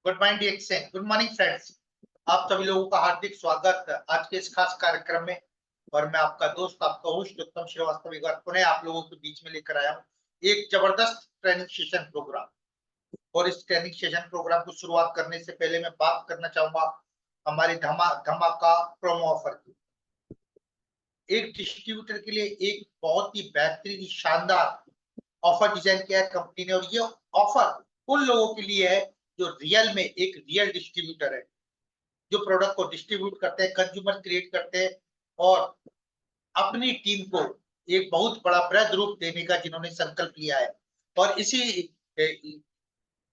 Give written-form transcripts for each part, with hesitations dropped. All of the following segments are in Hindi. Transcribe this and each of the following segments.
Good morning friends. आप सभी लोगों का हार्दिक स्वागत है आज के इस खास कार्यक्रम में। और मैं आपका दोस्त, आपका होस्ट उत्तम श्रीवास्तव एक बार पुनः आप लोगों के बीच में लेकर आया हूँ एक जबरदस्त ट्रेनिंग सेशन प्रोग्राम। और इस ट्रेनिंग सेशन प्रोग्राम को शुरुआत करने से पहले मैं बात करना चाहूंगा हमारी धमाका प्रोमो ऑफर की। एक डिस्ट्रीब्यूटर के लिए एक बहुत ही बेहतरीन शानदार ऑफर डिजाइन किया है कंपनी ने। और ये ऑफर उन लोगों के लिए है जो रियल में एक रियल डिस्ट्रीब्यूटर है, जो प्रोडक्ट को डिस्ट्रीब्यूट करते हैं, कंज्यूमर क्रिएट करते हैं और अपनी टीम को एक बहुत बड़ा वृहद रूप देने का जिन्होंने संकल्प लिया है। और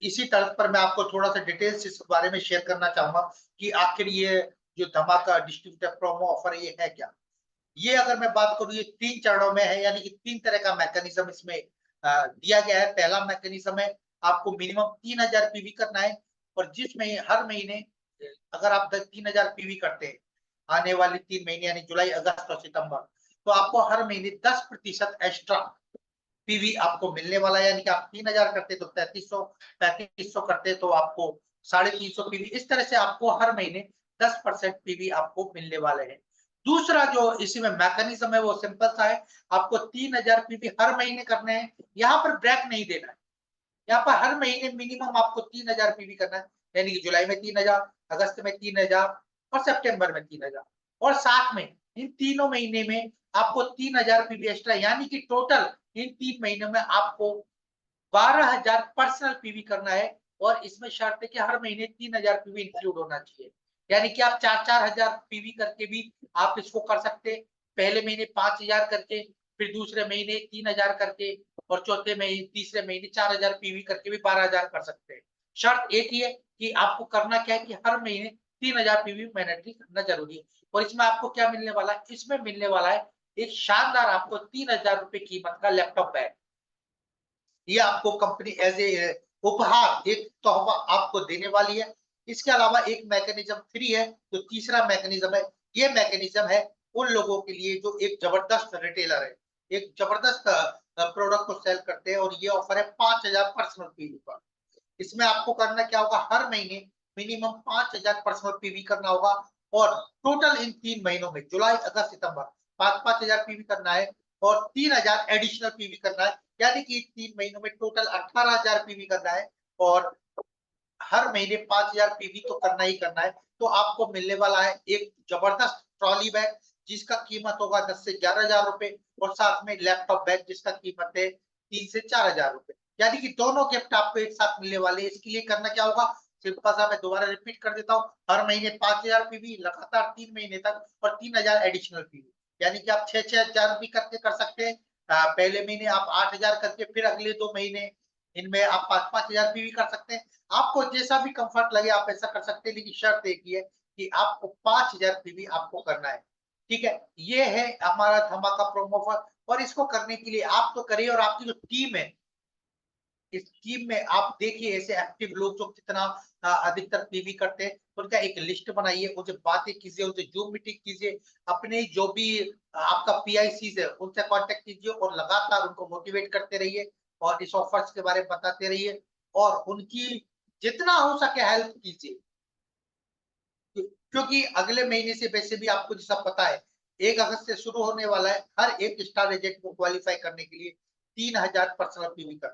इसी तर्ज पर मैं आपको थोड़ा सा डिटेल्स इस बारे में शेयर करना चाहूंगा कि आखिर ये जो धमाका डिस्ट्रीब्यूटर प्रोमो ऑफर ये है क्या। ये अगर मैं बात करूं ये 3 चरणों में है, यानी कि 3 तरह का मैकेनिज्म इसमें दिया गया है। पहला मैकेनिज्म है आपको मिनिमम 3000 पीवी करना है। और जिसमें हर महीने अगर आप 3000 पीवी करते हैं आने वाले 3 महीने यानी जुलाई, अगस्त और सितंबर, तो आपको हर महीने 10% एक्स्ट्रा पीवी आपको मिलने वाला है। यानी कि आप 3000 करते तो 3300 करते तो आपको 350 पीवी। इस तरह से आपको हर महीने 10% पीवी आपको मिलने वाले हैं। दूसरा जो इसी में मैकेनिज्म है वो सिंपल सा है, आपको 3000 पीवी हर महीने करने हैं। यहाँ पर ब्रेक नहीं देना है, यहाँ पर हर महीने मिनिमम आपको 3000 पीवी करना है। यानी कि जुलाई में 3000, अगस्त में 3000 और सितंबर में 3000। और साथ में इन तीनों महीने में आपको 3000 पीवी एक्स्ट्रा, यानी कि टोटल इन 3 महीनों में आपको 12000 पर्सनल पीवी करना है। और इसमें शर्त है कि हर महीने 3000 पीवी इंक्लूड होना चाहिए। यानी कि आप 4-4000 पीवी करके भी आप इसको कर सकते हैं। पहले महीने 5000 करके, फिर दूसरे महीने 3000 करके, और चौथे महीने तीसरे महीने 4000 पीवी करके भी 12000 कर सकते हैं। शर्त एक ही है कि आपको करना क्या है कि हर महीने 3000 पीवी मैंडेटरी करना जरूरी है। और इसमें आपको क्या मिलने वाला है, इसमें मिलने वाला है एक शानदार आपको 3000 रुपए कीमत का लैपटॉप बैग। ये आपको कंपनी एज ए उपहार एक तोहफा आपको देने वाली है। इसके अलावा एक मैकेनिज्म फ्री है, जो तीसरा मैकेनिज्म है। ये मैकेनिज्म है उन लोगों के लिए जो एक जबरदस्त रिटेलर है, एक जबरदस्त प्रोडक्ट को सेल करते हैं। और ये ऑफर है 5000 पर्सनल पीवी पर। इसमें आपको करना क्या होगा, हर महीने मिनिमम 5000 पर्सनल पीवी करना होगा। और टोटल इन 3 महीनों में जुलाई, अगस्त, सितंबर 5-5000 पीवी करना है और 3000 एडिशनल पीवी करना है। यानी कि 3 महीनों में टोटल 18000 पीवी करना है। और हर महीने 5000 पीवी तो करना ही करना है। तो आपको मिलने वाला है एक जबरदस्त ट्रॉली बैग जिसका कीमत होगा 10 से 11000 रुपए। और साथ में लैपटॉप बैग जिसका कीमत है 3 से 4000 रुपए। यानी कि दोनों गिफ्ट आपको एक साथ मिलने वाले हैं। इसके लिए करना क्या होगा, सिंपल सा मैं दोबारा रिपीट कर देता हूँ, हर महीने 5000 पीवी लगातार 3 महीने तक और 3000 एडिशनल पीवी। यानी कि आप 6-6000 भी करके कर सकते हैं। पहले महीने आप 8000 करके, फिर अगले 2 महीने इनमें आप 5-5000 पीवी कर सकते हैं। आपको जैसा भी कंफर्ट लगे आप ऐसा कर सकते हैं, लेकिन शर्त एक ही है कि आपको 5000 पीवी आपको करना है। ठीक है, ये है हमारा धमाका प्रोमो ऑफर। और इसको करने के लिए आप तो करिए, और आपकी जो टीम है इस टीम में आप देखिए ऐसे एक्टिव लोग जो कितना अधिकतर पीवी करते हैं, उनका एक लिस्ट बनाइए, उनसे बातें कीजिए, उनसे जूम मीटिंग कीजिए। अपने जो भी आपका पीआईसीज है उनसे कांटेक्ट कीजिए और लगातार उनको मोटिवेट करते रहिए और इस ऑफर्स के बारे में बताते रहिए। और उनकी जितना हो सके हेल्प कीजिए, क्योंकि अगले महीने से वैसे भी आपको जैसा पता है 1 अगस्त से शुरू होने वाला है हर एक स्टार एजेंट को क्वालिफाई करने के लिए 3000 पर्सनल पीवी का।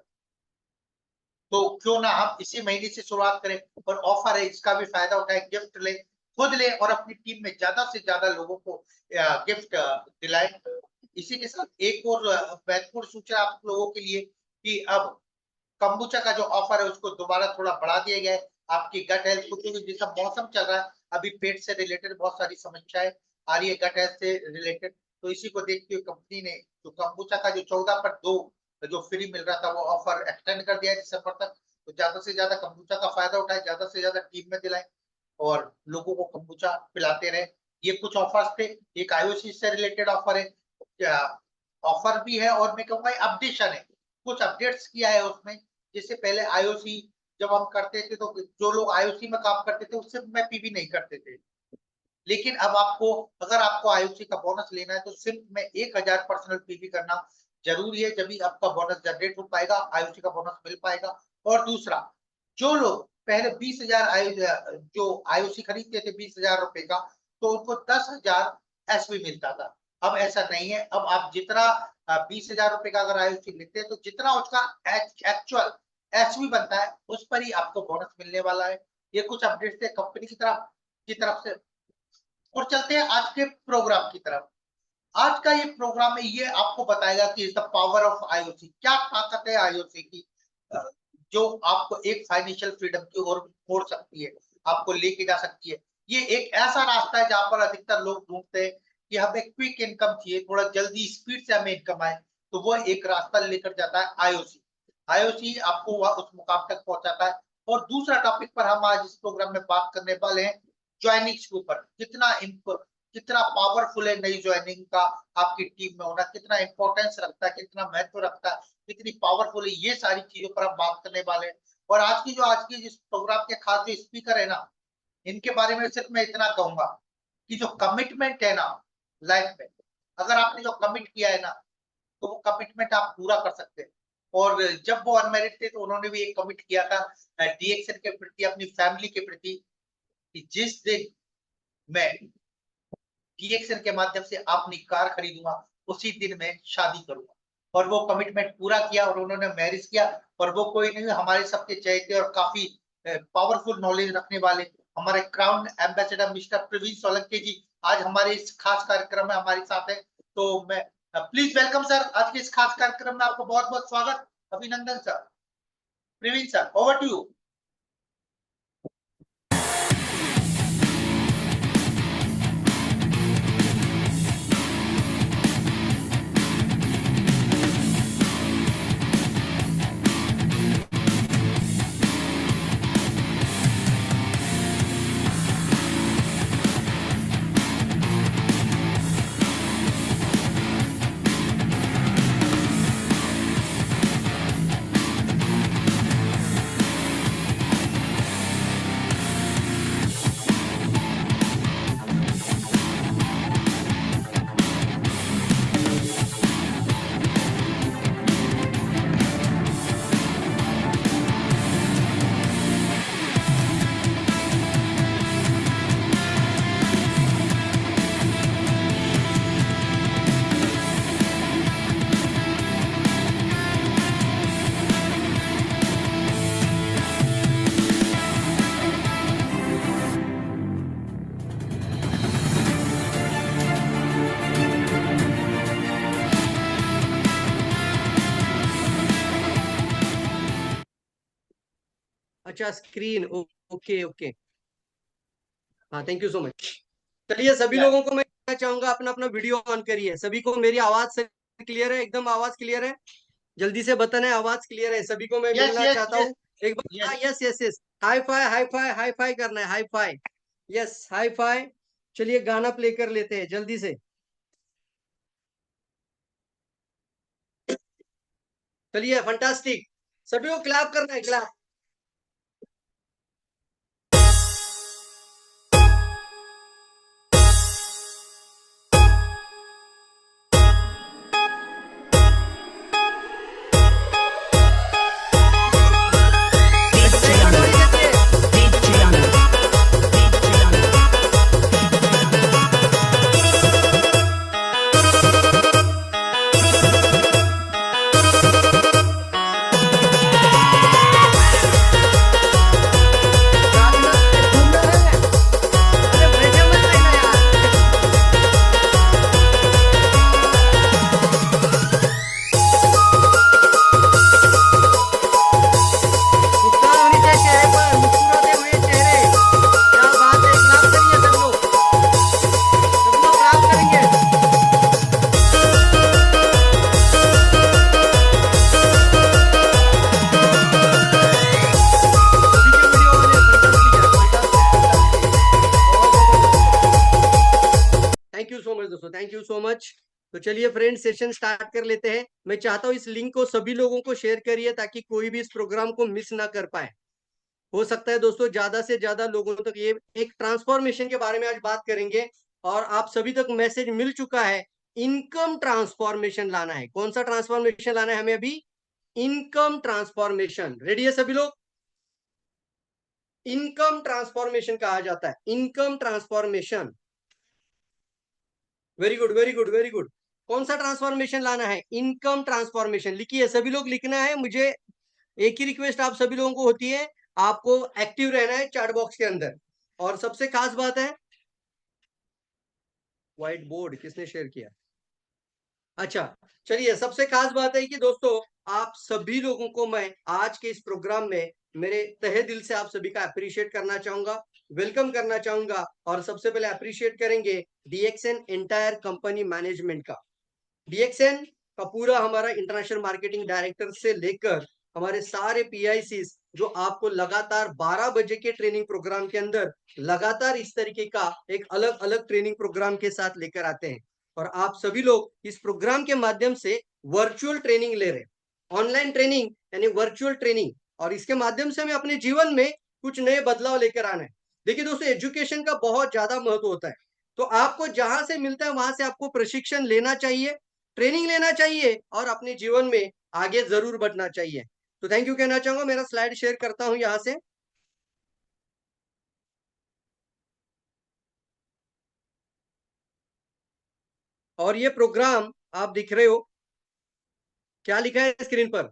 तो क्यों ना हम इसी महीने से शुरुआत करें। और ऑफर है, इसका भी फायदा उठाएं, गिफ्ट ले, खुद ले और अपनी टीम में ज्यादा से ज्यादा लोगों को गिफ्ट दिलाएं। इसी के साथ एक और महत्वपूर्ण सूचना आप लोगों के लिए कि अब कंबुचा का जो ऑफर है उसको दोबारा थोड़ा बढ़ा दिया गया है। आपकी गट हेल्थ को, क्योंकि जैसा मौसम चल रहा है अभी पेट से रिलेटेड बहुत सारी समस्याएं आ रही है, गट हेल्थ से रिलेटेड। तो इसी को देखते हुए कंपनी ने जो कंबुचा का जो 14 पर 2 जो फ्री मिल रहा था वो ऑफर एक्सटेंड कर दिया है दिसंबर तक। तो ज्यादा से ज्यादा कंबुचा का फायदा उठाए, ज्यादा से ज्यादा टीम में दिलाए और लोगों को कंबुचा पिलाते रहे। ये कुछ ऑफर्स थे। एक आईओसी से रिलेटेड ऑफर है, ऑफर भी है और मैं कहूंगा अपडेशन है, कुछ अपडेट्स किया है उसमें। जैसे पहले आईओसी जब हम करते थे तो जो लोग आईओसी में काम करते थे उससे में पीवी नहीं करते थे। लेकिन अब आपको, अगर आपको आईओसी का बोनस लेना है तो सिर्फ में 1000 पर्सनल पीवी करना जरूरी है, जब आपका बोनस जनरेट हो पाएगा, आईओसी का बोनस मिल पाएगा। और दूसरा, जो लोग पहले 20,000 जो IOC खरीदते थे 20,000 रुपए का, तो उनको 10,000 एसवी मिलता था। अब ऐसा नहीं है, अब आप जितना 20,000 रुपए का अगर IOC लेते हैं तो जितना उसका एक्चुअल एसवी बनता है उस पर ही आपको बोनस मिलने वाला है। ये कुछ अपडेट्स थे कंपनी की तरफ से। और चलते हैं आज के प्रोग्राम की तरफ। आज का ये प्रोग्राम में ये आपको बताएगा कि is the power of IOC, क्या ताकत है IOC की जो आपको एक फाइनेंशियल फ्रीडम की ओर मोड़ सकती है, आपको लेके जा सकती है। ये एक ऐसा रास्ता है जहां पर अधिकतर लोग ढूंढते हैं कि हमें क्विक इनकम चाहिए, थोड़ा जल्दी स्पीड से हमें इनकम आए, तो वो एक रास्ता लेकर जाता है IOC। IOC आपको उस मुकाम तक पहुंचाता है। और दूसरा टॉपिक पर हम आज इस प्रोग्राम में बात करने वाले हैं ज्वाइनिंग्स के ऊपर। कितना पावरफुल है नई ज्वाइनिंग का आपकी टीम में होना, कितना इंपॉर्टेंस रखता है, कितना महत्व रखता है, कितनी पावरफुल है, ये सारी चीजों पर हम बात करने वाले हैं। और आज की जिस प्रोग्राम के खास जो स्पीकर है ना, इनके बारे में सिर्फ मैं इतना कहूंगा कि जो कमिटमेंट है ना लाइफ में, अगर आपने जो कमिट किया है ना, तो वो कमिटमेंट आप पूरा कर सकते हैं। और जब वो अनमैरिड थे तो उन्होंने भी एक कमिट किया था DXN के प्रति, अपनी फैमिली के प्रति, कि जिस दिन मैं DXN के माध्यम से अपनी कार खरीदूंगा उसी दिन मैं शादी करूंगा। और वो कमिटमेंट पूरा किया और उन्होंने मैरिज किया। और वो कोई नहीं, हमारे सबके चहेते और काफी पावरफुल नॉलेज रखने वाले हमारे crown ambassador mister Praveen Solanki ji आज हमारे इस खास कार्यक्रम में हमारे साथ है। तो मैं प्लीज वेलकम सर, आज के इस खास कार्यक्रम में आपको बहुत बहुत स्वागत, अभिनंदन sir. Praveen sir, over to you. अच्छा स्क्रीन, ओके ओके, हाँ थैंक यू सो मच। चलिए सभी लोगों को मैं कहना चाहूंगा अपना अपना वीडियो ऑन करिए। सभी को मेरी आवाज से क्लियर है? एकदम आवाज क्लियर है? जल्दी से बटन है, आवाज क्लियर है? सभी को मैं मिलना चाहता हूँ एक बार। Yes yes yes, high five high five high five करना है, high five, yes high five. चलिए गाना प्ले कर लेते हैं जल्दी से। चलिए फंटास्टिक, सभी को क्लैप करना है, clap. Thank you so much. तो चलिए फ्रेंड, सेशन स्टार्ट कर लेते हैं। मैं चाहता हूं इस लिंक को सभी लोगों को शेयर करिए ताकि कोई भी इस प्रोग्राम को मिस ना कर पाए। हो सकता है दोस्तों ज्यादा से ज्यादा लोगों तक ये एक ट्रांसफॉर्मेशन के बारे में आज बात करेंगे और आप सभी तक मैसेज मिल चुका है। इनकम ट्रांसफॉर्मेशन लाना है। कौन सा ट्रांसफॉर्मेशन लाना है हमें अभी? Income transformation. रेडी है सभी लोग? इनकम ट्रांसफॉर्मेशन कहा जाता है, income transformation. Very good, very good, very good. कौन सा ट्रांसफॉर्मेशन लाना है? Income transformation. लिखिए, सभी लोग लिखना है। मुझे एक ही रिक्वेस्ट आप सभी लोगों को होती है, आपको एक्टिव रहना है चैट बॉक्स के अंदर। और सबसे खास बात है, व्हाइट बोर्ड किसने शेयर किया? अच्छा, चलिए, सबसे खास बात है कि दोस्तों, आप सभी लोगों को मैं आज के इस प्रोग्राम में मेरे तहे दिल से आप सभी का अप्रिशिएट करना चाहूंगा, वेलकम करना चाहूंगा। और सबसे पहले अप्रिशिएट करेंगे डीएक्सएन एंटायर कंपनी मैनेजमेंट का। डीएक्सएन का पूरा हमारा इंटरनेशनल मार्केटिंग डायरेक्टर से लेकर हमारे सारे पीआईसीज जो आपको लगातार 12 बजे के ट्रेनिंग प्रोग्राम के अंदर लगातार इस तरीके का एक अलग अलग ट्रेनिंग प्रोग्राम के साथ लेकर आते हैं। और आप सभी लोग इस प्रोग्राम के माध्यम से वर्चुअल ट्रेनिंग ले रहे हैं, ऑनलाइन ट्रेनिंग यानी वर्चुअल ट्रेनिंग। और इसके माध्यम से हमें अपने जीवन में कुछ नए बदलाव लेकर आना है। देखिए दोस्तों, एजुकेशन का बहुत ज्यादा महत्व होता है, तो आपको जहां से मिलता है वहां से आपको प्रशिक्षण लेना चाहिए, ट्रेनिंग लेना चाहिए और अपने जीवन में आगे जरूर बढ़ना चाहिए। तो थैंक यू कहना चाहूंगा। मेरा स्लाइड शेयर करता हूं यहां से। और ये प्रोग्राम आप दिख रहे हो, क्या लिखा है स्क्रीन पर?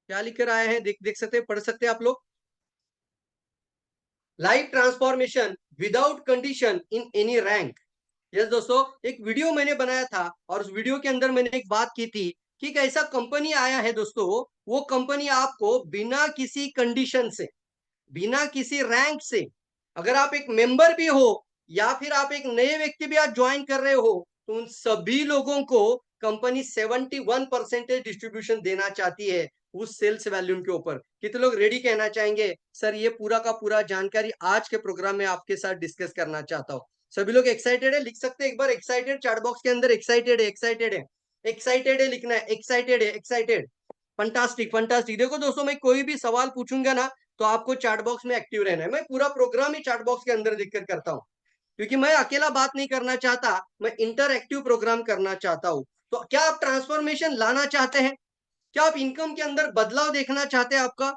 क्या लिखकर आए हैं? देख सकते हैं, पढ़ सकते हैं आप लोग। Life transformation without condition in any rank. Yes दोस्तों, एक वीडियो मैंने बनाया था और उस वीडियो के अंदर मैंने एक बात की थी कि एक ऐसा कंपनी आया है दोस्तों, वो कंपनी आपको बिना किसी कंडीशन से, बिना किसी रैंक से, अगर आप एक मेंबर भी हो या फिर आप एक नए व्यक्ति भी आज ज्वाइन कर रहे हो, तो उन सभी लोगों को कंपनी 71% डिस्ट्रीब्यूशन देना चाहती है उस सेल्स वैल्यूम के ऊपर। कितने लोग रेडी कहना चाहेंगे सर ये पूरा का पूरा जानकारी आज के प्रोग्राम में आपके साथ डिस्कस करना चाहता हूँ? सभी लोग एक्साइटेड है? लिख सकते हैं एक बार एक्साइटेड चैट बॉक्स के अंदर। एक्साइटेड है, एक्साइटेड है, एक्साइटेड है लिखना है, एक्साइटेड है, एक्साइटेड। Fantastic, fantastic. देखो दोस्तों, मैं कोई भी सवाल पूछूंगा ना, तो आपको चैट बॉक्स में एक्टिव रहना है। मैं पूरा प्रोग्राम ही चैट बॉक्स के अंदर दिक्कत करता हूँ, क्योंकि मैं अकेला बात नहीं करना चाहता, मैं इंटरएक्टिव प्रोग्राम करना चाहता हूँ। तो क्या आप ट्रांसफॉर्मेशन लाना चाहते हैं? क्या आप इनकम के अंदर बदलाव देखना चाहते हैं आपका?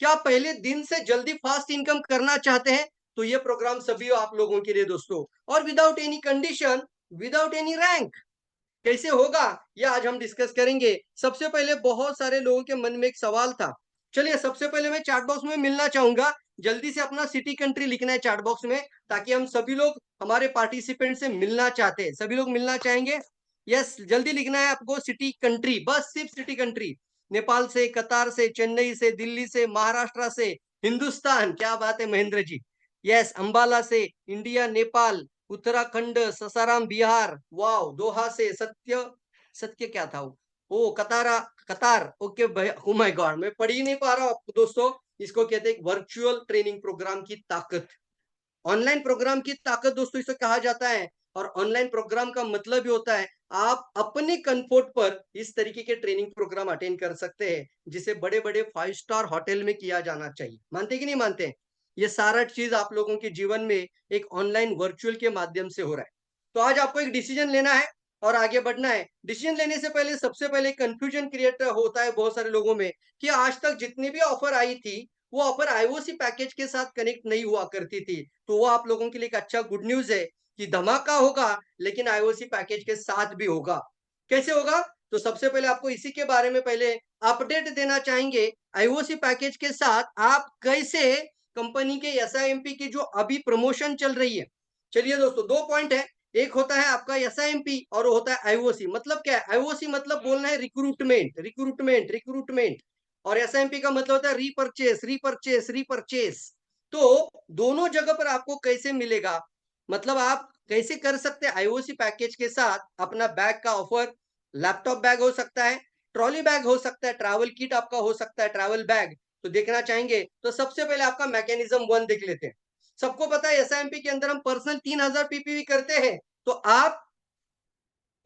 क्या आप पहले दिन से जल्दी फास्ट इनकम करना चाहते हैं? तो ये प्रोग्राम सभी आप लोगों के लिए दोस्तों। और without any condition, without any rank, कैसे होगा ये आज हम डिस्कस करेंगे। सबसे पहले बहुत सारे लोगों के मन में एक सवाल था। चलिए, सबसे पहले मैं चैट बॉक्स में मिलना चाहूंगा। जल्दी से अपना सिटी कंट्री लिखना है चैट बॉक्स में, ताकि हम सभी लोग हमारे पार्टिसिपेंट से मिलना चाहते हैं। सभी लोग मिलना चाहेंगे? यस, जल्दी लिखना है आपको सिटी कंट्री, बस सिर्फ सिटी कंट्री। नेपाल से, कतार से, चेन्नई से, दिल्ली से, महाराष्ट्र से, हिंदुस्तान, क्या बात है महेंद्र जी। यस, अंबाला से, इंडिया, नेपाल, उत्तराखंड, ससाराम, बिहार, वाव, दोहा से, सत्य, सत्य क्या था वो? ओ कतारा, कतार, ओके भाई। ओ माय गॉड, मैं पढ़ ही नहीं पा रहा हूँ दोस्तों। इसको कहते हैं वर्चुअल ट्रेनिंग प्रोग्राम की ताकत, ऑनलाइन प्रोग्राम की ताकत दोस्तों इसे कहा जाता है। और ऑनलाइन प्रोग्राम का मतलब ही होता है आप अपने कंफर्ट पर इस तरीके के ट्रेनिंग प्रोग्राम अटेंड कर सकते हैं, जिसे बड़े बड़े 5 स्टार होटल में किया जाना चाहिए। मानते कि नहीं मानते? ये सारा चीज आप लोगों के जीवन में एक ऑनलाइन वर्चुअल के माध्यम से हो रहा है। तो आज आपको एक डिसीजन लेना है और आगे बढ़ना है। डिसीजन लेने से पहले सबसे पहले कंफ्यूजन क्रिएट होता है बहुत सारे लोगों में कि आज तक जितनी भी ऑफर आई थी, वो ऑफर आईओसी पैकेज के साथ कनेक्ट नहीं हुआ करती थी। तो वो आप लोगों के लिए एक अच्छा गुड न्यूज है कि धमाका होगा, लेकिन आईओसी पैकेज के साथ भी होगा। कैसे होगा? तो सबसे पहले आपको इसी के बारे में पहले अपडेट देना चाहेंगे। आईओसी पैकेज के साथ आप कैसे कंपनी के एसआईएमपी की जो अभी प्रमोशन चल रही है। चलिए दोस्तों, 2 पॉइंट है। एक होता है आपका एसआईएमपी और होता है आईओसी। मतलब क्या है? आईओसी मतलब बोलना है रिक्रूटमेंट, रिक्रूटमेंट, रिक्रूटमेंट। और एसआईएमपी का मतलब होता है रीपरचेस, रीपरचेस, रीपरचेस। तो दोनों जगह पर आपको कैसे मिलेगा, मतलब आप कैसे कर सकते हैं आईओसी पैकेज के साथ अपना बैग का ऑफर। लैपटॉप बैग हो सकता है, ट्रॉली बैग हो सकता है, ट्रैवल किट आपका हो सकता है, ट्रैवल बैग। तो देखना चाहेंगे तो सबसे पहले आपका मैकेनिज्म 1 देख लेते हैं। सबको पता है एसआईएमपी के अंदर हम पर्सनल 3000 पीपीवी करते हैं। तो आप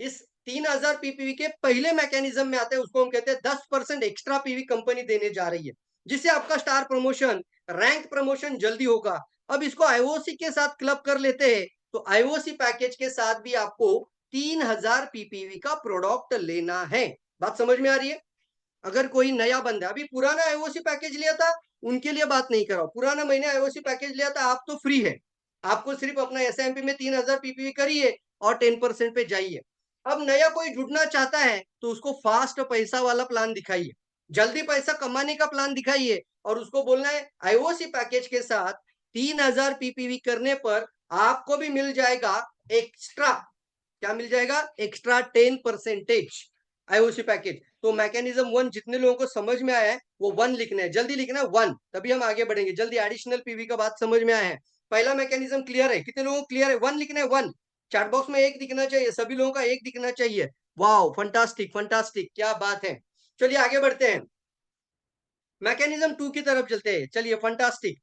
इस 3000 पीपीवी के पहले मैकेनिज्म में आते हैं, उसको हम कहते हैं 10% एक्स्ट्रा पीवी कंपनी देने जा रही है, जिससे आपका स्टार प्रमोशन, रैंक प्रमोशन जल्दी होगा। अब इसको आईओसी के साथ क्लब कर लेते हैं, तो आईओसी पैकेज के साथ भी आपको 3000 पीपीवी का प्रोडक्ट लेना है। बात समझ में आ रही है? अगर कोई नया बंदा अभी पुराना आईओसी पैकेज लिया था, उनके लिए बात नहीं कर रहा हूं। पुराना महीने आईओसी पैकेज लिया था, आप तो फ्री है, आपको सिर्फ अपना एसआईएमपी में 3000 पीपीवी करिए और 10% पे जाइए। अब नया कोई जुड़ना चाहता है तो उसको फास्ट पैसा वाला प्लान दिखाइए, जल्दी पैसा कमाने का प्लान दिखाइए, और उसको बोलना है आईओसी पैकेज के साथ 3000 पीपीवी करने पर आपको भी मिल जाएगा एक्स्ट्रा, क्या मिल जाएगा? Extra 10% IOC package. तो मैकेनिज्म 1 जितने लोगों को समझ में आया है वो 1 लिखना है, जल्दी लिखना है 1, तभी हम आगे बढ़ेंगे जल्दी। एडिशनल पीवी का बात समझ में आया है? पहला मैकेनिज्म क्लियर है? कितने लोगों को क्लियर है? 1 लिखना है 1। चैट बॉक्स में 1 दिखना चाहिए, सभी लोगों का 1 दिखना चाहिए। वाओ, फंटास्टिक फंटास्टिक, क्या बात है। चलिए आगे बढ़ते हैं, मैकेनिज्म 2 की तरफ चलते हैं। चलिए फंटास्टिक।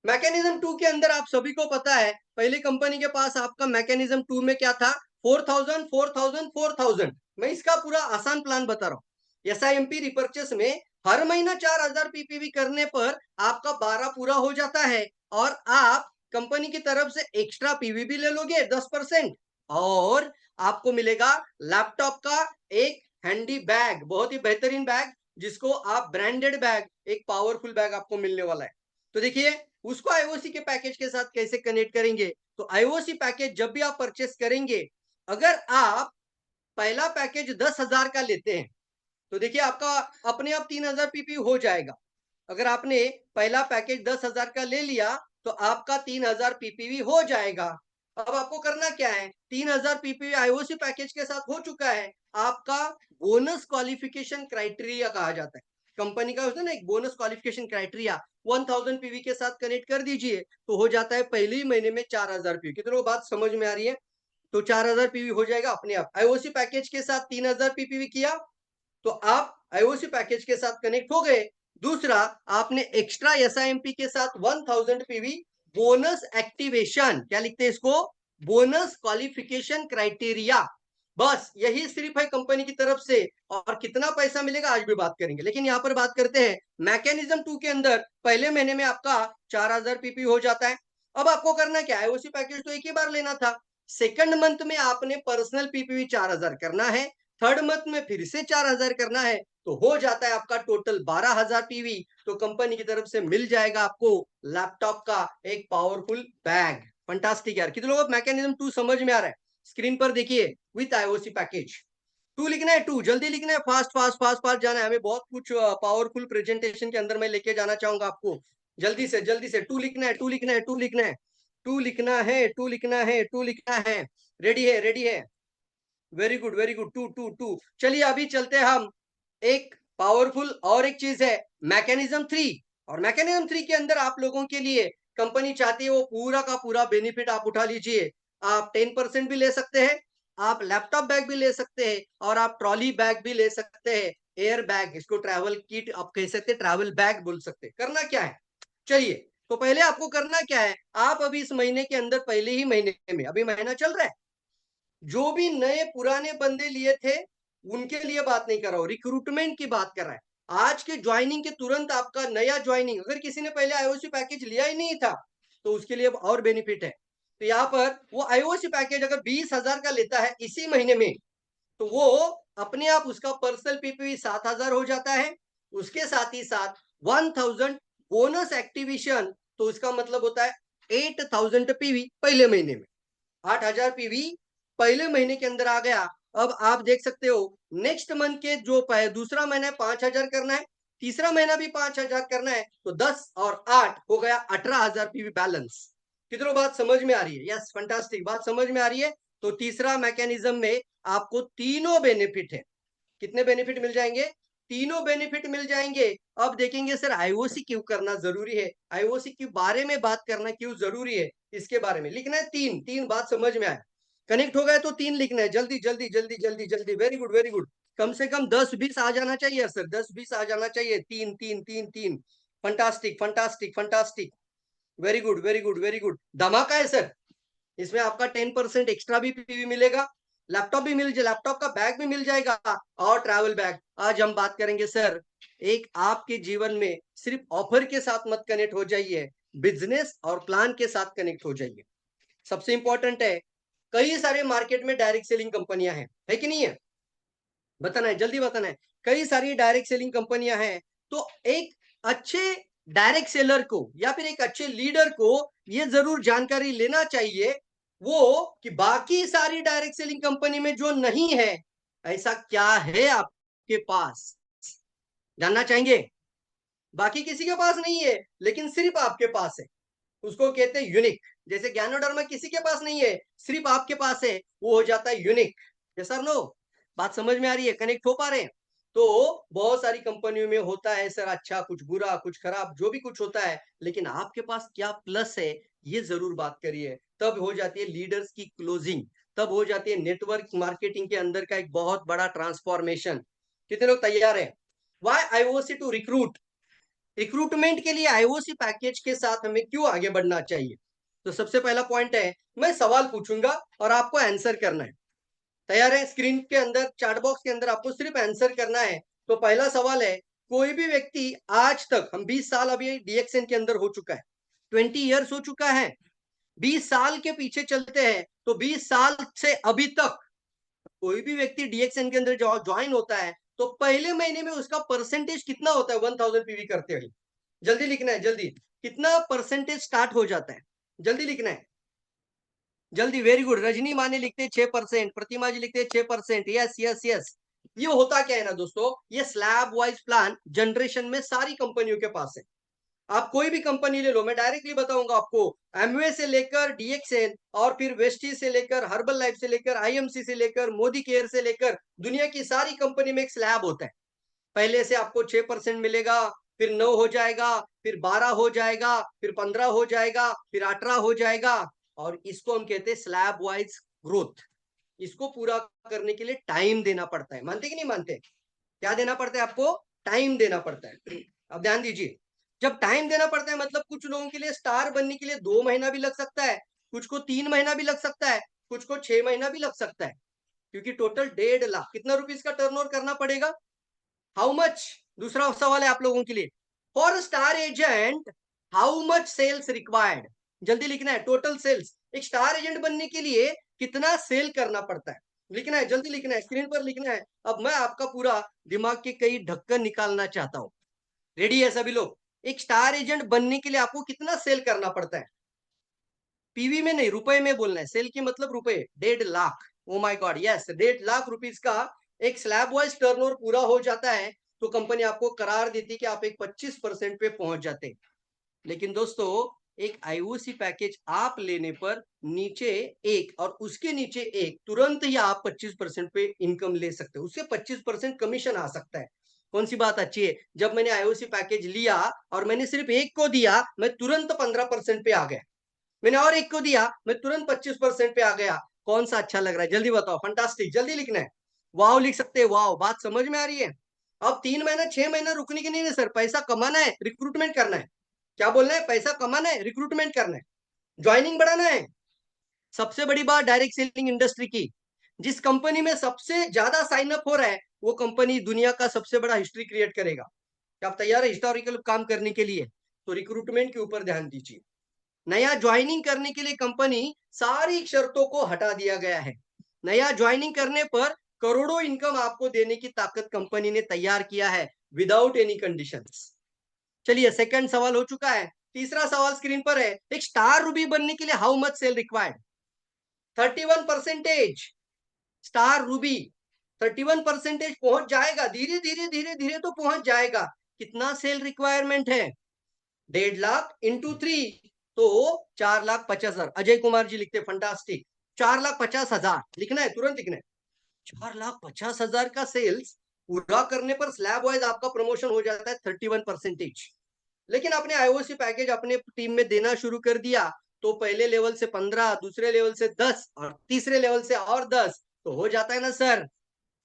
मैकेनिज्म 2 के अंदर आप सभी को पता है, पहले कंपनी के पास आपका मैकेनिज्म 2 में क्या था? 4000 4000 4000। मैं इसका पूरा आसान प्लान बता रहा हूँ। एसआईएमपी रिपर्चेस में हर महीना 4000 पीपीवी करने पर आपका 12 पूरा हो जाता है, और आप कंपनी की तरफ से एक्स्ट्रा पीवी भी ले लोगे 10%, और आपको मिलेगा लैपटॉप का एक हैंडी बैग, बहुत ही बेहतरीन बैग, जिसको आप ब्रांडेड बैग, एक पावरफुल बैग आपको मिलने वाला है। तो देखिए उसको आईओसी के पैकेज के साथ कैसे कनेक्ट करेंगे। तो आईओसी पैकेज जब भी आप परचेस करेंगे, अगर आप पहला पैकेज 10,000 का लेते हैं, तो देखिए आपका अपने आप 3000 पीपी हो जाएगा। अगर आपने पहला पैकेज 10,000 का ले लिया तो आपका 3000 पीपीवी हो जाएगा। अब आपको करना क्या है? 3000 पीपीवी आईओसी पैकेज के साथ हो चुका है, आपका बोनस क्वालिफिकेशन क्राइटेरिया कहा जाता है, कंपनी का होता है ना एक बोनस क्वालिफिकेशन क्राइटेरिया, 1000 पीवी के साथ कनेक्ट कर दीजिए तो हो जाता है पहले ही महीने में 4000 पीवी। कितनों को बात समझ में आ रही है? तो 4000 पीवी हो जाएगा अपने आप। आईओसी पैकेज के साथ 3000 पीपीवी किया तो आप आईओसी पैकेज के साथ कनेक्ट हो गए। दूसरा, आपने एक्स्ट्रा एसआईएमपी के साथ 1000 पीवी बोनस एक्टिवेशन, क्या लिखते हैं इसको? Bonus qualification criteria. बस यही सिर्फ है कंपनी की तरफ से, और कितना पैसा मिलेगा आज भी बात करेंगे। लेकिन यहाँ पर बात करते हैं मैकेनिज्म 2 के अंदर पहले महीने में आपका 4000 पीपी हो जाता है। अब आपको करना क्या है? आईओसी पैकेज तो एक ही बार लेना था, सेकंड मंथ में आपने पर्सनल पीपीवी 4000 करना है, थर्ड मंथ में फिर से 4000 करना है, तो हो जाता है आपका टोटल 12000 पीवी। तो कंपनी की तरफ से मिल जाएगा आपको लैपटॉप का एक पावरफुल बैग। फंटास्टिक यार, कितने लोगों को मैकेनिज्म 2 समझ में आ रहा है? स्क्रीन पर देखिए, विथ आईओसी पैकेज 2 लिखना है, 2 जल्दी लिखना है, फास्ट फास्ट फास्ट फास्ट जाना है हमें। बहुत कुछ पावरफुल प्रेजेंटेशन के अंदर मैं लेके जाना चाहूंगा आपको। जल्दी से 2 लिखना है, 2 लिखना है, 2 लिखना है, 2 लिखना है, 2 लिखना है, 2 लिखना है। रेडी है? रेडी है? Very good very good, 2 2 2। चलिए अभी चलते हैं हम एक पावरफुल और एक चीज है मैकेनिज्म 3। और मैकेनिज्म 3 के अंदर आप लोगों के लिए कंपनी चाहती है वो पूरा का पूरा बेनिफिट आप उठा लीजिए। आप 10% भी ले सकते हैं, आप लैपटॉप बैग भी ले सकते हैं, और आप ट्रॉली बैग भी ले सकते हैं, एयर बैग, इसको ट्रैवल किट आप कह सकते हैं, ट्रैवल बैग बोल सकते हैं। करना क्या है? चलिए, तो पहले आपको करना क्या है, आप अभी इस महीने के अंदर, पहले ही महीने में, अभी महीना चल रहा है, जो भी नए पुराने बंदे लिए थे उनके लिए बात नहीं कर रहा हूं, रिक्रूटमेंट की बात कर रहा है। आज के ज्वाइनिंग के तुरंत आपका नया ज्वाइनिंग, अगर किसी ने पहले आईओसी पैकेज लिया ही नहीं था तो उसके लिए और बेनिफिट है। तो यहाँ पर वो आईओसी पैकेज अगर 20,000 का लेता है इसी महीने में, तो वो अपने आप उसका पर्सनल पीपीवी 7,000 हो जाता है। उसके साथ ही साथ 1000 बोनस एक्टिवेशन, तो उसका मतलब होता है 8000 पीवी पहले महीने में, 8000 पीवी पहले महीने के अंदर आ गया। अब आप देख सकते हो नेक्स्ट मंथ के जो दूसरा महीना है 5000 करना है, तीसरा महीना भी 5000 करना है, तो 10 और 8 हो गया 18000 पीवी बैलेंस। कितनों बात समझ में आ रही है? यस, फंटास्टिक, बात समझ में आ रही है। तो तीसरा मैकेनिज्म में आपको तीनों बेनिफिट है। कितने बेनिफिट मिल जाएंगे? तीनों बेनिफिट मिल जाएंगे। अब देखेंगे सर आईओसी क्यों करना जरूरी है, आईओसी के बारे में बात करना क्यों जरूरी है, इसके बारे में लिखना है। तीन तीन बात समझ में आए, कनेक्ट हो गए तो 3 लिखना है, जल्दी जल्दी जल्दी जल्दी जल्दी। वेरी गुड वेरी गुड, कम से कम 10-20 आ जाना चाहिए सर, 10-20 आ जाना चाहिए। 3 3 3 3, fantastic fantastic fantastic, very good very good very good. धमाका है सर, इसमें आपका 10% एक्स्ट्रा भी पीवी मिलेगा, लैपटॉप भी मिल जाए, लैपटॉप का बैग भी मिल जाएगा, और ट्रैवल बैग। आज हम बात करेंगे सर, एक आपके जीवन में सिर्फ ऑफर के साथ मत कनेक्ट हो जाइए, बिजनेस और प्लान के साथ कनेक्ट हो जाइए। सबसे इंपॉर्टेंट है, कई सारे मार्केट में डायरेक्ट सेलिंग कंपनियां हैं, है कि नहीं है? बताना है, जल्दी बताना है। कई सारी डायरेक्ट सेलिंग कंपनियां हैं, तो एक अच्छे डायरेक्ट सेलर को या फिर एक अच्छे लीडर को ये जरूर जानकारी लेना चाहिए वो कि बाकी सारी डायरेक्ट सेलिंग कंपनी में जो नहीं है, ऐसा क्या है आपके पास, जानना चाहेंगे? बाकी किसी के पास नहीं है लेकिन सिर्फ आपके पास है, उसको कहते हैं यूनिक। जैसे ज्ञानोडर्मा किसी के पास नहीं है, सिर्फ आपके पास है, वो हो जाता है यूनिक। सर नो, बात समझ में आ रही है? कनेक्ट हो पा रहे हैं? तो बहुत सारी कंपनियों में होता है सर, अच्छा कुछ बुरा कुछ खराब जो भी कुछ होता है, लेकिन आपके पास क्या प्लस है ये जरूर बात करिए। तब हो जाती है लीडर्स की क्लोजिंग, तब हो जाती है नेटवर्क मार्केटिंग के अंदर का एक बहुत बड़ा ट्रांसफॉर्मेशन। कितने लोग तैयार है? Why IOC to recruit, recruitment के लिए आईओसी पैकेज के साथ हमें क्यों आगे बढ़ना चाहिए? तो सबसे पहला पॉइंट है, मैं सवाल पूछूंगा और आपको आंसर करना है। तैयार है? स्क्रीन के अंदर चैट बॉक्स के अंदर आपको सिर्फ आंसर करना है। तो पहला सवाल है, कोई भी व्यक्ति आज तक, हम 20 साल अभी डीएक्सएन के अंदर हो चुका है, 20 इयर्स हो चुका है, 20 साल के पीछे चलते हैं तो 20 साल से अभी तक कोई भी व्यक्ति डीएक्सएन के अंदर ज्वाइन होता है तो पहले महीने में उसका परसेंटेज कितना होता है 1000 पीवी करते हुए? जल्दी लिखना है, जल्दी। कितना परसेंटेज स्टार्ट हो जाता है? जल्दी लिखना है, जल्दी। Very good. रजनी माने लिखते हैं 6%, प्रतिमा जी लिखते हैं 6%। Yes yes yes. ये होता क्या है ना दोस्तों, ये स्लैब वाइज प्लान जनरेशन में सारी कंपनियों के पास है। आप कोई भी कंपनी ले लो, मैं डायरेक्टली बताऊंगा आपको, एमवे से लेकर डीएक्सएन और फिर वेस्टी से लेकर हर्बल लाइफ से लेकर आईएमसी से लेकर मोदी केयर से लेकर दुनिया की सारी कंपनी में एक स्लैब होता है। पहले से आपको 6% मिलेगा, फिर 9 हो जाएगा, फिर 12 हो जाएगा, फिर 15 हो जाएगा, फिर 18 हो जाएगा। और इसको हम कहते हैं स्लैब वाइज ग्रोथ। इसको पूरा करने के लिए टाइम देना पड़ता है। मानते कि नहीं मानते? क्या देना पड़ता है आपको? टाइम देना पड़ता है। अब ध्यान दीजिए, जब टाइम देना पड़ता है मतलब कुछ लोगों के लिए स्टार बनने के लिए 2 महीना भी लग सकता है, कुछ को 3 महीना भी लग सकता है, कुछ को 6 महीना भी लग सकता है, क्योंकि टोटल 1.5 लाख कितना रुपीस का टर्नओवर करना पड़ेगा? How much? दूसरा सवाल है आप लोगों के लिए, for star agent how much sales required? जल्दी लिखना है, टोटल सेल्स। एक स्टार एजेंट बनने के लिए कितना सेल करना पड़ता है, लिखना है, जल्दी लिखना है, स्क्रीन पर लिखना है। अब मैं आपका पूरा दिमाग के कई ढक्कन निकालना चाहता हूं। रेडी है सभी लोग? एक स्टार एजेंट बनने के लिए आपको कितना सेल करना पड़ता है? पीवी में नहीं, रुपए में बोलना है। सेल की मतलब रुपए, 1.5 lakh. Oh my God, yes, 1.5 lakh rupees का एक स्लैब वाइज टर्नओवर पूरा हो जाता है तो कंपनी आपको करार देती कि आप एक 25% पे पहुंच जाते हैं। लेकिन दोस्तों, एक आईओसी पैकेज आप लेने पर नीचे एक और उसके नीचे एक तुरंत ही आप 25% पे इनकम ले सकते हो, उससे 25% कमीशन आ सकता है। कौन सी बात अच्छी है? जब मैंने आईओसी पैकेज लिया और मैंने सिर्फ एक को दिया, मैं तुरंत 15% पे आ गया। मैंने और एक को दिया, मैं तुरंत 25% पे आ गया। कौन सा अच्छा लग रहा है? जल्दी बताओ। फंटास्टिक, जल्दी लिखना है। वाव लिख सकते हैं, वाव। बात समझ में आ रही है? अब 3 महीना 6 महीना रुकने की नहीं है सर, पैसा कमाना है, रिक्रूटमेंट करना है। क्या बोलना है? पैसा कमाना है, रिक्रूटमेंट करना है, ज्वाइनिंग बढ़ाना है। सबसे बड़ी बात डायरेक्ट सेलिंग इंडस्ट्री की, जिस कंपनी में सबसे ज्यादा साइन अप हो रहा है वो कंपनी दुनिया का सबसे बड़ा हिस्ट्री क्रिएट करेगा। क्या आप तैयार है हिस्टोरिकल काम करने के लिए? तो रिक्रूटमेंट के ऊपर ध्यान दीजिए। नया ज्वाइनिंग करने के लिए कंपनी सारी शर्तों को हटा दिया गया है। नया ज्वाइनिंग करने पर करोड़ों इनकम आपको देने की ताकत कंपनी ने तैयार किया है विदाउट एनी कंडीशंस। चलिए, सेकंड सवाल हो चुका है। तीसरा सवाल स्क्रीन पर है, एक स्टार रूबी बनने के लिए how much sale required? 31%। Star ruby 31% पहुंच जाएगा, धीरे धीरे धीरे धीरे तो पहुंच जाएगा। कितना सेल रिक्वायरमेंट है? 1.5 लाख इंटू 3, तो 4,50,000। अजय कुमार जी लिखते फंटास्टिक। 4,50,000 लिखना है, तुरंत लिखना है। 4,50,000 का सेल्स पूरा करने पर स्लैब वाइज आपका प्रमोशन हो जाता है 31%। लेकिन आपने आईओसी पैकेज अपने टीम में देना शुरू कर दिया तो पहले लेवल से 15, दूसरे लेवल से 10 और तीसरे लेवल से और 10, तो हो जाता है ना सर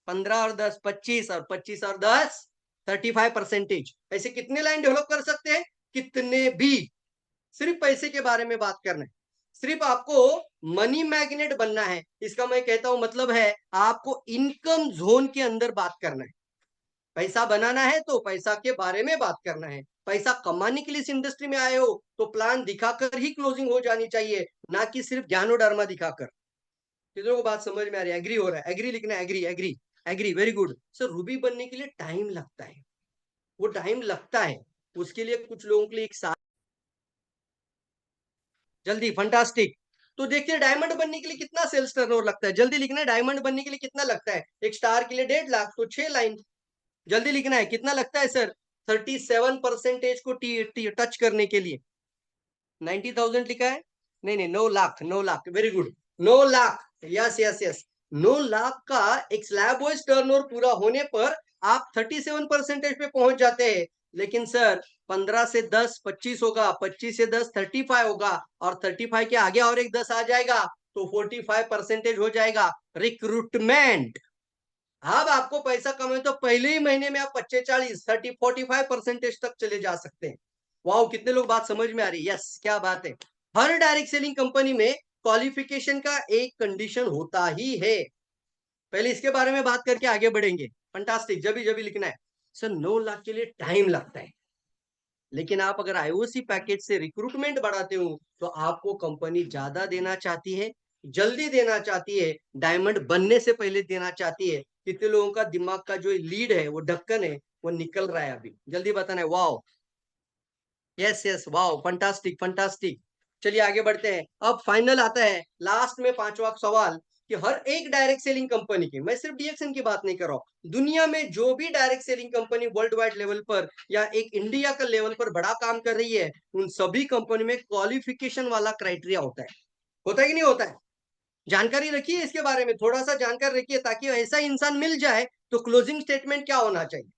15 और 10 25 और 25 और 10 35%। ऐसे कितने लाइन डेवलप कर सकते हैं? कितने भी। सिर्फ पैसे के बारे में बात करना है, सिर्फ आपको मनी मैग्नेट बनना है। इसका मैं कहता हूं मतलब है आपको इनकम जोन के अंदर बात करना है। पैसा बनाना है तो पैसा के बारे में बात करना है। पैसा कमाने के लिए इस इंडस्ट्री में आए हो तो प्लान दिखाकर ही क्लोजिंग हो जानी चाहिए, ना कि सिर्फ ज्ञानोडर्मा दिखाकर। कितनों को बात समझ में आ रही है? एग्री हो रहा है? एग्री लिखना है, agree agree agree, very good sir. Ruby बनने के लिए टाइम लगता है, वो टाइम लगता है, उसके लिए कुछ लोगों के लिए एक साल जल्दी, फंटास्टिक। तो देखिए डायमंड बनने के लिए कितना सेल्स टर्नओवर लगता है, जल्दी लिखना है। डायमंड बनने के लिए कितना लगता है? एक स्टार के लिए 1.5 लाख, तो 6 लाइन जल्दी लिखना है। कितना लगता है सर? 37% को टच करने के लिए 90,000 लिखा है? नहीं नहीं, 9 lakh, 9 lakh, very good, 9 lakh, yes yes yes. 9 lakh का एक स्लैब वाइज टर्नओवर पूरा होने पर आप 37% पे पहुंच जाते हैं। लेकिन सर 15 से 10 25 होगा, 25 से 10 35 होगा, और 35 के आगे और एक 10 आ जाएगा तो 45% हो जाएगा रिक्रूटमेंट। अब आपको पैसा कमाए तो पहले ही महीने में आप 45 30 45% तक चले जा सकते हैं। वाओ, कितने लोग बात समझ में आ रही है? यस, क्या बात है। हर डायरेक्ट सेलिंग कंपनी में क्वालिफिकेशन का एक कंडीशन होता ही है। पहले इसके बारे में बात करके आगे बढ़ेंगे। फंटास्टिक, जब भी लिखना है। सर 9 लाख के लिए टाइम लगता है, लेकिन आप अगर आईओसी पैकेज से रिक्रूटमेंट बढ़ाते हो तो आपको कंपनी ज्यादा देना चाहती है, जल्दी देना चाहती है, डायमंड बनने से पहले देना चाहती है। कितने लोगों का दिमाग का जो लीड है, वो ढक्कन है, वो निकल रहा है अभी, जल्दी बताना है। Wow, yes yes, wow, fantastic fantastic. चलिए आगे बढ़ते हैं। अब फाइनल आता है लास्ट में 5वां सवाल कि हर एक डायरेक्ट सेलिंग कंपनी की, मैं सिर्फ डीएक्सन की बात नहीं कर रहा हूं, दुनिया में जो भी direct selling company world wide level पर या एक इंडिया का लेवल पर बड़ा काम कर रही है, उन सभी कंपनी में क्वालिफिकेशन वाला क्राइटेरिया होता है कि नहीं होता है? जानकारी रखिए इसके बारे में, थोड़ा सा जानकारी रखिए, ताकि ऐसा इंसान मिल जाए तो क्लोजिंग स्टेटमेंट क्या होना चाहिए,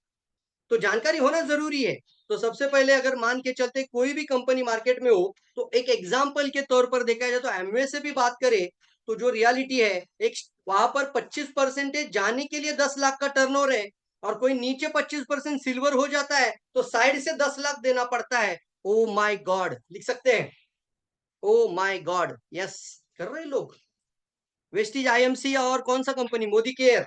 तो जानकारी होना जरूरी है। तो सबसे पहले अगर मान के चलते कोई भी कंपनी मार्केट में हो, तो एक एग्जाम्पल के तौर पर देखा जाए तो एमवे से भी बात करें तो जो रियलिटी है, एक वहां पर 25% जाने के लिए 10 लाख का टर्नओवर है, और कोई नीचे 25% सिल्वर हो जाता है तो साइड से 10 लाख देना पड़ता है। ओ माई गॉड, लिख सकते हैं, ओ माई गॉड, यस कर रहे लोग। वेस्टीज, आईएमसी, और कौन सा company, Modi care,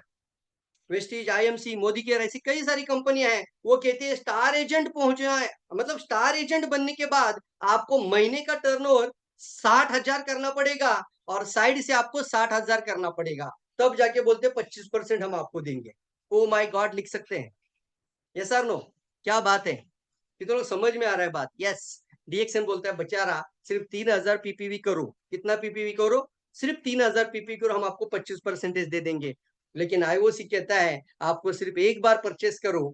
Vestige, IMC, Modi care, ऐसी कई सारी कंपनियां हैं। वो कहते हैं स्टार एजेंट पहुंचना है, मतलब स्टार एजेंट बनने के बाद आपको महीने का टर्नओवर 60,000 करना पड़ेगा, और साइड से आपको 60,000 करना पड़ेगा, तब जाके बोलते 25% हम आपको देंगे। ओ माई गॉड, लिख सकते हैं, यस सर नो, क्या बात है, कितने लोग समझ में आ रहा है बात? यस। डीएक्सन बोलता है बेचारा सिर्फ 3,000 पीपीवी करो, कितना पीपीवी करो? सिर्फ 3,000 पीपीवी करो, हम आपको 25% दे देंगे। लेकिन आईओसी कहता है आपको सिर्फ एक बार परचेस करो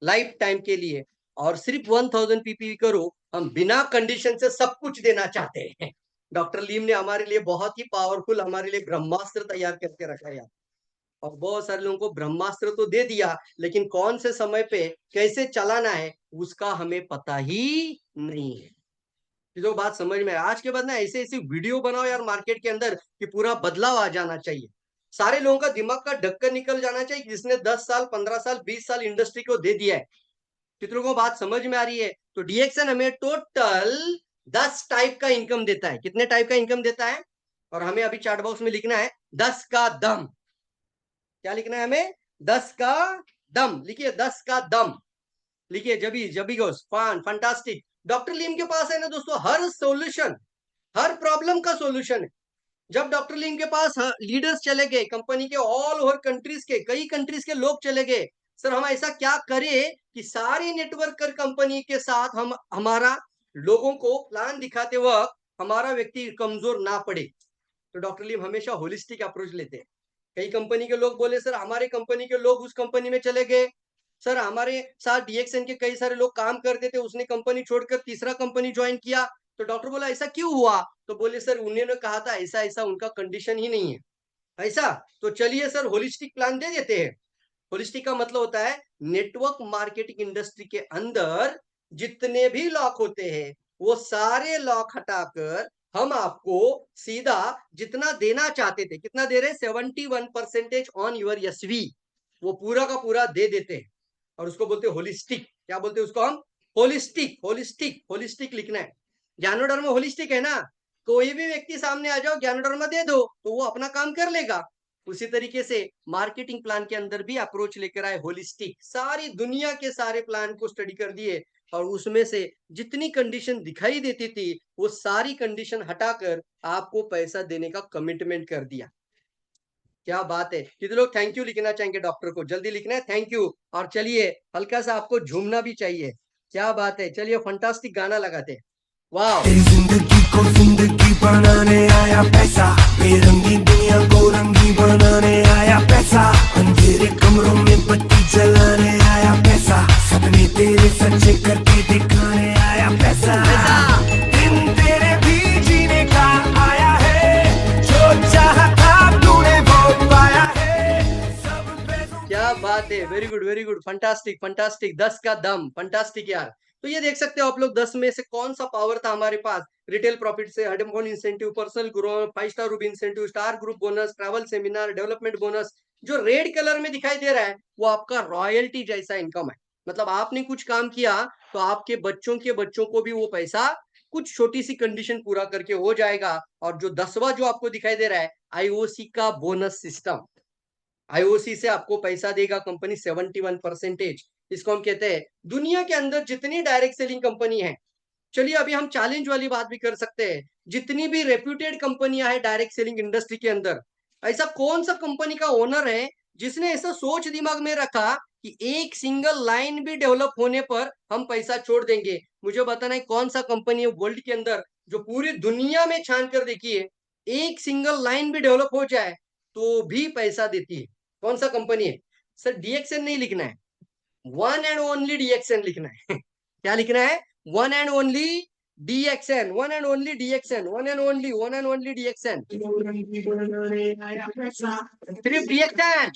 लाइफ टाइम के लिए, और सिर्फ 1,000 पीपीवी करो, हम बिना कंडीशन से सब कुछ देना चाहते हैं। डॉक्टर लीम ने हमारे लिए बहुत ही पावरफुल, हमारे लिए ब्रह्मास्त्र तैयार करके रखा है, और बहुत सारे लोगों को ब्रह्मास्त्र तो दे दिया, लेकिन कौन से समय पे कैसे चलाना है उसका हमें पता ही नहीं है। जो बात समझ में, आज के बाद ना ऐसे ऐसे वीडियो बनाओ यार मार्केट के अंदर कि पूरा बदलाव आ जाना चाहिए, सारे लोगों का दिमाग का ढक्कन निकल जाना चाहिए, जिसने 10 साल 15 साल 20 साल इंडस्ट्री को दे दिया है। कितनों को बात समझ में आ रही है? तो डीएक्सन हमें टोटल 10 टाइप का इनकम देता है। कितने टाइप का इनकम देता है? और हमें अभी चार्ट बॉक्स में लिखना है 10 का दम। क्या लिखना है हमें? 10 का दम, लिखिए 10 का दम, लिखिए जबी जबी गोस फान फंटास्टिक। डॉक्टर लीम के पास है ना दोस्तों हर सॉल्यूशन, हर प्रॉब्लम का सॉल्यूशन है। जब डॉक्टर लीम के पास लीडर्स चले गए कंपनी के, ऑल ओवर कंट्रीज के, कई कंट्रीज के लोग चले गए, सर हम ऐसा क्या करें कि सारे नेटवर्क कर कंपनी के साथ हम हमारा लोगों को प्लान दिखाते वक्त हमारा व्यक्ति कमजोर ना पड़े। तो डॉक्टर लीम हमेशा होलिस्टिक अप्रोच लेते हैं। कई कंपनी के लोग बोले सर हमारे कंपनी के लोग उस कंपनी में चले गए, सर हमारे साथ डीएक्सन के कई सारे लोग काम करते थे, उसने कंपनी छोड़कर तीसरा कंपनी ज्वाइन किया। तो डॉक्टर बोला ऐसा क्यों हुआ? तो बोले सर उन्होंने कहा था ऐसा ऐसा, उनका कंडीशन ही नहीं है ऐसा। तो चलिए सर होलिस्टिक प्लान दे देते हैं। होलिस्टिक का मतलब होता है नेटवर्क मार्केटिंग इंडस्ट्री के अंदर जितने भी लॉक होते हैं वो सारे लॉक हटाकर हम आपको सीधा जितना देना चाहते थे, कितना दे रहे? 71% ऑन यूर एसवी, वो पूरा का पूरा दे देते हैं, और उसको बोलते हैं होलिस्टिक। क्या बोलते हैं उसको हम? होलिस्टिक, होलिस्टिक, होलिस्टिक लिखना है। ज्ञानोडर्मा होलिस्टिक है ना, कोई भी व्यक्ति सामने आ जाओ ज्ञानोडर्मा दे दो तो वो अपना काम कर लेगा। उसी तरीके से मार्केटिंग प्लान के अंदर भी अप्रोच लेकर आए होलिस्टिक, सारी दुनिया के सारे प्लान को स्टडी कर दिए और उसमें से जितनी कंडीशन दिखाई देती थी वो सारी कंडीशन हटाकर आपको पैसा देने का कमिटमेंट कर दिया। क्या बात है। कितने लोग थैंक यू लिखना चाहेंगे डॉक्टर को? जल्दी लिखना है थैंक यू। और चलिए हल्का सा आपको झूमना भी चाहिए। क्या बात है। चलिए फंटास्टिक गाना लगाते हैं। वाह। जिंदगी को जिंदगी बनाने आया पैसा, बेरंगी दुनिया को रंगी बनाने आया पैसा, अंधेरे कमरों में बत्ती जलाने आया पैसा, सपने तेरे सच्चे करके दिखाने आया पैसा, दिन तेरे भी जीने का आया है, जो चाहा था तूने वो पाया है, सब पैसों क्या बात है। Very good fantastic fantastic. 10 का दम। फंटास्टिक यार। तो ये देख सकते हो आप लोग 10 में से कौन सा पावर था हमारे पास। रिटेल प्रॉफिट से, headphone incentive, personal growth, 5 star Ruby incentive, star group bonus, travel seminar, development bonus. जो रेड कलर में दिखाई दे रहा है वो आपका रॉयल्टी जैसा इनकम है। मतलब आपने कुछ काम किया तो आपके बच्चों के बच्चों को भी वो पैसा कुछ छोटी सी कंडीशन पूरा करके हो जाएगा। और जो 10वां जो आपको दिखाई दे रहा है आईओसी का बोनस सिस्टम। आईओसी से आपको पैसा देगा कंपनी 71%। इसको हम कहते हैं दुनिया के अंदर जितनी डायरेक्ट सेलिंग कंपनी है। चलिए अभी हम चैलेंज वाली बात भी कर सकते हैं। जितनी भी रेप्यूटेड कंपनियां हैं डायरेक्ट सेलिंग इंडस्ट्री के अंदर, ऐसा कौन सा कंपनी का ओनर है जिसने ऐसा सोच दिमाग में रखा कि एक सिंगल लाइन भी डेवलप होने पर हम पैसा छोड़ देंगे? मुझे बताना है कौन सा कंपनी है वर्ल्ड के अंदर जो पूरी दुनिया में छान कर देखिए एक सिंगल लाइन भी डेवलप हो जाए तो भी पैसा देती है। कौन सा कंपनी है? सर डीएक्सएन नहीं लिखना है, वन एंड ओनली डीएक्सएन लिखना है। क्या लिखना है? One and only DXN, one and only DXN, one and only DXN. को रंगी बनाने आया पैसा, सिर्फ डीएक्सएन।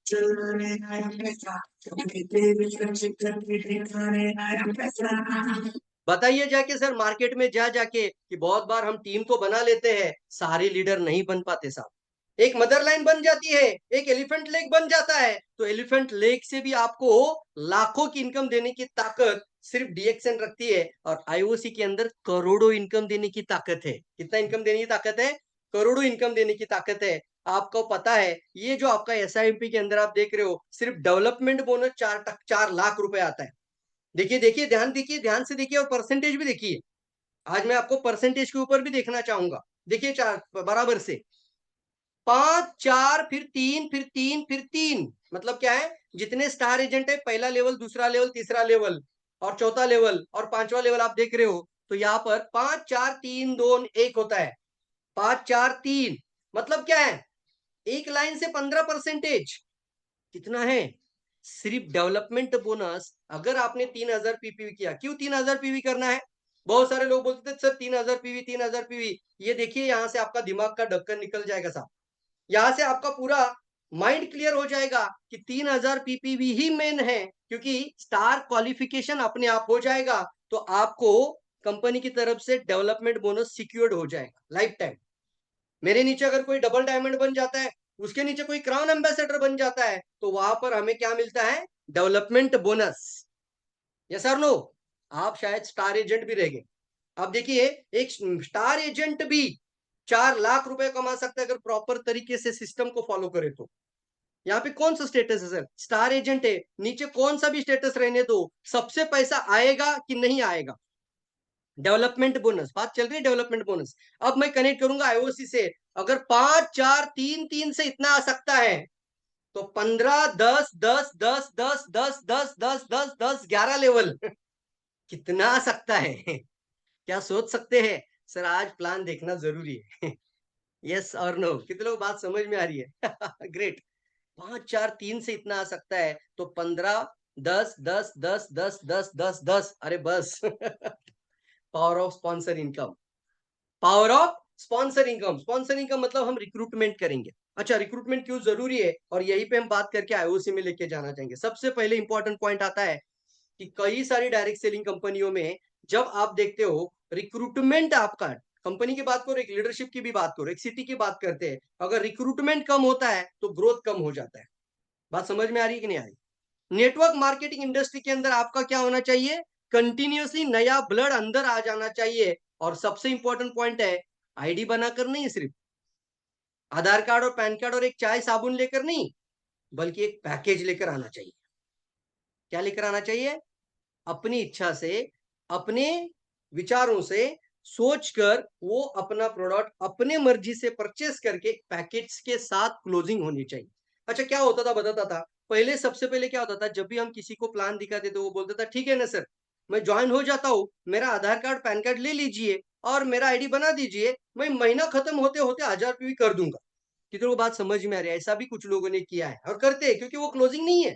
चलाने आया पैसा, सपने तेरे सच्चे करके दिखाने आया पैसा। बताइए जाके सर मार्केट में जा जाके कि बहुत बार हम टीम तो बना लेते हैं, सारे लीडर नहीं बन पाते साहब। एक मदर लाइन बन जाती है, एक एलिफेंट लेक बन जाता है, तो एलिफेंट लेक से भी आपको लाखों की इनकम देने की ताकत सिर्फ डीएक्सएन रखती है। और आईओसी के अंदर करोड़ों इनकम देने की ताकत है। कितना इनकम देने की ताकत है? करोड़ों इनकम देने की ताकत है। आपको पता है ये जो आपका एसआईपी के अंदर आप देख रहे हो सिर्फ डेवलपमेंट बोनस 4 लाख रुपए आता है। देखिए देखिए ध्यान से देखिए और परसेंटेज भी देखिए। आज मैं आपको परसेंटेज के ऊपर भी देखना चाहूंगा। देखिए 4 बराबर से 5 4 फिर 3 फिर 3 फिर 3। मतलब क्या है? जितने स्टार एजेंट है पहला लेवल, दूसरा लेवल, तीसरा लेवल और चौथा लेवल और पांचवा लेवल आप देख रहे हो तो यहाँ पर 5 4 3 2 1 होता है। 5 4 3 मतलब क्या है? एक लाइन से 15%। कितना है? सिर्फ डेवलपमेंट बोनस। अगर आपने 3000 पीपीवी किया, क्यों 3000 पीवी करना है? बहुत सारे लोग बोलते थे सर 3000 पीवी 3000 पीवी। ये देखिए यहाँ से आपका दिमाग का ढक्कन निकल जाएगा साहब। यहाँ से आपका पूरा माइंड क्लियर हो जाएगा कि 3000 पीपीवी ही मेन है, क्योंकि स्टार क्वालिफिकेशन अपने आप हो जाएगा तो आपको कंपनी की तरफ से डेवलपमेंट बोनस सिक्योर्ड हो जाएगा लाइफ टाइम। मेरे नीचे अगर कोई डबल डायमंड बन जाता है, उसके नीचे कोई क्राउन एम्बेसडर बन जाता है तो वहां पर हमें क्या मिलता है? Development bonus. यस और नो? आप शायद स्टार एजेंट भी रह गए। अब देखिए एक स्टार एजेंट भी 4 लाख रुपए कमा सकता है अगर प्रॉपर तरीके से सिस्टम को फॉलो करे तो। यहाँ पे कौन सा स्टेटस है सर? स्टार एजेंट है, नीचे कौन सा भी स्टेटस रहने दो, सबसे पैसा आएगा कि नहीं आएगा? डेवलपमेंट बोनस बात चल रही है। डेवलपमेंट बोनस अब मैं कनेक्ट करूंगा आईओसी से। अगर 5 4 3 3 से इतना आ सकता है तो 15 10 10 10 10 10 10 10 10 10 11 लेवल कितना आ सकता है? क्या सोच सकते हैं? सर आज प्लान देखना जरूरी है। यस और नो? कितने लोग बात समझ में आ रही है? ग्रेट। 5 4 3 से इतना आ सकता है तो 15 10 10 10 10 10 10 10 अरे बस। Power of sponsor income. Power of sponsor income. Sponsor income मतलब हम रिक्रूटमेंट करेंगे। अच्छा रिक्रूटमेंट क्यों जरूरी है और यही पे हम बात करके आईओसी में लेके जाना चाहेंगे। सबसे पहले इंपॉर्टेंट पॉइंट आता है कि कई सारी डायरेक्ट सेलिंग कंपनियों में जब आप देखते हो रिक्रूटमेंट आपका, कंपनी की बात करो, एक लीडरशिप की भी बात करो, एक सिटी की बात करते हैं, अगर रिक्रूटमेंट कम होता है तो ग्रोथ कम हो जाता है। बात समझ में आ रही है कि नहीं आ रही? नेटवर्क मार्केटिंग इंडस्ट्री के अंदर आपका क्या होना चाहिए? कंटिन्यूअसली नया ब्लड अंदर आ जाना चाहिए। और सबसे इंपॉर्टेंट पॉइंट है आईडी बनाकर नहीं, सिर्फ आधार कार्ड और पैन कार्ड और एक चाय साबुन लेकर नहीं, बल्कि एक पैकेज लेकर आना चाहिए। क्या लेकर आना चाहिए? अपनी इच्छा से, अपने विचारों से सोचकर वो अपना प्रोडक्ट अपने मर्जी से परचेस करके पैकेज के साथ क्लोजिंग होनी चाहिए। अच्छा, क्या होता था बताता था। पहले सबसे पहले क्या होता था, जब भी हम किसी को प्लान दिखाते थे वो बोलता था ठीक है ना सर, मैं ज्वाइन हो जाता हूँ, मेरा आधार कार्ड पैन कार्ड ले लीजिए और मेरा आईडी बना दीजिए, मैं महीना खत्म होते होते 1000 भी कर दूंगा। कितनों को बात समझ में आ रही है? ऐसा भी कुछ लोगों ने किया है और करते हैं, क्योंकि वो क्लोजिंग नहीं है।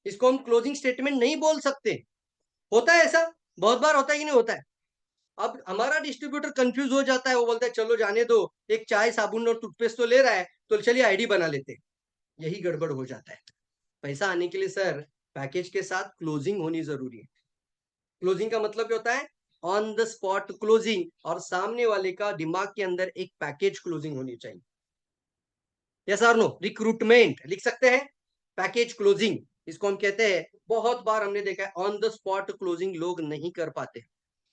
इसको हम क्लोजिंग स्टेटमेंट नहीं बोल सकते। होता है ऐसा, बहुत बार होता है कि नहीं होता है। अब हमारा डिस्ट्रीब्यूटर कंफ्यूज हो जाता है, वो बोलता है चलो जाने दो, एक चाय साबुन और टूथपेस्ट तो ले रहा है, तो चलिए आईडी बना लेते हैं। यही गड़बड़ हो जाता है। पैसा आने के लिए सर पैकेज के साथ क्लोजिंग होनी जरूरी है। क्लोजिंग का मतलब क्या होता है? ऑन द स्पॉट क्लोजिंग, और सामने वाले का दिमाग के अंदर एक पैकेज क्लोजिंग होनी चाहिए। यस और नो? रिक्रूटमेंट लिख सकते हैं, पैकेज क्लोजिंग इसको हम कहते हैं। बहुत बार हमने देखा है ऑन द स्पॉट क्लोजिंग लोग नहीं कर पाते।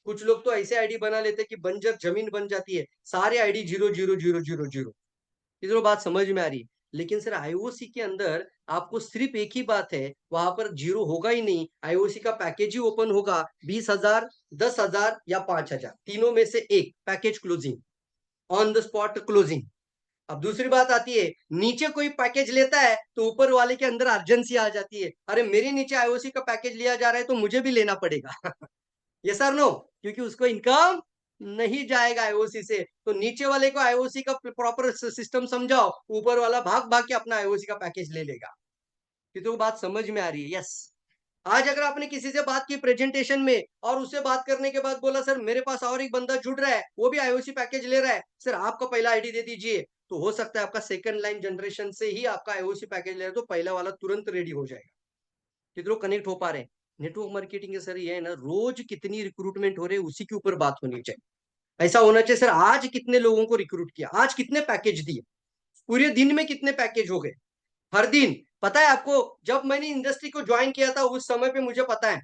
कुछ लोग तो ऐसे आईडी बना लेते कि बंजर जमीन बन जाती है, सारे आईडी 0 0 0 0 0। इधर बात समझ में आ रही है? लेकिन सर आईओसी के अंदर आपको सिर्फ एक ही बात है, वहां पर जीरो होगा ही नहीं। आईओसी का पैकेज ही ओपन होगा, 20,000, 10,000 या 5,000, तीनों में से एक package closing, on the spot closing. अब दूसरी बात आती है, नीचे कोई पैकेज लेता है तो ऊपर वाले के अंदर अर्जेंसी आ जाती है, अरे मेरे नीचे आईओसी का पैकेज लिया जा रहा है तो मुझे भी लेना पड़ेगा। ये सर नो, क्योंकि उसको इनकम नहीं जाएगा आईओसी से। तो नीचे वाले को आईओसी का प्रॉपर सिस्टम समझाओ, ऊपर वाला भाग भाग के अपना आईओसी का पैकेज ले लेगा। कि तो बात समझ में आ रही है? यस। आज अगर आपने किसी से बात की प्रेजेंटेशन में और उससे बात करने के बाद बोला सर मेरे पास और एक बंदा जुड़ रहा है, वो भी आईओसी पैकेज ले रहा है, सर आपका पहला आईडी दे दीजिए, तो हो सकता है आपका सेकंड लाइन जनरेशन से ही आपका आईओसी पैकेज ले रहा है, तो पहला वाला तुरंत रेडी हो जाएगा। कितनों कनेक्ट हो पा रहे हैं? नेटवर्क मार्केटिंग के सर ये है ना, रोज कितनी रिक्रूटमेंट हो रही है उसी के ऊपर बात होनी चाहिए। ऐसा होना चाहिए सर आज कितने लोगों को रिक्रूट किया, आज कितने पैकेज दिए, पूरे दिन में कितने पैकेज हो गए, हर दिन। पता है आपको, जब मैंने इंडस्ट्री को ज्वाइन किया था उस समय पे मुझे पता है,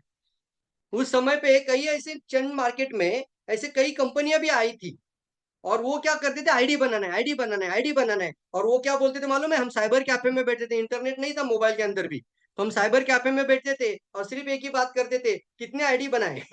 उस समय पे कई ऐसे चंद मार्केट में ऐसे कई कंपनियां भी आई थी, और वो क्या करते थे, आईडी बनाना है, आईडी बनाना है, आईडी बनाना है। और वो क्या बोलते थे मालूम है? हम साइबर कैफे में बैठे थे, इंटरनेट नहीं था मोबाइल के अंदर भी, तो हम साइबर कैफे में बैठते थे और सिर्फ एक ही बात करते थे, कितने आईडी बनाए।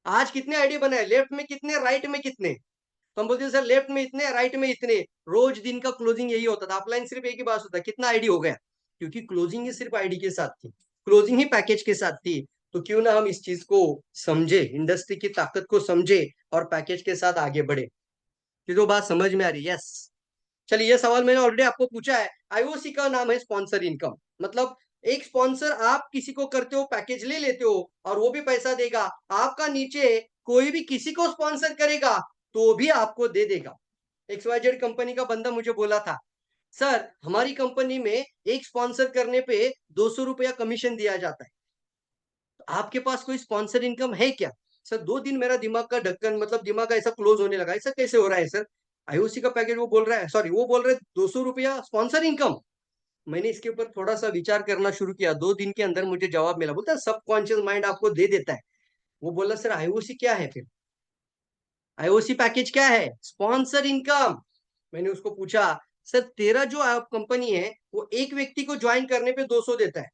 आज कितने आईडी बनाए, लेफ्ट में कितने, राइट में कितने। तो हम बोलते थे सर लेफ्ट में इतने, राइट में इतने। रोज दिन का क्लोजिंग यही होता था। ऑफलाइन सिर्फ एक ही बात होता, कितना आईडी हो गया, क्योंकि क्लोजिंग ही सिर्फ आईडी के साथ थी, क्लोजिंग ही पैकेज के साथ थी। तो क्यों ना हम इस चीज को समझे, इंडस्ट्री की ताकत को समझे और पैकेज के साथ आगे बढ़े। कि जो बात समझ में आ रही है? यस। चलिए, ये सवाल मैंने ऑलरेडी आपको पूछा है। आईओसी का नाम है स्पॉन्सर इनकम, मतलब एक स्पॉन्सर आप किसी को करते हो, पैकेज ले लेते हो और वो भी पैसा देगा। आपका नीचे कोई भी किसी को स्पॉन्सर करेगा तो भी आपको दे देगा। XYZ कंपनी का बंदा मुझे बोला था, सर हमारी कंपनी में एक स्पॉन्सर करने पे 200 रुपया कमीशन दिया जाता है, तो आपके पास कोई स्पॉन्सर इनकम है क्या? सर 2 दिन मेरा दिमाग का ढक्कन, मतलब दिमाग ऐसा क्लोज होने लगा, ऐसा कैसे हो रहा है सर? आईओसी का पैकेज वो बोल रहा है, सॉरी वो बोल रहे 200 रुपया स्पॉन्सर इनकम। मैंने इसके ऊपर थोड़ा सा विचार करना शुरू किया, 2 दिन के अंदर मुझे जवाब मिला। बोलता है सबकॉन्शियस माइंड आपको दे देता है। वो बोला सर आईओसी क्या है फिर, आईओसी पैकेज क्या है? Sponsor income. मैंने उसको पूछा, सर तेरा जो कंपनी है वो एक व्यक्ति को ज्वाइन करने पे 200 देता है,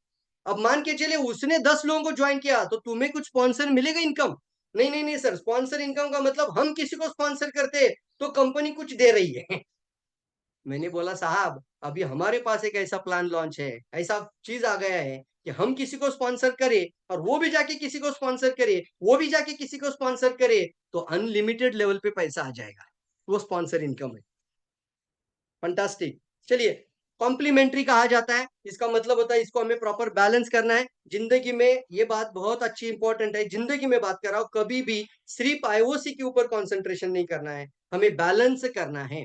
अब मान के चले उसने 10 लोगों को ज्वाइन किया तो तुम्हें कुछ स्पॉन्सर मिलेगा इनकम? नहीं नहीं नहीं सर, स्पॉन्सर इनकम का मतलब हम किसी को स्पॉन्सर करते तो कंपनी कुछ दे रही है। मैंने बोला साहब अभी हमारे पास एक ऐसा प्लान लॉन्च है, ऐसा चीज आ गया है कि हम किसी को स्पॉन्सर करें और वो भी जाके किसी को स्पॉन्सर करे, वो भी जाके किसी को स्पॉन्सर करे, तो अनलिमिटेड लेवल पे पैसा आ जाएगा। वो स्पॉन्सर इनकम है। फंटास्टिक। चलिए, कॉम्प्लीमेंट्री कहा जाता है, इसका मतलब होता है इसको हमें प्रॉपर बैलेंस करना है जिंदगी में। ये बात बहुत अच्छी इंपॉर्टेंट है, जिंदगी में बात कर रहा हूं, कभी भी सिर्फ आईओसी के ऊपर कंसंट्रेशन नहीं करना है, हमें बैलेंस करना है।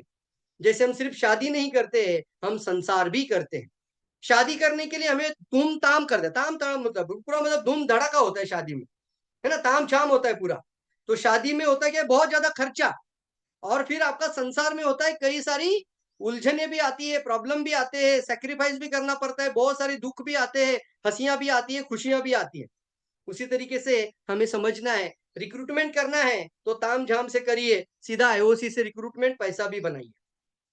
जैसे हम सिर्फ शादी नहीं करते, हम संसार भी करते हैं। शादी करने के लिए हमें धूम ताम कर दे, ताम ताम मतलब पूरा, मतलब धूम धड़ाका होता है शादी में, है ना, ताम झाम होता है पूरा। तो शादी में होता है क्या, बहुत ज्यादा खर्चा, और फिर आपका संसार में होता है कई सारी उलझने भी आती है, प्रॉब्लम भी आते हैं, सेक्रीफाइस भी करना पड़ता है, बहुत सारे दुख भी आते हैं, हंसियां भी आती है, खुशियां भी आती है। उसी तरीके से हमें समझना है, रिक्रूटमेंट करना है तो ताम झाम से करिए, सीधा आईओसी से रिक्रूटमेंट, पैसा भी बनाइए।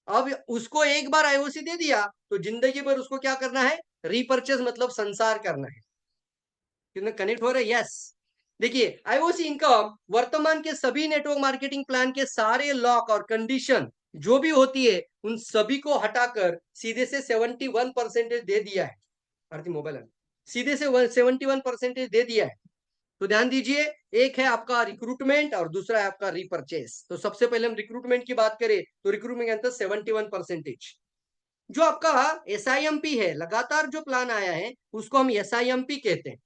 अब उसको एक बार आईओसी दे दिया तो जिंदगी भर उसको क्या करना है, रीपर्चेस मतलब संसार करना है। कितने कनेक्ट हो रहे हैं? यस। देखिए आईओसी इनकम वर्तमान के सभी नेटवर्क मार्केटिंग प्लान के सारे लॉक और कंडीशन जो भी होती है उन सभी को हटाकर सीधे से 71% दे दिया है। आरती मोबाइल सीधे से 71% दे दिया है। तो ध्यान दीजिए, एक है आपका रिक्रूटमेंट और दूसरा है आपका रिपर्चेस। तो सबसे पहले हम रिक्रूटमेंट की बात करें तो रिक्रूटमेंट के अंदर 71%। जो आपका SIMP है, लगातार जो प्लान आया है उसको हम SIMP कहते हैं।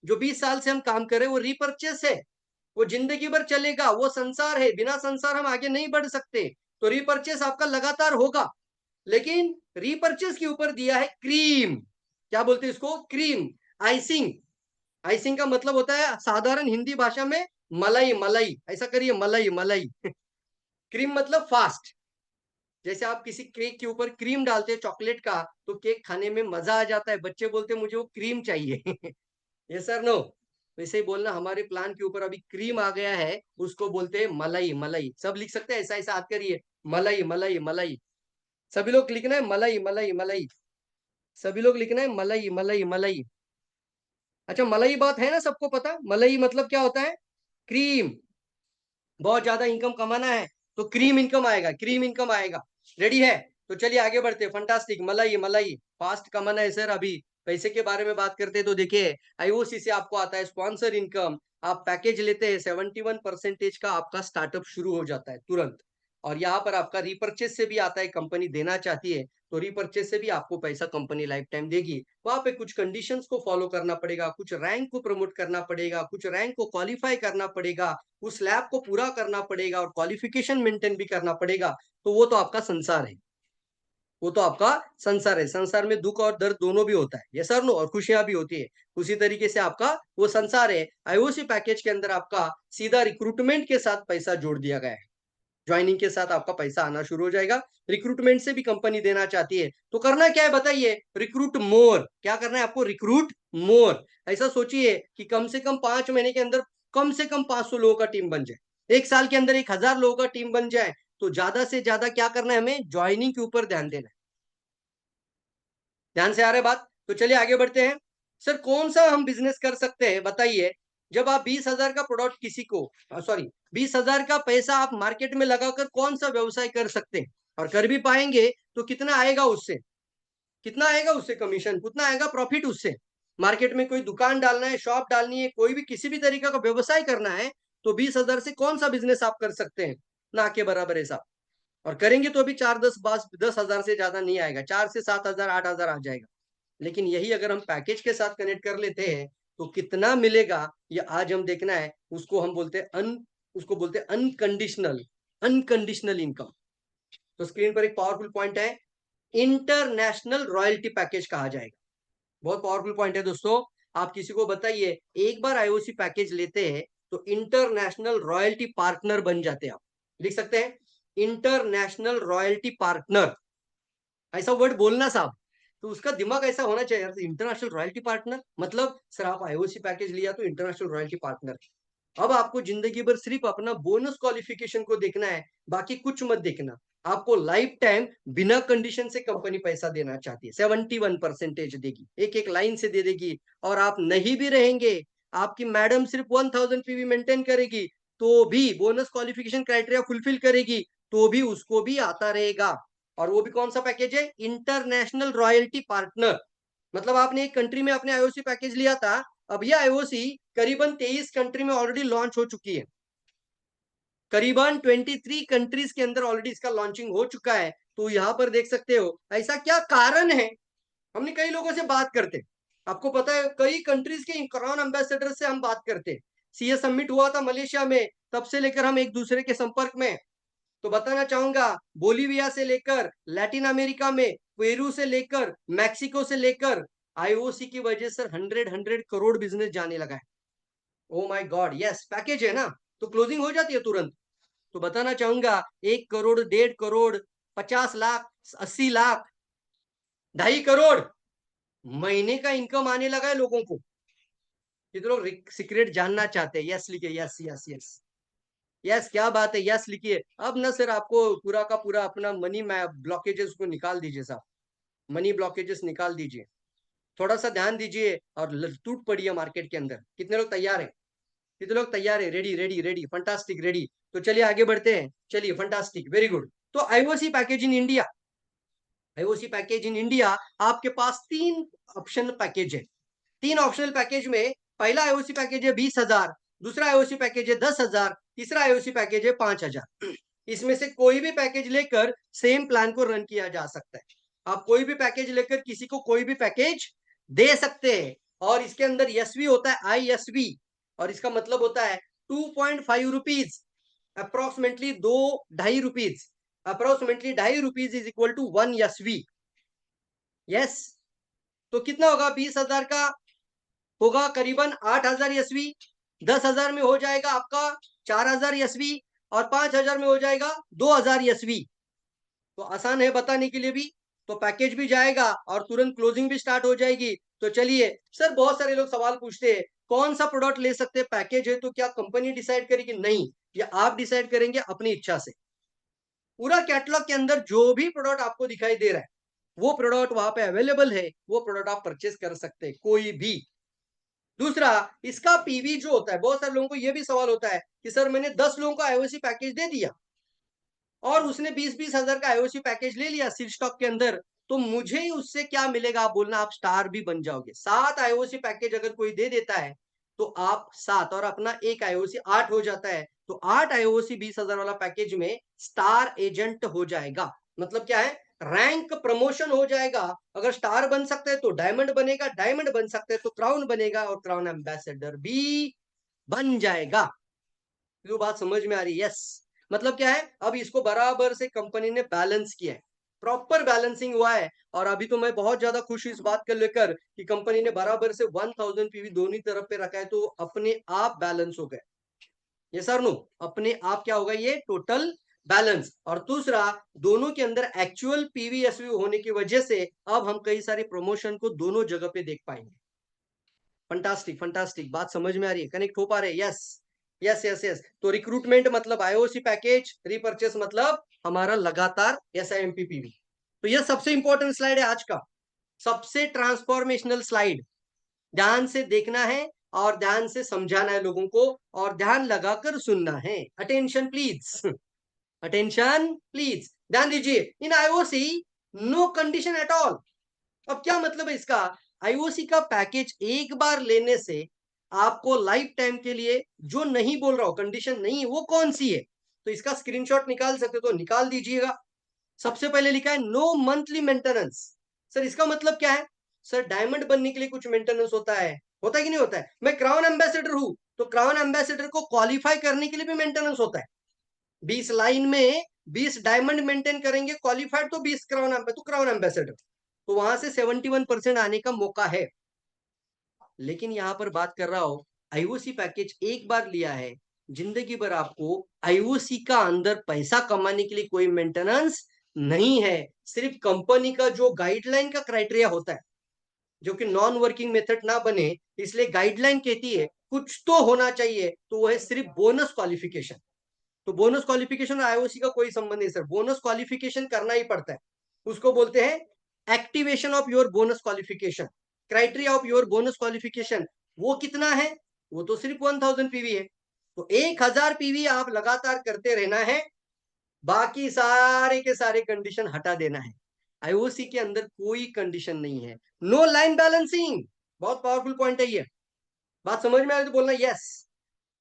जो 20 साल से हम काम कर रहे हैं वो रिपर्चेस है, वो जिंदगी भर चलेगा, वो संसार है, बिना संसार हम आगे नहीं बढ़ सकते। तो रिपर्चेस आपका लगातार होगा। लेकिन रिपर्चेस के ऊपर दिया है क्रीम। क्या बोलते हैं इसको? Cream, icing. आइसिंग का मतलब होता है साधारण हिंदी भाषा में मलाई। मलाई ऐसा करिए, मलाई मलाई। क्रीम मतलब फास्ट। जैसे आप किसी केक के ऊपर क्रीम डालते हैं चॉकलेट का तो केक खाने में मजा आ जाता है, बच्चे बोलते हैं मुझे वो क्रीम चाहिए। ये सर नो, वैसे ही बोलना हमारे प्लान के ऊपर अभी क्रीम आ गया है उसको बोलते हैं मलाई। मलाई सब लिख सकते हैं, ऐसा ऐसा हाथ करिए, मलाई मलाई मलाई। सभी लोग लिखना है मलाई मलाई मलाई। सभी लोग लिखना है मलाई मलाई मलाई। अच्छा मलाई बात है ना, सबको पता मलाई मतलब क्या होता है? क्रीम। बहुत ज्यादा इनकम कमाना है तो क्रीम इनकम आएगा, क्रीम इनकम आएगा। रेडी है? तो चलिए आगे बढ़ते हैं। फंटास्टिक, मलाई मलाई। फास्ट कमाना है सर। अभी पैसे के बारे में बात करते हैं तो देखिए आईओसी से आपको आता है स्पॉन्सर इनकम। आप पैकेज लेते हैं 71% का आपका स्टार्टअप शुरू हो जाता है तुरंत। और यहाँ पर आपका रिपर्चेस से भी आता है, कंपनी देना चाहती है तो रिपर्चेस से भी आपको पैसा कंपनी लाइफ टाइम देगी। वहां पे कुछ कंडीशंस को फॉलो करना पड़ेगा, कुछ रैंक को प्रमोट करना पड़ेगा, कुछ रैंक को क्वालिफाई करना पड़ेगा, उस लैब को पूरा करना पड़ेगा और क्वालिफिकेशन मेंटेन भी करना पड़ेगा। तो वो तो आपका संसार है, वो तो आपका संसार है। संसार में दुख और दर्द दोनों भी होता है, ये सर नो, और खुशियां भी होती है। उसी तरीके से आपका वो संसार है। आईओसी पैकेज के अंदर आपका सीधा रिक्रूटमेंट के साथ पैसा जोड़ दिया गया है। ज्वाइनिंग के साथ आपका पैसा आना शुरू हो जाएगा। रिक्रूटमेंट से भी कंपनी देना चाहती है तो करना क्या है बताइए? रिक्रूट मोर। क्या करना है आपको? रिक्रूट मोर। ऐसा सोचिए कि कम से कम 5 महीने के अंदर कम से कम 500 लोगों का टीम बन जाए, 1 साल के अंदर 1000 लोगों का टीम बन जाए। तो ज्यादा से ज्यादा क्या करना है? हमें ज्वाइनिंग के ऊपर ध्यान देना है। ध्यान से आ रहा है बात? तो चलिए आगे बढ़ते हैं। सर कौन सा हम बिजनेस कर सकते हैं बताइए? जब आप 20,000 का प्रोडक्ट किसी को, सॉरी 20,000 का पैसा आप मार्केट में लगाकर कौन सा व्यवसाय कर सकते हैं? और कर भी पाएंगे तो कितना आएगा उससे? कितना आएगा उससे कमीशन? कितना आएगा प्रॉफिट उससे? मार्केट में कोई दुकान डालना है, शॉप डालनी है, कोई भी किसी भी तरीके का व्यवसाय करना है तो 20,000 से कौन सा बिजनेस आप कर सकते हैं? ना के बराबर है साहब। और करेंगे तो अभी 4-10 से ज्यादा नहीं आएगा, 4 से 7,000 8,000 आ जाएगा। लेकिन यही अगर हम पैकेज के साथ कनेक्ट कर लेते हैं तो कितना मिलेगा ये आज हम देखना है। उसको हम बोलते हैं अनकंडीशनल, अनकंडीशनल इनकम। तो स्क्रीन पर एक पावरफुल पॉइंट है, इंटरनेशनल रॉयल्टी पैकेज कहा जाएगा। बहुत पावरफुल पॉइंट है दोस्तों। आप किसी को बताइए, एक बार आईओसी पैकेज लेते हैं तो इंटरनेशनल रॉयल्टी पार्टनर बन जाते हैं। आप लिख सकते हैं इंटरनेशनल रॉयल्टी पार्टनर, ऐसा वर्ड बोलना साहब। तो उसका दिमाग ऐसा होना चाहिए यार, इंटरनेशनल रॉयल्टी पार्टनर मतलब सर आप आईओसी पैकेज लिया तो इंटरनेशनल रॉयल्टी पार्टनर। अब आपको जिंदगी भर सिर्फ अपना बोनस क्वालिफिकेशन को देखना है, बाकी कुछ मत देखना। आपको लाइफ टाइम बिना कंडीशन से कंपनी पैसा देना चाहती है, 71% देगी, एक एक लाइन से दे देगी। और आप नहीं भी रहेंगे, आपकी मैडम सिर्फ 1000 पीवी मेंटेन करेगी तो भी, बोनस क्वालिफिकेशन क्राइटेरिया फुलफिल करेगी तो भी उसको भी आता रहेगा। और वो भी कौन सा पैकेज है? International royalty partner. मतलब आपने एक कंट्री में अपने आईओसी पैकेज लिया था, अब ये आईओसी करीबन 23 कंट्री में ऑलरेडी लॉन्च हो चुकी है। करीबन 23 कंट्रीज के अंदर ऑलरेडी इसका लॉन्चिंग हो चुका है। तो यहां पर देख सकते हो ऐसा क्या कारण है। हमने कई लोगों से बात करते, आपको पता है कई कंट्रीज के क्राउन एम्बेसडर से हम बात करते। सीए समिट हुआ था मलेशिया में, तब से लेकर हम एक दूसरे के संपर्क में। तो बताना चाहूंगा बोलीविया से लेकर लैटिन अमेरिका में, पेरू से लेकर मैक्सिको से लेकर, आईओसी की वजह से 100 करोड़ बिजनेस जाने लगा है। Oh my God, yes package है ना तो क्लोजिंग हो जाती है तुरंत। तो बताना चाहूंगा 1 करोड़, 1.5 करोड़, 50 लाख, 80 लाख, 2.5 करोड़ महीने का इनकम आने लगा है लोगों को। कितने लोग सीक्रेट जानना चाहते हैं? यस लिखिए, यस यस यस यस, क्या बात है, यस लिखिए। अब ना सर आपको पूरा का पूरा अपना मनी ब्लॉकेजेस को निकाल दीजिए साहब, मनी ब्लॉकेजेस निकाल दीजिए। थोड़ा सा ध्यान दीजिए और टूट पड़िए मार्केट के अंदर। कितने लोग तैयार हैं? कितने लोग तैयार है? Ready ready ready, fantastic, ready. तो चलिए आगे बढ़ते हैं। चलिए, फंटास्टिक, वेरी गुड। तो IOC package in India, IOC package in India, आपके पास 3 ऑप्शन पैकेज है। 3 ऑप्शनल पैकेज में पहला आईओसी पैकेज है 20,000, दूसरा आईओसी पैकेज है 10,000, तीसरा आईओसी पैकेज है 5,000। इसमें से कोई भी पैकेज लेकर सेम प्लान को रन किया जा सकता है। आप कोई भी पैकेज लेकर किसी को कोई भी पैकेज दे सकते हैं। और इसके अंदर एसवी होता है, ISV, और इसका मतलब होता है 2.5 rupees, approximately 2.5 rupees, approximately 2.5 rupees is equal to 1 SV। Yes, तो कितना होगा? 20,000 का होगा करीबन 8,000 SV, 10,000 में हो जाएगा आपका 4,000 SV, और 5,000 में हो जाएगा 2,000 SV। तो आसान है बताने के लिए भी। तो पैकेज भी जाएगा और तुरंत क्लोजिंग भी स्टार्ट हो जाएगी। तो चलिए सर, बहुत सारे लोग सवाल पूछते हैं कौन सा प्रोडक्ट ले सकते हैं, पैकेज है तो क्या कंपनी डिसाइड करेगी? नहीं, ये आप डिसाइड करेंगे अपनी इच्छा से। पूरा कैटलॉग के अंदर जो भी प्रोडक्ट आपको दिखाई दे रहा है वो प्रोडक्ट वहां पे अवेलेबल है, वो प्रोडक्ट आप परचेस कर सकते हैं, कोई भी। दूसरा, इसका पीवी जो होता है, बहुत सारे लोगों को ये भी सवाल होता है कि सर मैंने 10 लोगों को आईओसी पैकेज दे दिया और उसने 20-20 हजार का आईओसी पैकेज ले लिया सील स्टॉक के अंदर, तो मुझे ही उससे क्या मिलेगा? आप बोलना आप स्टार भी बन जाओगे। 7 आईओसी पैकेज अगर कोई दे देता है तो आप 7 और अपना एक आईओसी 8 हो जाता है। तो 8 आईओसी 20,000 वाला पैकेज में स्टार एजेंट हो जाएगा। मतलब क्या है? रैंक प्रमोशन हो जाएगा। अगर स्टार बन सकते हैं तो डायमंड बनेगा, डायमंड बन सकते हैं तो क्राउन बनेगा, और क्राउन एम्बेसडर भी बन जाएगा। तो बात समझ में आ रही है? यस। मतलब क्या है? अब इसको बराबर से कंपनी ने बैलेंस किया है, प्रॉपर बैलेंसिंग हुआ है। और अभी तो मैं बहुत ज्यादा खुश हूं इस बात को लेकर कि कंपनी ने बराबर से 1000 पीवी दोनों तरफ पे रखा है, तो अपने आप बैलेंस हो गए। ये सर नो, अपने आप क्या होगा? ये टोटल बैलेंस। और दूसरा, दोनों के अंदर एक्चुअल पीवीएसवी होने की वजह से अब हम कई सारे प्रमोशन को दोनों जगह पे देख पाएंगे। फंटास्टिक, फंटास्टिक, बात समझ में आ रही है? कनेक्ट हो पा रहे? Yes yes yes yes. तो रिक्रूटमेंट मतलब आईओसी पैकेज, रिपर्चेस मतलब हमारा लगातार SIMPPV। तो यह सबसे इंपॉर्टेंट स्लाइड है आज का, सबसे ट्रांसफॉर्मेशनल स्लाइड। ध्यान से देखना है और ध्यान से समझाना है लोगों को, और ध्यान लगाकर सुनना है। अटेंशन प्लीज, अटेंशन प्लीज, ध्यान दीजिए। In IOC no condition at all. अब क्या मतलब है इसका? आईओसी का पैकेज एक बार लेने से आपको लाइफ टाइम के लिए, जो नहीं बोल रहा हूं कंडीशन नहीं, वो कौन सी है? तो इसका स्क्रीनशॉट निकाल सकते तो निकाल दीजिएगा। सबसे पहले लिखा है नो मंथली मेंटेनेंस। सर इसका मतलब क्या है? सर डायमंड बनने के लिए कुछ मेंटेनेंस होता है कि नहीं होता है? मैं क्राउन एम्बेसडर हूं तो क्राउन एम्बेसडर को क्वालिफाई करने के लिए भी मेंटेनेंस होता है। 20 लाइन में 20 डायमंड मेंटेन करेंगे, क्वालिफाइड तो 20 क्राउन एम्बेसडर, तो वहां से 71% आने का मौका है। लेकिन यहां पर बात कर रहा हूं, आईओसी पैकेज एक बार लिया है, जिंदगी भर आपको आईओसी का अंदर पैसा कमाने के लिए कोई मेंटेनेंस नहीं है। सिर्फ कंपनी का जो गाइडलाइन का क्राइटेरिया होता है, जो कि नॉन वर्किंग मेथड ना बने, इसलिए गाइडलाइन कहती है कुछ तो होना चाहिए, तो वो है सिर्फ बोनस क्वालिफिकेशन। तो बोनस क्वालिफिकेशन और आईओसी का कोई संबंध नहीं सर, बोनस क्वालिफिकेशन करना ही पड़ता है। उसको बोलते हैं activation of your bonus qualification, criteria of your bonus qualification. वो कितना है? वो तो सिर्फ 1000 पीवी है। तो 1000 पीवी आप लगातार करते रहना है, बाकी सारे के सारे कंडीशन हटा देना है। आईओसी के अंदर कोई कंडीशन नहीं है। नो लाइन बैलेंसिंग, बहुत पावरफुल पॉइंट है ये। बात समझ में आए तो बोलना yes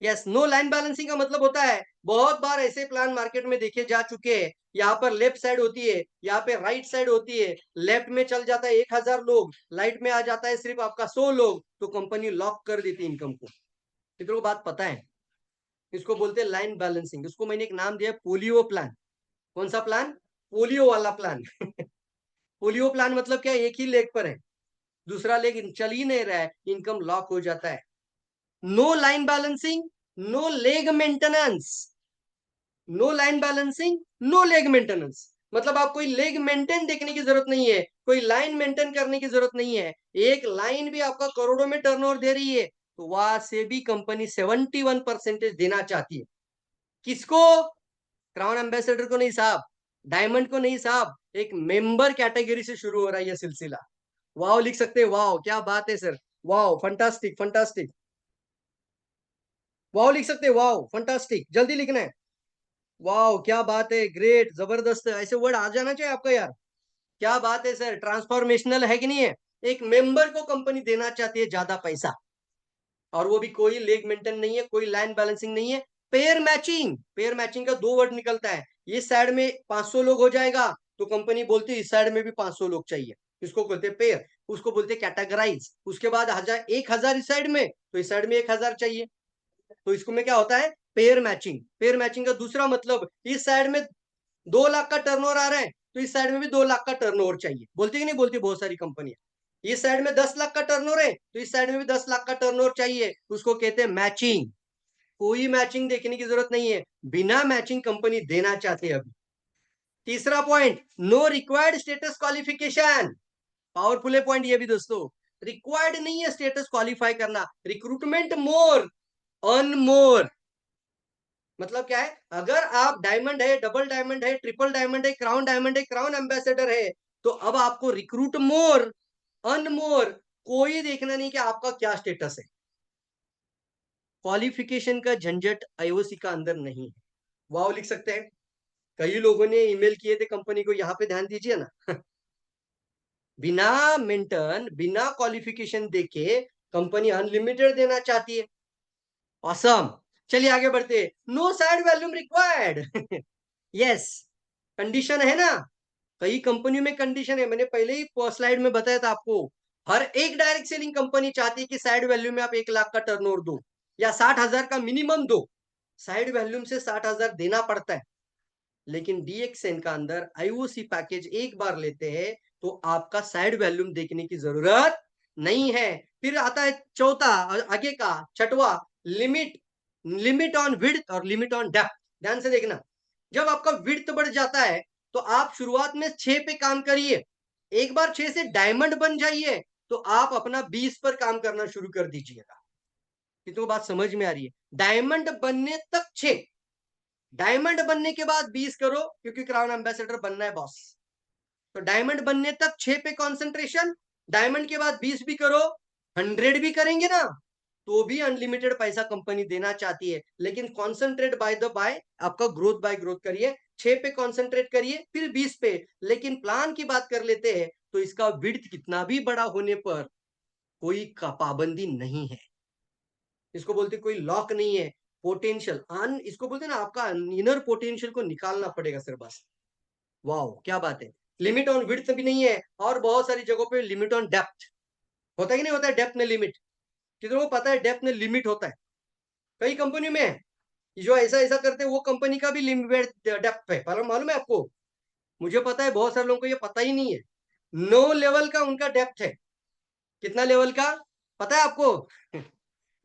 yes. No line balancing का मतलब होता है, बहुत बार ऐसे प्लान मार्केट में देखे जा चुके हैं, यहाँ पर लेफ्ट साइड होती है, यहाँ पे राइट साइड होती है। लेफ्ट में चल जाता है 1000 लोग, राइट में आ जाता है सिर्फ आपका 100 लोग, तो कंपनी लॉक कर देती है इनकम को। कितनों को बात पता है? इसको बोलते हैं लाइन बैलेंसिंग। इसको मैंने एक नाम दिया पोलियो प्लान। कौन सा प्लान? पोलियो वाला प्लान। पोलियो प्लान मतलब क्या? एक ही लेग पर है, दूसरा लेग चल ही नहीं रहा है, इनकम लॉक हो जाता है। No line balancing, no leg maintenance. No line balancing, no leg maintenance, मतलब आप कोई लेग मेंटेन देखने की जरूरत नहीं है, कोई लाइन मेंटेन करने की जरूरत नहीं है। एक लाइन भी आपका करोड़ों में टर्नओवर दे रही है, तो वहां से भी कंपनी 71% देना चाहती है। किसको? क्राउन एम्बेसडर को नहीं साहब, डायमंड को नहीं साहब, एक मेंबर कैटेगरी से शुरू हो रहा है यह सिलसिला। वाओ लिख सकते हैं, वाओ क्या बात है sir, wow fantastic fantastic, wow लिख सकते हैं, वाओ फंटास्टिक, जल्दी लिखना है, वाओ क्या बात है, ग्रेट, जबरदस्त, ऐसे वर्ड आ जाना चाहिए आपका यार, क्या बात है सर, ट्रांसफॉर्मेशनल है कि नहीं है। एक मेंबर को कंपनी देना चाहती है ज्यादा पैसा, और वो भी कोई लेग मेंटेन नहीं है, कोई लाइन बैलेंसिंग नहीं है, पेयर मैचिंग, पेयर मैचिंग का दो वर्ड निकलता है, इस साइड में 500 लोग हो जाएगा तो कंपनी बोलती है इस साइड में भी 500 लोग चाहिए, इसको बोलते हैं पेयर, उसको बोलते हैं कैटेगराइज, उसके बाद 1000 इस साइड में तो इस साइड में 1000 चाहिए, तो इसको में क्या होता है, पेयर मैचिंग। पेयर मैचिंग का दूसरा मतलब, इस साइड में 2 लाख का टर्नओवर आ रहा है तो इस साइड में भी 2 लाख का टर्नओवर चाहिए, बोलती कि नहीं बोलती बहुत सारी कंपनियां, इस साइड में 10 लाख का टर्नओवर है तो इस साइड में भी 10 लाख का टर्नओवर चाहिए, उसको कहते हैं मैचिंग। कोई मैचिंग देखने की जरूरत नहीं है, बिना मैचिंग कंपनी देना चाहती है अभी। तीसरा point, no required status qualification, powerful है पॉइंट ये भी दोस्तों, रिक्वायर्ड नहीं है स्टेटस क्वालिफाई करना, रिक्रूटमेंट मोर, अर्न मोर, मतलब क्या है, अगर आप डायमंड है, डबल डायमंड है, ट्रिपल डायमंड है, क्राउन एम्बेसडर है, तो अब आपको रिक्रूट मोर, अर्न मोर, कोई देखना नहीं कि आपका क्या स्टेटस है, क्वालिफिकेशन का झंझट आईओसी का अंदर नहीं है, वाव लिख सकते हैं। कई लोगों ने ईमेल किए थे कंपनी को, यहाँ पे ध्यान दीजिए ना बिना मेंटन, बिना क्वालिफिकेशन देके कंपनी अनलिमिटेड देना चाहती है, ऑसम। चलिए आगे बढ़ते, no side volume required yes, condition है ना, कई कंपनियों में कंडीशन है, मैंने पहले ही स्लाइड में बताया था आपको, हर एक डायरेक्ट सेलिंग कंपनी चाहती है कि साइड वैल्यू में आप 1 लाख का टर्नओवर दो या 60,000 का मिनिमम दो, साइड वैल्यूम से 60,000 देना पड़ता है, लेकिन डीएक्सएन का अंदर आईओसी पैकेज एक बार लेते हैं तो आपका साइड वैल्यूम देखने की जरूरत नहीं है। फिर आता है चौथा, आगे का छठवा, लिमिट, लिमिट ऑन विड्थ और लिमिट ऑन डेप्थ, ध्यान से देखना, जब आपका विड्थ बढ़ जाता है तो आप शुरुआत में 6 पे काम करिए, एक बार 6 से डायमंड बन जाइए तो आप अपना 20 पर काम करना शुरू कर दीजिएगा। ये तो बात समझ में आ रही है, डायमंड बनने तक 6, डायमंड बनने के बाद 20 करो क्योंकि क्राउन एम्बेसडर बनना है बॉस, तो डायमंड बनने तक 6 पे कंसंट्रेशन, डायमंड के बाद 20 भी करो, 100 भी करेंगे ना तो भी अनलिमिटेड पैसा कंपनी देना चाहती है, लेकिन कॉन्सेंट्रेट बाय आपका ग्रोथ बाय ग्रोथ करिए, 6 पे कॉन्सेंट्रेट करिए फिर 20 पे, लेकिन प्लान की बात कर लेते हैं तो इसका विड्थ कितना भी बड़ा होने पर कोई पाबंदी नहीं है, इसको बोलते कोई लॉक नहीं है, पोटेंशियल अन, इसको बोलते हैं ना, आपका इनर पोटेंशियल को निकालना पड़ेगा सर बस, वाओ क्या बात है। लिमिट ऑन विड्थ भी नहीं है, और बहुत सारी जगहों पे लिमिट ऑन डेप्थ होता है कि नहीं होता है, डेप्थ में लिमिट, कितनों को पता है डेप्थ में लिमिट होता है, कई कंपनियों में है जो ऐसा ऐसा करते हैं, वो कंपनी का भी लिमिट डेप्थ है, मालूम है आपको, मुझे पता है बहुत सारे लोगों को ये पता ही नहीं है, 9 लेवल का उनका डेप्थ है, कितना लेवल का पता है आपको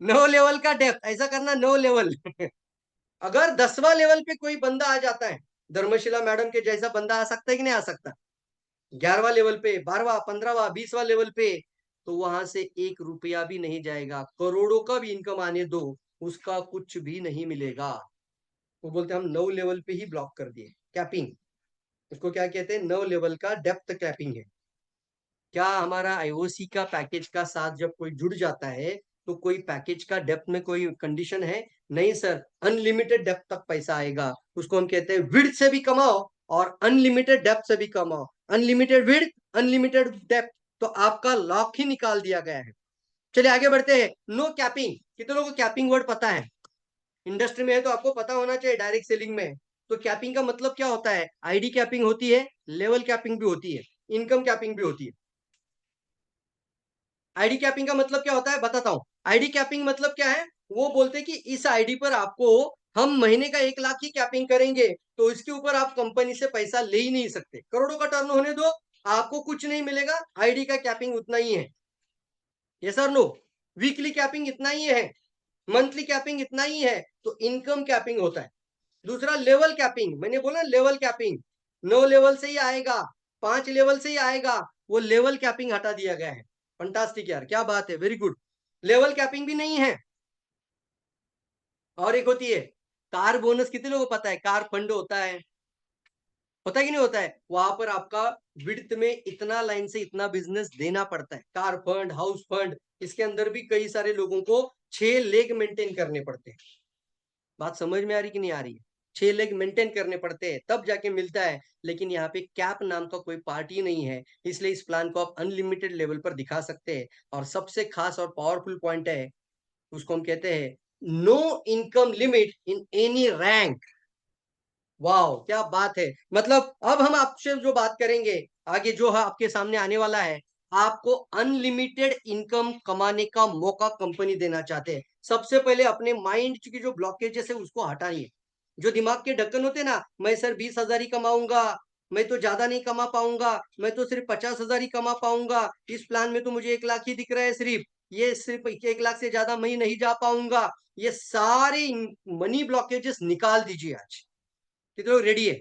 9 लेवल का डेप्थ, ऐसा करना 9 लेवल अगर 10वां लेवल पे कोई बंदा आ जाता है, धर्मशिला मैडम के जैसा बंदा आ सकता है कि नहीं आ सकता, 11वां लेवल पे, 12वां, 15वां, 20वां लेवल पे, तो वहां से 1 रुपया भी नहीं जाएगा, करोड़ों का भी इनकम आने दो, उसका कुछ भी नहीं मिलेगा, वो बोलते हैं हम 9 लेवल पे ही ब्लॉक कर दिए, कैपिंग, इसको क्या कहते हैं, 9 लेवल का डेप्थ कैपिंग है। क्या हमारा आईओसी का पैकेज का साथ जब कोई जुड़ जाता है तो कोई पैकेज का डेप्थ में कोई कंडीशन है, नहीं सर, अनलिमिटेड डेप्थ तक पैसा आएगा, उसको हम कहते हैं विड्थ से भी कमाओ और अनलिमिटेड डेप्थ से भी कमाओ, अनलिमिटेड विड्थ, अनलिमिटेड डेप्थ, तो आपका लॉक ही निकाल दिया गया है। चलिए आगे बढ़ते हैं, नो कैपिंग, कितने लोगों को कैपिंग वर्ड पता है, इंडस्ट्री में है तो आपको पता होना चाहिए, डायरेक्ट सेलिंग में, तो कैपिंग का मतलब क्या होता है, आईडी कैपिंग होती है, लेवल कैपिंग भी होती है, इनकम कैपिंग भी होती है। आईडी कैपिंग का मतलब क्या होता है बताता हूं, आईडी कैपिंग मतलब क्या है, वो बोलते हैं कि इस आईडी पर आपको हम महीने का 1 लाख की कैपिंग करेंगे, तो इसके ऊपर आप कंपनी से पैसा ले ही नहीं सकते, करोड़ों का टर्न होने दो, आपको कुछ नहीं मिलेगा, आईडी का कैपिंग उतना ही है, यस और नो, वीकली कैपिंग इतना ही है, मंथली कैपिंग इतना ही है, तो इनकम कैपिंग होता है। दूसरा लेवल कैपिंग, मैंने बोला लेवल कैपिंग, 9 लेवल से ही आएगा, 5 लेवल से ही आएगा, वो लेवल कैपिंग हटा दिया गया है, फंटास्टिक यार, क्या बात है, वेरी गुड, लेवल कैपिंग भी नहीं है। और एक होती है कार बोनस, कितने लोगों को पता है, कार फंड होता है, होता है कि नहीं होता है? वहां पर आपका विड्थ में इतना लाइन से इतना बिजनेस देना पड़ता है। कार फंड, हाउस फंड, इसके अंदर भी कई सारे लोगों को 6 लेग मेंटेन करने पड़ते हैं। बात समझ में आ रही कि नहीं आ रही है? 6 लेग मेंटेन करने पड़ते हैं तब जाके मिलता है। लेकिन यहाँ पे कैप नाम का कोई पार्टी नहीं है, इसलिए इस प्लान को आप अनलिमिटेड लेवल पर दिखा सकते हैं। और सबसे खास और पावरफुल पॉइंट है, उसको हम कहते हैं no income limit in any rank. वाह क्या बात है। मतलब अब हम आपसे जो बात करेंगे आगे, जो है आपके सामने आने वाला है, आपको अनलिमिटेड इनकम कमाने का मौका कंपनी देना चाहते हैं। सबसे पहले अपने माइंड की जो ब्लॉकेजेस है उसको हटाइए। जो दिमाग के ढक्कन होते हैं ना, मैं सर 20,000 ही कमाऊंगा, मैं तो ज्यादा नहीं कमा पाऊंगा, मैं तो सिर्फ 50,000 ही कमा पाऊंगा, इस प्लान में तो मुझे 1 लाख ही दिख रहा है, सिर्फ ये सिर्फ 1 लाख से ज्यादा मैं नहीं जा पाऊंगा, ये सारे मनी ब्लॉकेजेस निकाल दीजिए आज। कितने लोग रेडी है?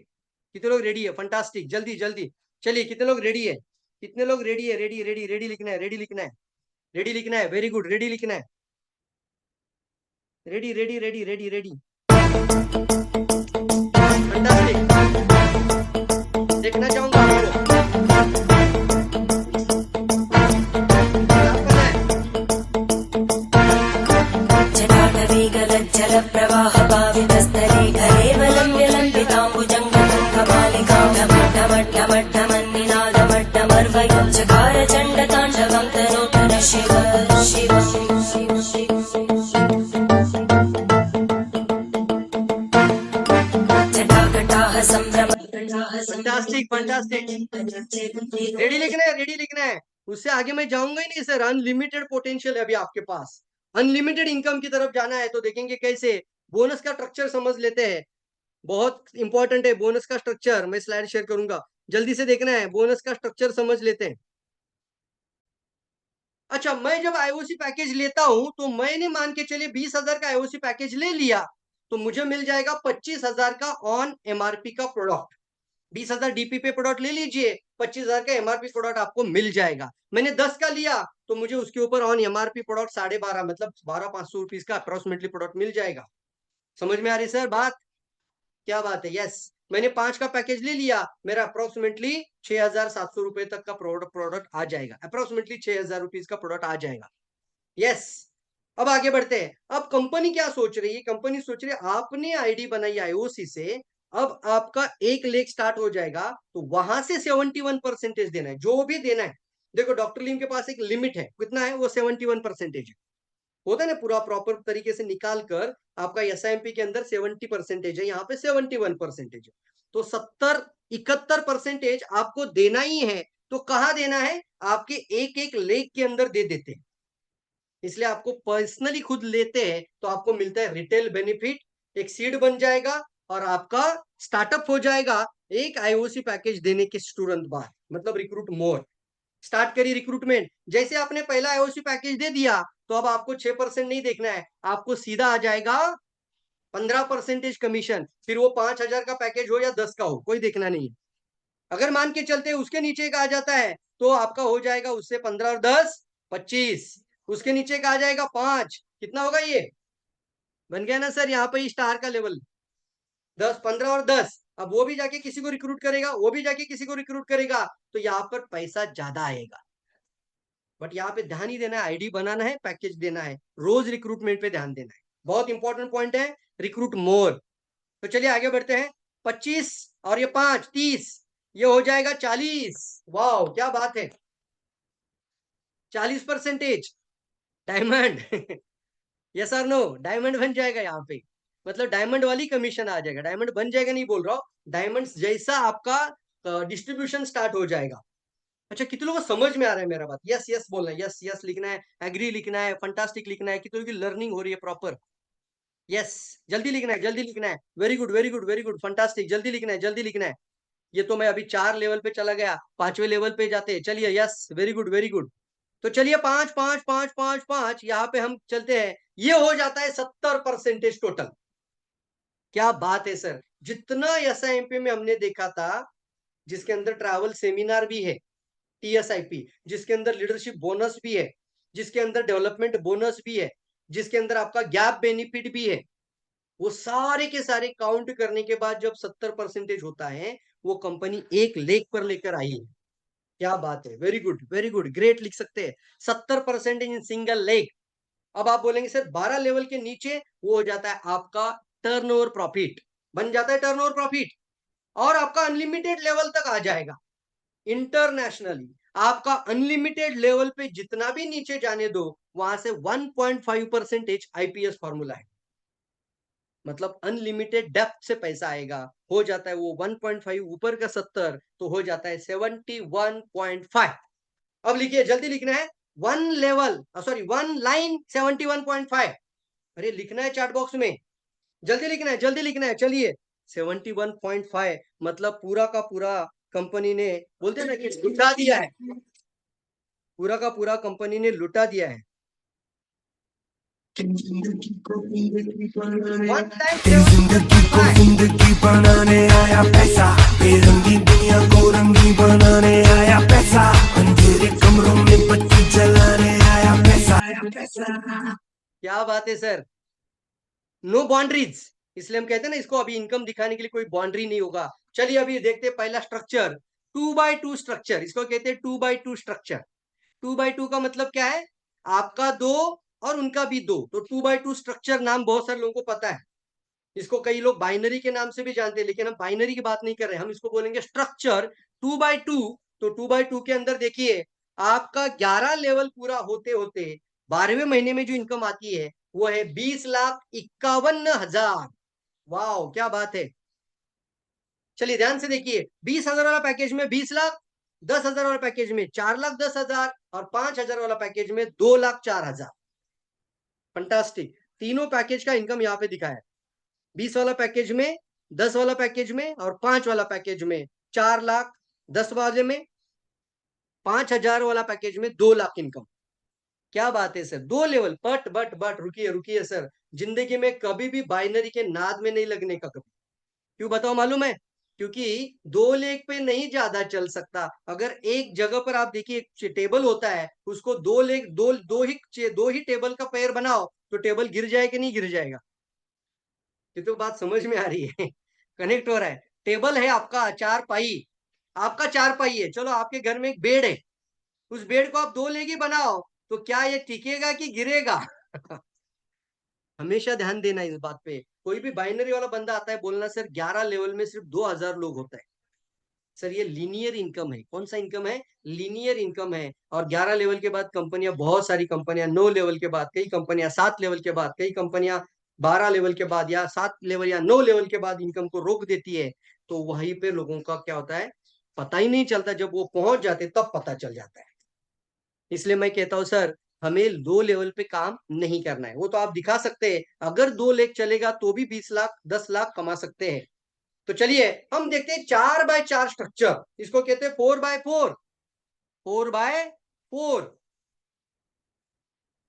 कितने लोग रेडी है? फंटास्टिक, जल्दी जल्दी चलिए। कितने लोग रेडी है? कितने लोग रेडी है? रेडी रेडी रेडी लिखना है, रेडी लिखना है, रेडी लिखना है। वेरी गुड, रेडी लिखना है। Ready ready ready ready ready. Fantastic. देखना चाहूंगा आपको। जटाटवीगलज्जल प्रवाह पावितस्थले घरेवलम्ब्यलम्बिताम्बुजङ्घमट्टमट्टमट्टमन्निनादमट्टमर्वयोच्चकार चण्डताण्डवं तनोतु न शिव जटाकटाः फंटास्टिक फंटास्टिक। रेडी लिखना है, रेडी लिखना है। उससे आगे मैं जाऊंगा ही नहीं सर। अनलिमिटेड पोटेंशियल है अभी आपके पास, अनलिमिटेड इनकम की तरफ जाना है। तो देखेंगे कैसे। बोनस का स्ट्रक्चर समझ लेते हैं, बहुत इंपॉर्टेंट है बोनस का स्ट्रक्चर। मैं स्लाइड शेयर करूंगा, जल्दी से देखना है। बोनस का स्ट्रक्चर समझ लेते हैं। अच्छा, मैं जब आईओसी पैकेज लेता हूं तो मैंने मान के चलिए 20,000 का आईओसी पैकेज ले लिया, तो मुझे मिल जाएगा 25,000 का ऑन एमआरपी का प्रोडक्ट। 20,000 डीपी पे प्रोडक्ट ले लीजिए, 25,000 का एमआरपी प्रोडक्ट आपको मिल जाएगा। मैंने 10 का लिया तो मुझे उसके ऊपर ऑन एमआरपी प्रोडक्ट 12.5 मतलब 12,500 रुपीज का अप्रोक्सीमेटली प्रोडक्ट मिल जाएगा। समझ में आ रही सर बात? क्या बात है। यस, मैंने 5 का पैकेज ले लिया, मेरा अप्रोक्सीमेटली 6,700 रुपए तक का प्रोडक्ट आ जाएगा। अप्रोक्सीमेटली 6,000 रुपीज का प्रोडक्ट आ जाएगा। यस, अब आगे बढ़ते हैं। अब कंपनी क्या सोच रही है? कंपनी सोच रही है आपने आईडी बनाई आईओसी से, अब आपका 1 लाख स्टार्ट हो जाएगा, तो वहां से 71% देना है, जो भी देना है। देखो डॉक्टर लीम के पास एक लिमिट है, कितना है वो? 71% है। होता है ना, पूरा प्रॉपर तरीके से निकाल कर आपका एसआईएमपी के अंदर 70% है, यहाँ पे 71% है। तो 70-71% आपको देना ही है। तो कहाँ देना है? आपके एक लेख के अंदर दे देते हैं। इसलिए आपको पर्सनली खुद लेते हैं तो आपको मिलता है रिटेल बेनिफिट, एक सीड बन जाएगा और आपका स्टार्टअप हो जाएगा एक आईओसी पैकेज देने के तुरंत बाद। मतलब रिक्रूट मोर, स्टार्ट करिए रिक्रूटमेंट। जैसे आपने पहला आईओसी पैकेज दे दिया तो अब आपको 6% नहीं देखना है, आपको सीधा आ जाएगा 15% कमीशन। फिर वो 5,000 का पैकेज हो या 10 का हो, कोई देखना नहीं है। अगर मान के चलते उसके नीचे का आ जाता है तो आपका हो जाएगा उससे 15 और 10 25। उसके नीचे का आ जाएगा 5, कितना होगा ये? बन गया ना सर यहाँ पे स्टार का लेवल। 10 15 और 10। अब वो भी जाके किसी को रिक्रूट करेगा, वो भी जाके किसी को रिक्रूट करेगा, तो यहाँ पर पैसा ज्यादा आएगा। बट यहाँ पे ध्यान ही देना है, आईडी बनाना है, पैकेज देना है, रोज रिक्रूटमेंट पे ध्यान देना है। बहुत इंपॉर्टेंट पॉइंट है, रिक्रूट मोर। तो चलिए आगे बढ़ते हैं। 25 और ये 5 30, ये हो जाएगा 40। वाह क्या बात है, 40% डायमंड। यस और नो? डायमंड बन जाएगा यहाँ पे। मतलब डायमंड वाली कमीशन आ जाएगा। डायमंड बन जाएगा नहीं बोल रहा हूँ, डायमंड जैसा आपका डिस्ट्रीब्यूशन स्टार्ट हो जाएगा। अच्छा, कितने लोगों को समझ में आ रहा है मेरा बात? यस यस बोलना है, यस यस लिखना है, एग्री लिखना है, फंटास्टिक लिखना है। कितने लोगों की लर्निंग हो रही है प्रॉपर? यस, जल्दी लिखना है, जल्दी लिखना है। Very good very good very good, fantastic. जल्दी लिखना है, जल्दी लिखना है। ये तो मैं अभी 4 लेवल पे चला गया, 5वें लेवल पे जाते हैं। चलिए, yes very good very good. तो चलिए 5 5 5 5 5 यहाँ पे हम चलते हैं। ये हो जाता है 70% टोटल। क्या बात है सर। जितना एसआईएमपी में हमने देखा था, जिसके अंदर ट्रैवल सेमिनार भी है, टीएसआईपी, जिसके अंदर लीडरशिप बोनस भी है, जिसके अंदर डेवलपमेंट बोनस भी है, जिसके अंदर आपका गैप बेनिफिट भी है, वो सारे के सारे काउंट करने के बाद जब 70% होता है, वो कंपनी 1 लेख पर लेकर आई है। क्या बात है, वेरी गुड, ग्रेट लिख सकते हैं। 70% इन सिंगल लेग। अब आप बोलेंगे सर 12 लेवल के नीचे वो हो जाता है आपका टर्नओवर प्रॉफिट, बन जाता है टर्नओवर प्रॉफिट, और आपका अनलिमिटेड लेवल तक आ जाएगा। इंटरनेशनली आपका अनलिमिटेड लेवल पे जितना भी नीचे जाने दो, वहां से 1.5% आईपीएस फॉर्मूला है, मतलब अनलिमिटेड डेप्थ से पैसा आएगा। हो जाता है वो 1.5 ऊपर का 70 तो हो जाता है 71.5। अब लिखिए, जल्दी लिखना है। One level, sorry, one line 71.5। अरे लिखना है चैट बॉक्स में, जल्दी लिखना है, जल्दी लिखना है। चलिए 71.5 मतलब पूरा का पूरा कंपनी ने, बोलते हैं ना कि लुटा दिया है, पूरा का पूरा कंपनी ने लुटा दिया है। तेरी जिंदगी को जिंदगी बनाने One time तेरी जिंदगी को जिंदगी बनाने आया पैसा, बेरंगी दुनिया को रंगी बनाने आया पैसा, अंधेरे कमरों में बत्ती जलाने आया पैसा, आया पैसा। क्या बात है सर, नो बाउंड्रीज, इसलिए हम कहते हैं ना इसको अभी इनकम दिखाने के लिए कोई बाउंड्री नहीं होगा। चलिए अभी देखते हैं पहला स्ट्रक्चर, 2x2 स्ट्रक्चर, इसको कहते हैं 2x2 स्ट्रक्चर। 2x2 का मतलब क्या है, आपका 2 और उनका भी 2, तो 2x2 स्ट्रक्चर नाम बहुत सारे लोगों को पता है। इसको कई लोग बाइनरी के नाम से भी जानते हैं, लेकिन हम बाइनरी की बात नहीं कर रहे, हम इसको बोलेंगे स्ट्रक्चर 2x2। तो 2x2 के अंदर देखिए, आपका 11 लेवल पूरा होते होते 12वें महीने में जो इनकम आती है वो है 20,51,000। वाह क्या बात है। चलिए ध्यान से देखिए, 20,000 वाला पैकेज में 20 लाख, 10,000 वाला पैकेज में 4,10,000 और 5,000 वाला पैकेज में 2,04,000। फंटास्टिक, तीनों पैकेज का इनकम यहाँ पे दिखाया है। 20 वाला पैकेज में, 10 वाला पैकेज में और 5 वाला पैकेज में 4 लाख, 10 वाले में 5,000 वाला पैकेज में 2 लाख इनकम। क्या बात है सर, 2 लेवल। बट रुकिए सर, जिंदगी में कभी भी बाइनरी के नाद में नहीं लगने का कभी। क्यों बताओ मालूम है, क्योंकि 2 लेग पे नहीं ज्यादा चल सकता। अगर एक जगह पर आप देखिए एक टेबल होता है, उसको 2 लेग, दो ही टेबल का पेयर बनाओ तो टेबल गिर जाएगा नहीं गिर जाएगा? ये तो बात समझ में आ रही है, कनेक्ट हो रहा है। टेबल है आपका 4 पाई, आपका 4 पाई है, चलो आपके घर में एक बेड है, उस बेड को आप 2 लेगी बनाओ तो क्या ये टिकेगा कि गिरेगा? हमेशा ध्यान देना इस बात पे। कोई भी बाइनरी वाला बंदा आता है बोलना सर 11 लेवल में सिर्फ 2,000 लोग होता है। सर ये लीनियर इनकम है। कौन सा इनकम है? लीनियर इनकम है। और 11 लेवल के बाद कंपनियां, बहुत सारी कंपनियां 9 लेवल के बाद, कई कंपनियां 7 लेवल के बाद, कई कंपनियां 12 लेवल के बाद या 7 लेवल या 9 लेवल के बाद इनकम को रोक देती है। तो वहीं पे लोगों का क्या होता है, पता ही नहीं चलता, जब वो पहुंच जाते तब पता चल जाता है। इसलिए मैं कहता हूं सर, हमें 2 लेवल पे काम नहीं करना है। वो तो आप दिखा सकते हैं, अगर 2 लेग चलेगा तो भी 20 लाख 10 लाख कमा सकते हैं। तो चलिए हम देखते हैं 4x4 स्ट्रक्चर, इसको कहते हैं 4x4, 4x4,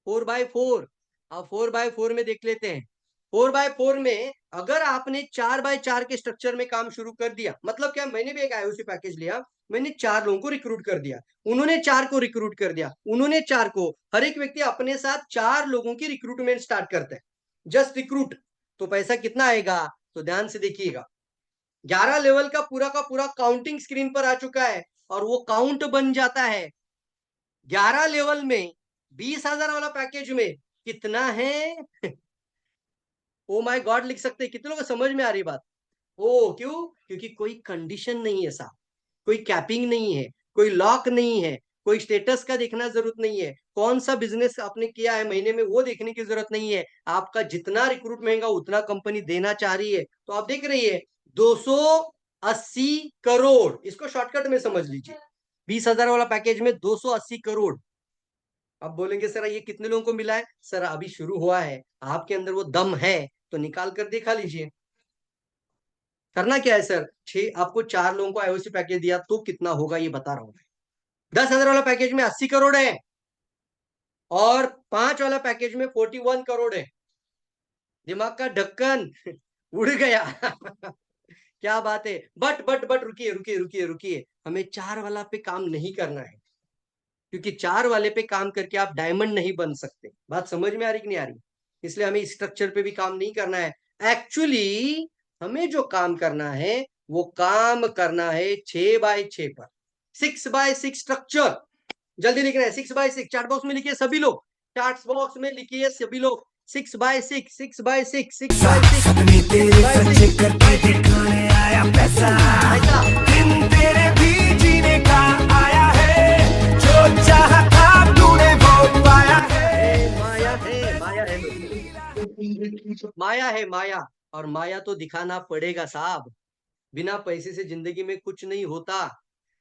4x4। अब 4x4 में देख लेते हैं। 4x4 में अगर आपने 4x4 के स्ट्रक्चर में काम शुरू कर दिया, मतलब क्या, मैंने भी एक आईओसी पैकेज लिया, मैंने 4 लोगों को रिक्रूट कर दिया, उन्होंने 4 को रिक्रूट कर दिया, उन्होंने 4 को, हर एक व्यक्ति अपने साथ 4 लोगों की रिक्रूटमेंट स्टार्ट करता है, जस्ट रिक्रूट। तो पैसा कितना आएगा, तो ध्यान से देखिएगा। 11 लेवल का पूरा काउंटिंग स्क्रीन पर आ चुका है और वो काउंट बन जाता है। 11 लेवल में 20,000 वाला पैकेज में कितना है? ओ माय गॉड लिख सकते हैं। कितने लोगों को समझ में आ रही बात? ओ क्यों? क्योंकि कोई कंडीशन नहीं है साहब, कोई कैपिंग नहीं है, कोई लॉक नहीं है, कोई स्टेटस का देखना जरूरत नहीं है, कौन सा बिजनेस आपने किया है महीने में वो देखने की जरूरत नहीं है। आपका जितना रिक्रूट महंगा उतना कंपनी देना चाह रही है। तो आप देख रही है 280 करोड़, इसको शॉर्टकट में समझ लीजिए। 20,000 वाला पैकेज में 280 करोड़। अब बोलेंगे सर ये कितने लोगों को मिला है? सर अभी शुरू हुआ है, आपके अंदर वो दम है तो निकाल कर दिखा लीजिए। करना क्या है सर, आपको 4 लोगों को आईओसी पैकेज दिया तो कितना होगा ये बता रहा हूं मैं। 10,000 वाला पैकेज में 80 करोड़ है और 5 वाला पैकेज में 41 करोड़ है। दिमाग का ढक्कन उड़ गया। क्या बात है। बट रुकिए, हमें 4 वाला पे काम नहीं करना है, क्योंकि 4 वाले पे काम करके आप डायमंड नहीं बन सकते। बात समझ में आ रही कि नहीं आ रही? इसलिए हमें स्ट्रक्चर पे भी काम नहीं करना है। एक्चुअली हमें जो काम करना है वो काम करना है 6 बाय 6 पर, 6 बाय 6 स्ट्रक्चर। जल्दी लिख रहे हैं 6 बाय 6, चार्ट बॉक्स में लिखिए सभी लोग, चार्ट बॉक्स में लिखिए सभी लोग 6 बाय 6, 6 बाय 6, 6 बाय 6, सपने तेरे सच्चे करके दिखाने आया पैसा, दिन तेरे भी जीने का आया है, जो चाहा था तूने वो पाया है। माया है, माया है, माया है, माया। और माया तो दिखाना पड़ेगा साहब, बिना पैसे से जिंदगी में कुछ नहीं होता।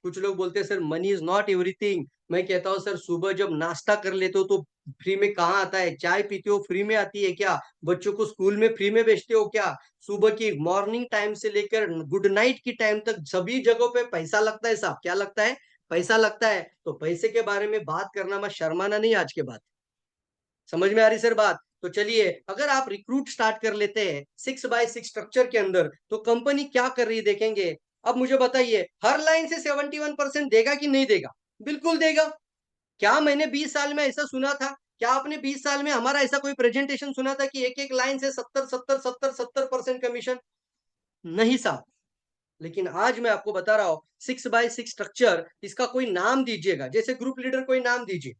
कुछ लोग बोलते हैं sir money is not everything. मैं कहता हूँ सर सुबह जब नाश्ता कर लेते हो तो फ्री में कहाँ आता है? चाय पीते हो फ्री में आती है क्या? बच्चों को स्कूल में फ्री में भेजते हो क्या? सुबह की मॉर्निंग टाइम से लेकर गुड नाइट की टाइम तक सभी जगहों पे पैसा लगता है साहब। क्या लगता है? पैसा लगता है। तो पैसे के बारे में बात करना मत शर्माना नहीं आज के बाद। समझ में आ रही सर बात? तो चलिए, अगर आप रिक्रूट स्टार्ट कर लेते हैं 6 बाय 6 स्ट्रक्चर के अंदर तो कंपनी क्या कर रही है देखेंगे। अब मुझे बताइए, हर लाइन से 71% देगा कि नहीं देगा? बिल्कुल देगा। क्या मैंने 20 साल में ऐसा सुना था? क्या आपने 20 साल में हमारा ऐसा कोई प्रेजेंटेशन सुना था कि एक एक लाइन से 70% कमीशन? नहीं साहब। लेकिन आज मैं आपको बता रहा हूं 6 बाय 6 स्ट्रक्चर, इसका कोई नाम दीजिएगा, जैसे ग्रुप लीडर कोई नाम दीजिए,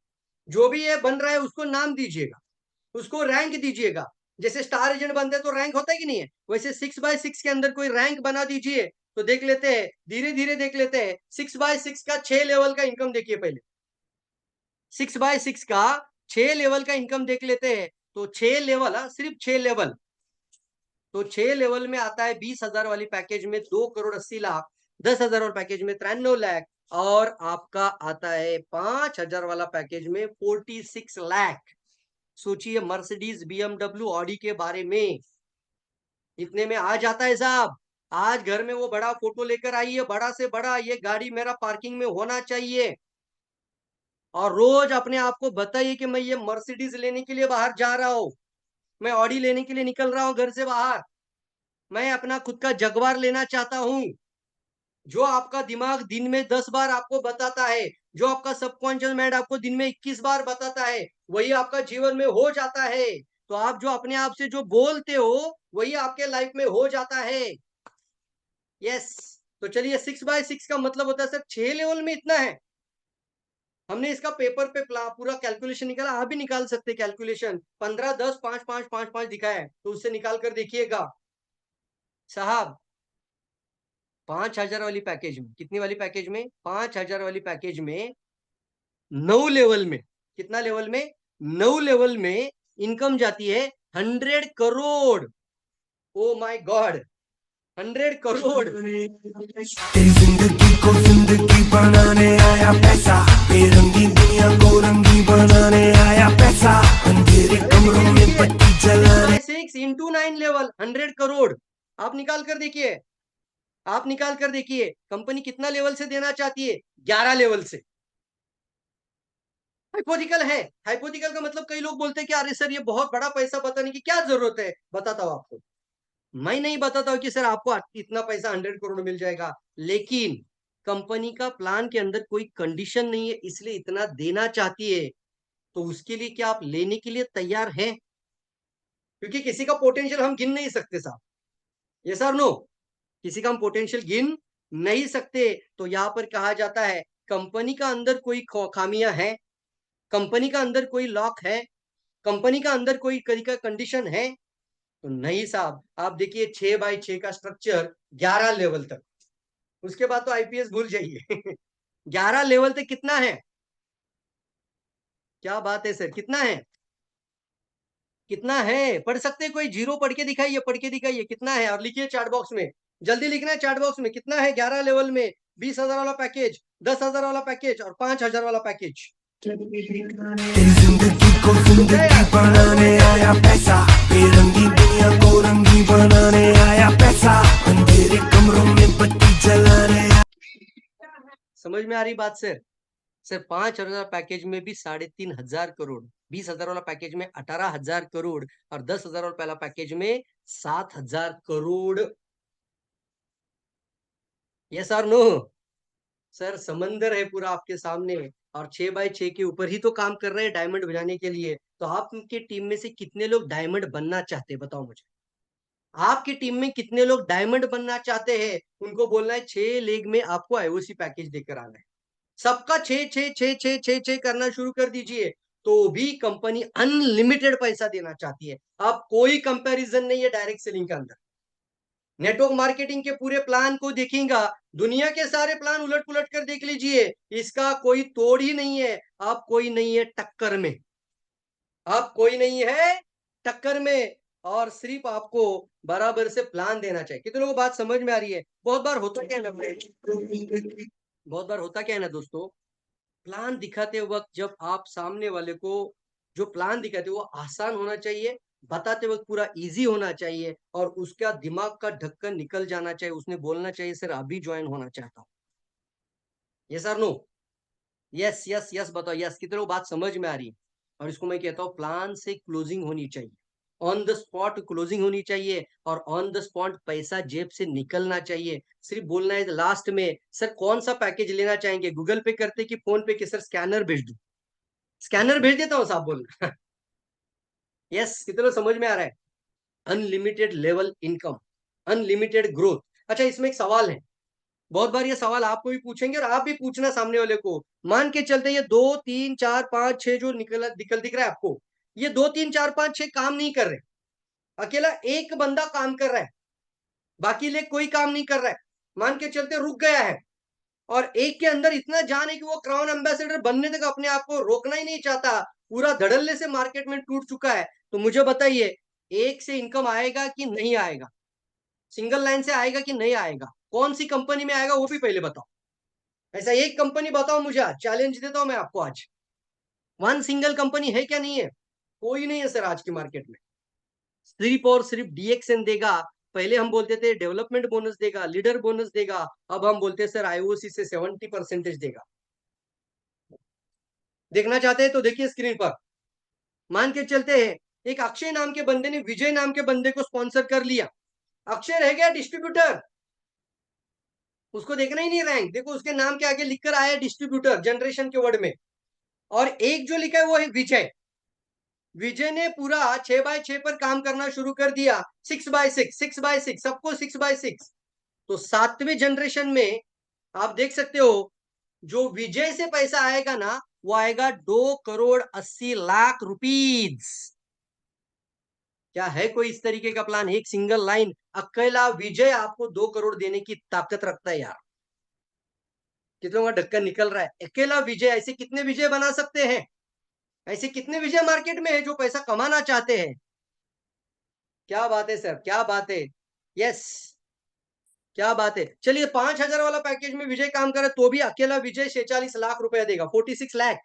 जो भी ये बन रहा है उसको नाम दीजिएगा, उसको रैंक दीजिएगा। जैसे स्टार एजेंट बनते हैं तो रैंक होता है कि नहीं है, वैसे 6 बाय 6 के अंदर कोई रैंक बना दीजिए। तो देख लेते हैं, धीरे धीरे देख लेते हैं। 6 बाय 6 का 6 लेवल का इनकम देखिए पहले। 6 बाय 6 का 6 लेवल का इनकम देख लेते हैं। तो 6 लेवल, सिर्फ 6 लेवल। तो 6 लेवल में आता है 20,000 वाली पैकेज में 2,80,00,000, 10,000 वाला पैकेज में 93 लाख, और आपका आता है 5,000 वाला पैकेज में 46 लाख। सोचिए मर्सिडीज, बीएमडब्ल्यू, ऑडी के बारे में इतने में आ जाता है साहब। आज घर में वो बड़ा फोटो लेकर आइए, बड़ा से बड़ा, ये गाड़ी मेरा पार्किंग में होना चाहिए। और रोज अपने आप को बताइए कि मैं ये मर्सिडीज लेने के लिए बाहर जा रहा हूं, मैं ऑडी लेने के लिए निकल रहा हूं घर से बाहर, मैं अपना खुद का जगवार लेना चाहता हूं। जो आपका दिमाग दिन में 10 बार आपको बताता है, जो आपका सबकॉन्शियस माइंड आपको दिन में 21 बार बताता है, वही आपका जीवन में हो जाता है। तो आप जो अपने आप से जो बोलते हो वही आपके लाइफ में हो जाता है। यस। तो चलिए, 6 बाय 6 का मतलब होता है सर 6 लेवल में इतना है। हमने इसका पेपर पे पूरा कैलकुलेशन निकाला, आप भी निकाल सकते कैलकुलेशन। 15, 10, 5, 5, 5, 5 दिखा है, तो उससे निकाल कर देखिएगा साहब। 5,000 वाली पैकेज में, कितनी वाली पैकेज में? 5,000 वाली पैकेज में 9 लेवल में, कितना लेवल में? 9 लेवल में इनकम जाती है 100 crore. Oh my God, 100 crore. तेरी जिंदगी को जिंदगी बनाने आया पैसा, बेरंगी दुनिया को रंगी बनाने आया पैसा, अंधेरे कमरों में बत्ती जलाने। 6 इंटू 9 लेवल 100 करोड़। आप निकाल कर देखिए, आप निकाल कर देखिए कंपनी कितना लेवल से देना चाहती है? 11 लेवल से। हाइपोथिकल है। हाइपोथिकल का मतलब कई लोग बोलते हैं कि अरे सर ये बहुत बड़ा पैसा बताने की क्या जरूरत है। बताता हूं आपको, मैं नहीं बताता हूं कि सर आपको इतना पैसा 100 करोड़ मिल जाएगा, लेकिन कंपनी का प्लान के अंदर कोई कंडीशन नहीं है इसलिए इतना देना चाहती है। तो उसके लिए क्या आप लेने के लिए तैयार हैं? क्योंकि किसी का पोटेंशियल हम गिन नहीं सकते साहब। ये सर नो, किसी का हम पोटेंशियल गिन नहीं सकते। तो यहां पर कहा जाता है कंपनी का अंदर कोई खामियां हैं, कंपनी का अंदर कोई लॉक है, कंपनी का अंदर कोई का कंडीशन है? तो नहीं साहब। आप देखिए 6 बाय 6 का स्ट्रक्चर 11 लेवल तक, उसके बाद तो आईपीएस भूल जाइए। 11 लेवल तक कितना है? क्या बात है सर, कितना है? कितना है? पढ़ सकते हैं? कोई जीरो पढ़ के दिखाइए, पढ़ के दिखाइए कितना है, और लिखिए चैट बॉक्स में। जल्दी लिखना है चैट बॉक्स में कितना है 11 लेवल में। 20,000 वाला पैकेज, 10,000 वाला पैकेज और 5,000 वाला पैकेज। तेरी जिंदगी को जिंदगी बनाने आया पैसा, बेरंगी दुनिया को रंगी बनाने आया पैसा, अंधेरे कमरों में बत्ती जलाने। समझ में आ रही बात सर? सर 5,000 पैकेज में भी 3,500 करोड़, 20,000 वाला पैकेज में 18,000 करोड़ और 10,000 वाला पहला पैकेज में 7,000 करोड़। यस और नो? सर समंदर है पूरा आपके सामने, और 6 बाय 6 के ऊपर ही तो काम कर रहे हैं डायमंड बनाने के लिए। तो आपके टीम में से कितने लोग डायमंड बनना चाहते हैं बताओ मुझे। आपकी टीम में कितने लोग डायमंड बनना चाहते हैं, उनको बोलना है 6 लेग में आपको आईओसी पैकेज देकर आना है। सबका 6 करना शुरू कर दीजिए, तो भी कंपनी अनलिमिटेड पैसा देना चाहती है। अब कोई कंपैरिजन नहीं है डायरेक्ट सेलिंग के अंदर। नेटवर्क मार्केटिंग के पूरे प्लान को देखेगा, दुनिया के सारे प्लान उलट पुलट कर देख लीजिए, इसका कोई तोड़ ही नहीं है। आप कोई नहीं है टक्कर में, आप कोई नहीं है टक्कर में, और सिर्फ आपको बराबर से प्लान देना चाहिए। कितने लोगों को बात समझ में आ रही है? बहुत बार होता क्या है ना, बहुत बार होता क्या है ना दोस्तों, प्लान दिखाते वक्त जब आप सामने वाले को जो प्लान दिखाते हो वो आसान होना चाहिए, बताते वक्त पूरा इजी होना चाहिए, और उसका दिमाग का ढक्कन निकल जाना चाहिए। उसने बोलना चाहिए सर अभी ज्वाइन होना चाहता हूँ। यस और नो? यस यस यस बताओ यस। कितने लोग बात समझ में आ रही है? और इसको मैं कहता हूँ प्लान से क्लोजिंग होनी चाहिए, ऑन द स्पॉट क्लोजिंग होनी चाहिए, और ऑन द स्पॉट पैसा जेब से निकलना चाहिए। सिर्फ बोलना है लास्ट में सर कौन सा पैकेज लेना चाहेंगे, गूगल पे करते कि फोन पे, कि सर स्कैनर भेज दूं, स्कैनर भेज देता हूं साहब बोलना। यस, कितने लोग समझ में आ रहा है? Unlimited level income, unlimited growth. अच्छा, इसमें एक सवाल है, बहुत बार ये सवाल आपको भी पूछेंगे और आप भी पूछना सामने वाले को। मान के चलते ये 2 3 4 5 6 जो दिख रहा है आपको, ये 2 3 4 5 6 काम नहीं कर रहे, अकेला एक बंदा काम कर रहा है, बाकी लोग कोई काम नहीं कर रहा है। मान के चलते रुक गया है, और एक के अंदर इतना जान है कि वो क्राउन एम्बेसडर बनने तक अपने आप को रोकना ही नहीं चाहता, पूरा धड़ल्ले से मार्केट में टूट चुका है। तो मुझे बताइए, एक से इनकम आएगा कि नहीं आएगा? सिंगल लाइन से आएगा कि नहीं आएगा? कौन सी कंपनी में आएगा वो भी पहले बताओ। ऐसा एक कंपनी बताओ मुझे, आज चैलेंज देता हूं मैं आपको। आज वन सिंगल कंपनी है क्या? नहीं है, कोई नहीं है सर आज की मार्केट में। सिर्फ और सिर्फ डीएक्सएन देगा। पहले हम बोलते थे डेवलपमेंट बोनस देगा, लीडर बोनस देगा, अब हम बोलते हैं सर आईओसी से 70% देगा। देखना चाहते हैं तो देखिए स्क्रीन पर। मान के चलते हैं एक अक्षय नाम के बंदे ने विजय नाम के बंदे को स्पॉन्सर कर लिया। अक्षय रह गया डिस्ट्रीब्यूटर, उसको देखना ही नहीं रैंक, देखो उसके नाम के आगे लिखकर आया डिस्ट्रीब्यूटर जनरेशन के वर्ड में, और एक जो लिखा है वो है विजय। विजय ने पूरा 6x6 पर काम करना शुरू कर दिया, 6x6 6x6, सबको 6x6। तो 7वें जनरेशन में आप देख सकते हो जो विजय से पैसा आएगा ना, वो आएगा 2,80,00,000 रुपीज। क्या है कोई इस तरीके का प्लान? एक सिंगल लाइन, अकेला विजय आपको 2 करोड़ देने की ताकत रखता है यार। कितनों का ढक्कन निकल रहा है? अकेला विजय। ऐसे कितने विजय बना सकते हैं? ऐसे कितने विजय मार्केट में है जो पैसा कमाना चाहते हैं? क्या बात है सर, क्या बात है। यस, क्या बात है। चलिए 5,000 वाला पैकेज में विजय काम करे तो भी अकेला विजय 46 लाख रुपया देगा, 46 लाख,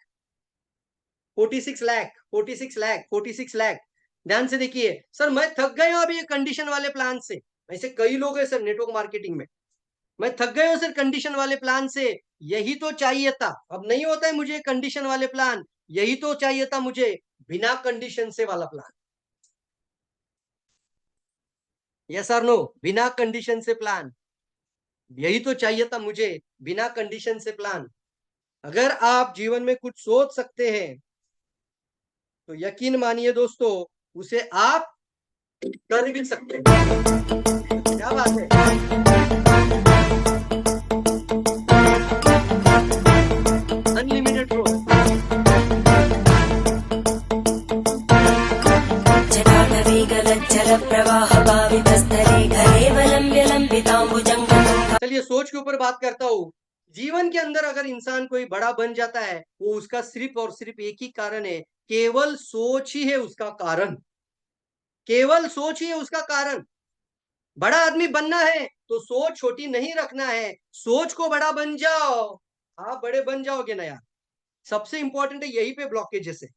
46 लाख, 46 लाख, 46 लाख। ध्यान से देखिए सर, मैं थक गया हूं अभी ये कंडीशन वाले प्लान से। ऐसे कई लोग हैं सर नेटवर्क मार्केटिंग में, मैं थक गया हूं सर कंडीशन वाले प्लान से। यही तो चाहिए था, अब नहीं होता है मुझे कंडीशन वाले प्लान, यही तो चाहिए था मुझे बिना कंडीशन से वाला प्लान। यस और नो? बिना कंडीशन से प्लान, यही तो चाहिए था मुझे बिना कंडीशन से प्लान। अगर आप जीवन में कुछ सोच सकते हैं तो यकीन मानिए दोस्तों, उसे आप कर भी सकते हैं। क्या बात है। Unlimited growth. चलिए सोच के ऊपर बात करता हूँ। जीवन के अंदर अगर इंसान कोई बड़ा बन जाता है, वो उसका सिर्फ और सिर्फ एक ही कारण है, केवल सोच ही है उसका कारण, केवल सोच ही है उसका कारण। बड़ा आदमी बनना है तो सोच छोटी नहीं रखना है, सोच को बड़ा बन जाओ, आप बड़े बन जाओगे ना यार। सबसे इंपॉर्टेंट है यही पे ब्लॉकेजेस है,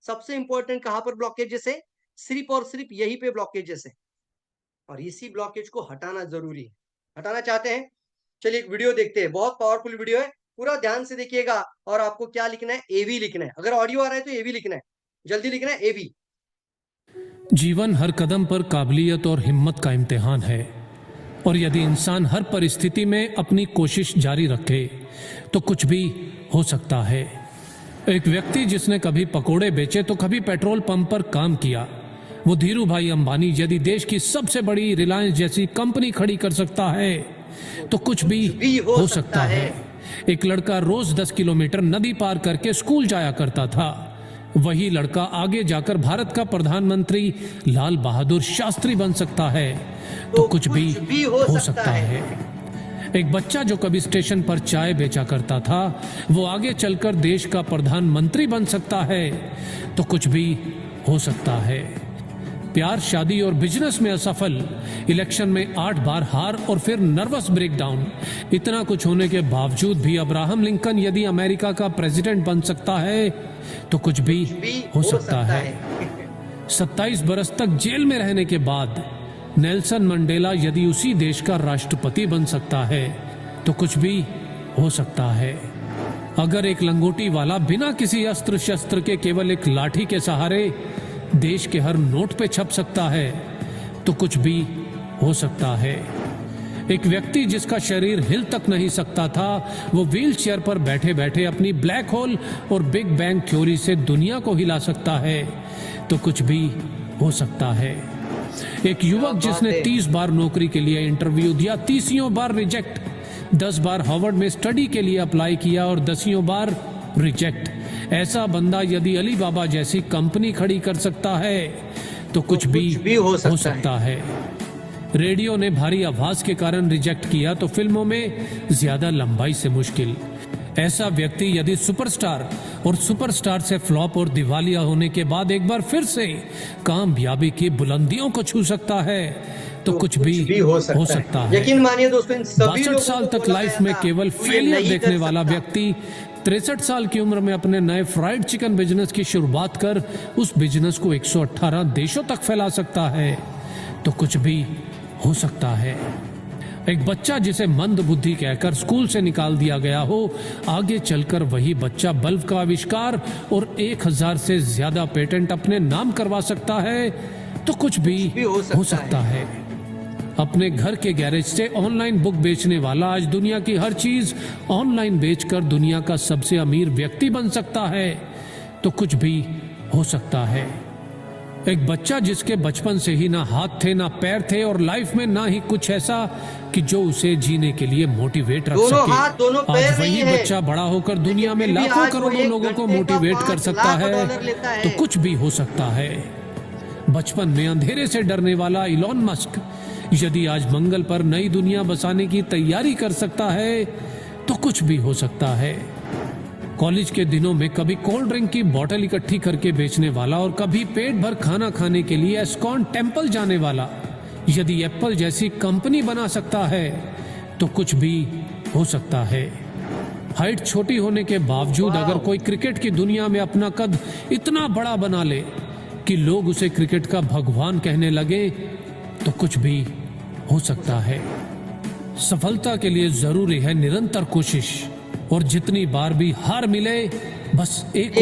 सबसे इंपॉर्टेंट कहां पर ब्लॉकेजेस है? सिर्फ और सिर्फ यही पे ब्लॉकेजेस है, और इसी ब्लॉकेज को हटाना जरूरी है। हटाना चाहते हैं? चलिए एक वीडियो देखते हैं, बहुत पावरफुल वीडियो है, पूरा ध्यान से देखिएगा। और आपको क्या लिखना है? एवी लिखना है। अगर ऑडियो आ रहा है तो एवी लिखना है, जल्दी लिखना है एवी। जीवन हर कदम पर काबिलियत और हिम्मत का इम्तिहान है, और यदि इंसान हर परिस्थिति में अपनी कोशिश जारी रखे तो कुछ भी हो सकता है। एक व्यक्ति जिसने कभी पकोड़े बेचे तो कभी पेट्रोल पंप पर काम किया, वो धीरू भाई अंबानी यदि देश की सबसे बड़ी रिलायंस जैसी कंपनी खड़ी कर सकता है तो कुछ भी हो सकता है। एक लड़का रोज 10 किलोमीटर नदी पार करके स्कूल जाया करता था। वही लड़का आगे जाकर भारत का प्रधानमंत्री लाल बहादुर शास्त्री बन सकता है तो कुछ भी हो सकता है। एक बच्चा जो कभी स्टेशन पर चाय बेचा करता था वो आगे चलकर देश का प्रधानमंत्री बन सकता है तो कुछ भी हो सकता है। प्यार, शादी और बिजनेस में असफल, इलेक्शन में 8 बार हार और फिर नर्वस ब्रेकडाउन, इतना कुछ होने के बावजूद भी अब्राहम लिंकन यदि अमेरिका का प्रेसिडेंट बन सकता है तो कुछ भी हो सकता है। 27 बरस तक जेल में रहने के बाद नेल्सन मंडेला यदि उसी देश का राष्ट्रपति बन सकता है तो कुछ भी हो सकता है। अगर एक लंगोटी वाला बिना किसी अस्त्र शस्त्र के केवल एक लाठी के सहारे देश के हर नोट पे छप सकता है तो कुछ भी हो सकता है। एक व्यक्ति जिसका शरीर हिल तक नहीं सकता था वो व्हील चेयर पर बैठे बैठे अपनी ब्लैक होल और बिग बैंग थ्योरी से दुनिया को हिला सकता है तो कुछ भी हो सकता है। एक युवक जिसने 30 बार नौकरी के लिए इंटरव्यू दिया, 30 बार रिजेक्ट, 10 बार हार्वर्ड में स्टडी के लिए अप्लाई किया और 10 बार रिजेक्ट, ऐसा बंदा यदि अली बाबा जैसी कंपनी खड़ी कर सकता है तो कुछ भी हो सकता है। रेडियो ने भारी आवाज के कारण रिजेक्ट किया तो फिल्मों में ज्यादा लंबाई से मुश्किल। ऐसा व्यक्ति यदि सुपरस्टार और सुपरस्टार से फ्लॉप और दिवालिया होने के बाद एक बार फिर से कामयाबी की बुलंदियों को छू सकता है तो कुछ भी हो सकता है। यकीन मानिए दोस्तों, इन सभी 62 साल तक लाइफ में केवल फेलियर देखने वाला व्यक्ति 63 साल की उम्र में अपने नए फ्राइड चिकन बिजनेस की शुरुआत कर उस बिजनेस को 118 देशों तक फैला सकता है तो कुछ भी हो सकता है। एक बच्चा जिसे मंद बुद्धि कहकर स्कूल से निकाल दिया गया हो, आगे चलकर वही बच्चा बल्ब का आविष्कार और 1000 से ज्यादा पेटेंट अपने नाम करवा सकता है तो कुछ भी हो सकता है। अपने घर के गैरेज से ऑनलाइन बुक बेचने वाला आज दुनिया की हर चीज ऑनलाइन बेचकर दुनिया का सबसे अमीर व्यक्ति बन सकता है तो कुछ भी हो सकता है। एक बच्चा जिसके बचपन से ही ना हाथ थे ना पैर थे और लाइफ में ना ही कुछ ऐसा कि जो उसे जीने के लिए मोटिवेट रख सके, आज वही बच्चा बड़ा होकर दुनिया में लाखों करोड़ों लोगों को मोटिवेट कर सकता है तो कुछ भी हो सकता है। बचपन में अंधेरे से डरने वाला इलॉन मस्क यदि आज मंगल पर नई दुनिया बसाने की तैयारी कर सकता है तो कुछ भी हो सकता है। कॉलेज के दिनों में कभी कोल्ड ड्रिंक की बोतल इकट्ठी करके बेचने वाला और कभी पेट भर खाना खाने के लिए एस्कॉन टेम्पल जाने वाला यदि एप्पल जैसी कंपनी बना सकता है तो कुछ भी हो सकता है। हाइट छोटी होने के बावजूद अगर कोई क्रिकेट की दुनिया में अपना कद इतना बड़ा बना ले कि लोग उसे क्रिकेट का भगवान कहने लगे तो कुछ भी हो सकता है। सफलता के लिए जरूरी है निरंतर कोशिश और जितनी बार भी हार मिले बस एक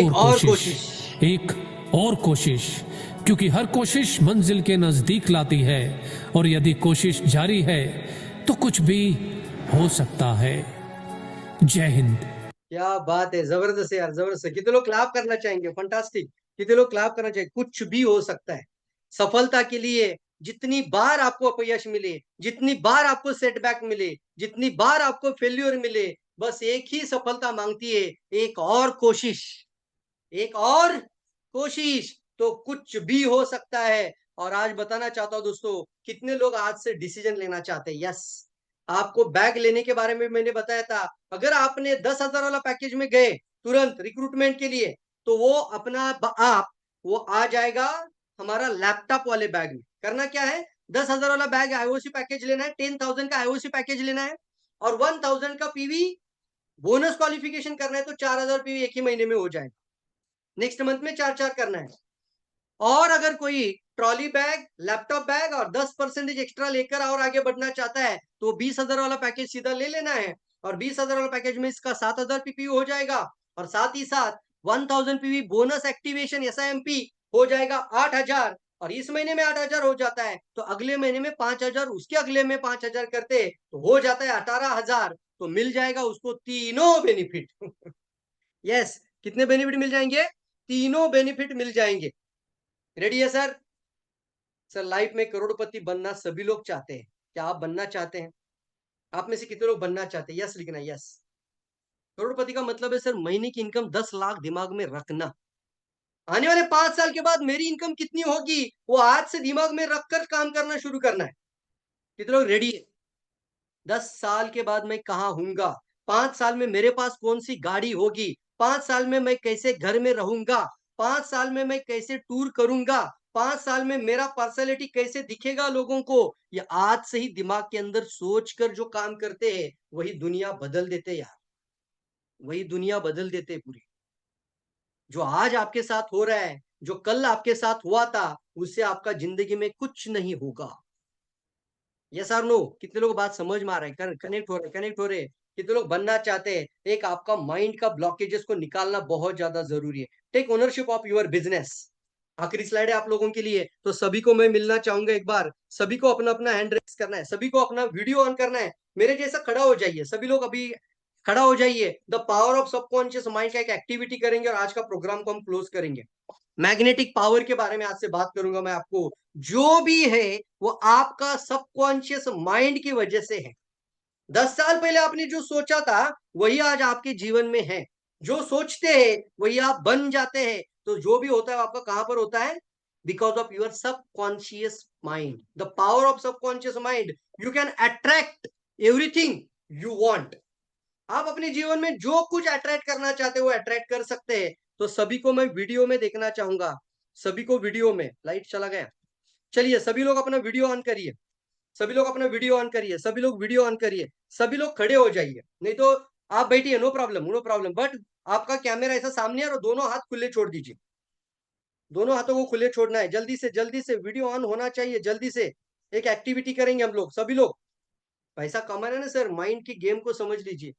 और कोशिश, क्योंकि हर कोशिश मंजिल के नजदीक लाती है और यदि कोशिश जारी है तो कुछ भी हो सकता है। जय हिंद। क्या बात है, जबरदस्त यार, जबरदस्त। कितने लोग क्लैप करना चाहेंगे? फंटास्टिक। कितने लोग क्लैप करना चाहिए? कुछ भी हो सकता है। सफलता के लिए जितनी बार आपको अपयश मिले, जितनी बार आपको सेटबैक मिले, जितनी बार आपको फेल्यूर मिले, बस एक ही सफलता मांगती है, एक और कोशिश, एक और कोशिश, तो कुछ भी हो सकता है। और आज बताना चाहता हूं दोस्तों, कितने लोग आज से डिसीजन लेना चाहते हैं? यस, आपको बैग लेने के बारे में मैंने बताया था। अगर आपने 10,000 वाला पैकेज में गए तुरंत रिक्रूटमेंट के लिए, तो वो अपना आप वो आ जाएगा हमारा लैपटॉप वाले बैग में। करना क्या है, 10,000 वाला बैग आईओसी पैकेज लेना है, 10,000 का आईओसी पैकेज लेना है और 1,000 का पीवी बोनस क्वालिफिकेशन करना है, तो 4,000 पीवी एक ही महीने में हो जाएगा। नेक्स्ट मंथ में 4 करना है। और अगर कोई ट्रॉली बैग, लैपटॉप बैग और 10% एक्स्ट्रा लेकर और आगे बढ़ना चाहता है, तो 20,000 वाला पैकेज सीधा ले लेना है और 20,000 वाला पैकेज में इसका 7,000 पीपीयू हो जाएगा और साथ ही साथ 1,000 पीवी बोनस एक्टिवेशन एसआईएमपी हो जाएगा 8,000। और इस महीने में 8,000 हो जाता है तो अगले महीने में 5,000, उसके अगले में 5,000 करते तो हो जाता है 18,000। तो मिल जाएगा उसको तीनों बेनिफिट। यस, कितने बेनिफिट मिल जाएंगे? तीनों बेनिफिट मिल जाएंगे। रेडी है सर? सर लाइफ में करोड़पति बनना सभी लोग चाहते हैं, क्या आप बनना चाहते हैं? आप में से कितने लोग बनना चाहते हैं? यस लिखना, यस। करोड़पति का मतलब है सर महीने की इनकम 10 लाख दिमाग में रखना। आने वाले 5 साल के बाद मेरी इनकम कितनी होगी वो आज से दिमाग में रखकर काम करना शुरू करना है। कितने लोग रेडी है? 10 साल के बाद मैं कहाँ हूंगा, 5 साल में मेरे पास कौन सी गाड़ी होगी, 5 साल में मैं कैसे घर में रहूंगा, 5 साल में मैं कैसे टूर करूंगा, 5 साल में मेरा पर्सनैलिटी कैसे दिखेगा लोगों को। ये आज से ही दिमाग के अंदर सोचकर जो काम करते हैं वही दुनिया बदल देते यार, वही दुनिया बदल देते पूरी। जो आज आपके साथ हो रहा है, जो कल आपके साथ हुआ था, उससे आपका जिंदगी में कुछ नहीं होगा। यस और नो? कितने लोग बात समझ में आ रहा है? कनेक्ट हो रहे हैं? कितने लोग बनना चाहते हैं? एक आपका माइंड का ब्लॉकेजेस को निकालना बहुत ज्यादा जरूरी है। Take ownership of your business. आखिरी स्लाइड है आप लोगों के लिए, तो सभी को मैं मिलना चाहूंगा एक बार। सभी को अपना अपना हैंड रेस करना है, सभी को अपना वीडियो ऑन करना है। मेरे जैसा खड़ा हो जाइए, सभी लोग अभी खड़ा हो जाइए। The power of subconscious mind का एक एक्टिविटी करेंगे और आज का प्रोग्राम को हम क्लोज करेंगे। मैग्नेटिक पावर के बारे में आज से बात करूंगा मैं आपको। जो भी है वो आपका सबकॉन्शियस माइंड की वजह से है। 10 साल पहले आपने जो सोचा था वही आज आपके जीवन में है। जो सोचते हैं वही आप बन जाते हैं। तो जो भी होता है आपका कहां पर होता है? Because of your subconscious mind. The power of subconscious mind, you can attract everything you want. आप अपने जीवन में जो कुछ अट्रैक्ट करना चाहते हो वो अट्रैक्ट कर सकते हैं। तो सभी को मैं वीडियो में देखना चाहूंगा, सभी को वीडियो में। लाइट चला गया, चलिए सभी लोग अपना वीडियो ऑन करिए, सभी लोग अपना वीडियो ऑन करिए, सभी लोग वीडियो ऑन करिए, सभी लोग खड़े हो जाइए, नहीं तो आप बैठिए, नो प्रॉब्लम। बट आपका कैमरा ऐसा सामने है और दोनों हाथ खुले छोड़ दीजिए, दोनों हाथों को खुले छोड़ना है। जल्दी से वीडियो ऑन होना चाहिए, जल्दी से। एक एक्टिविटी करेंगे हम लोग, सभी लोग। पैसा कमाना है ना सर, माइंड की गेम को समझ लीजिए।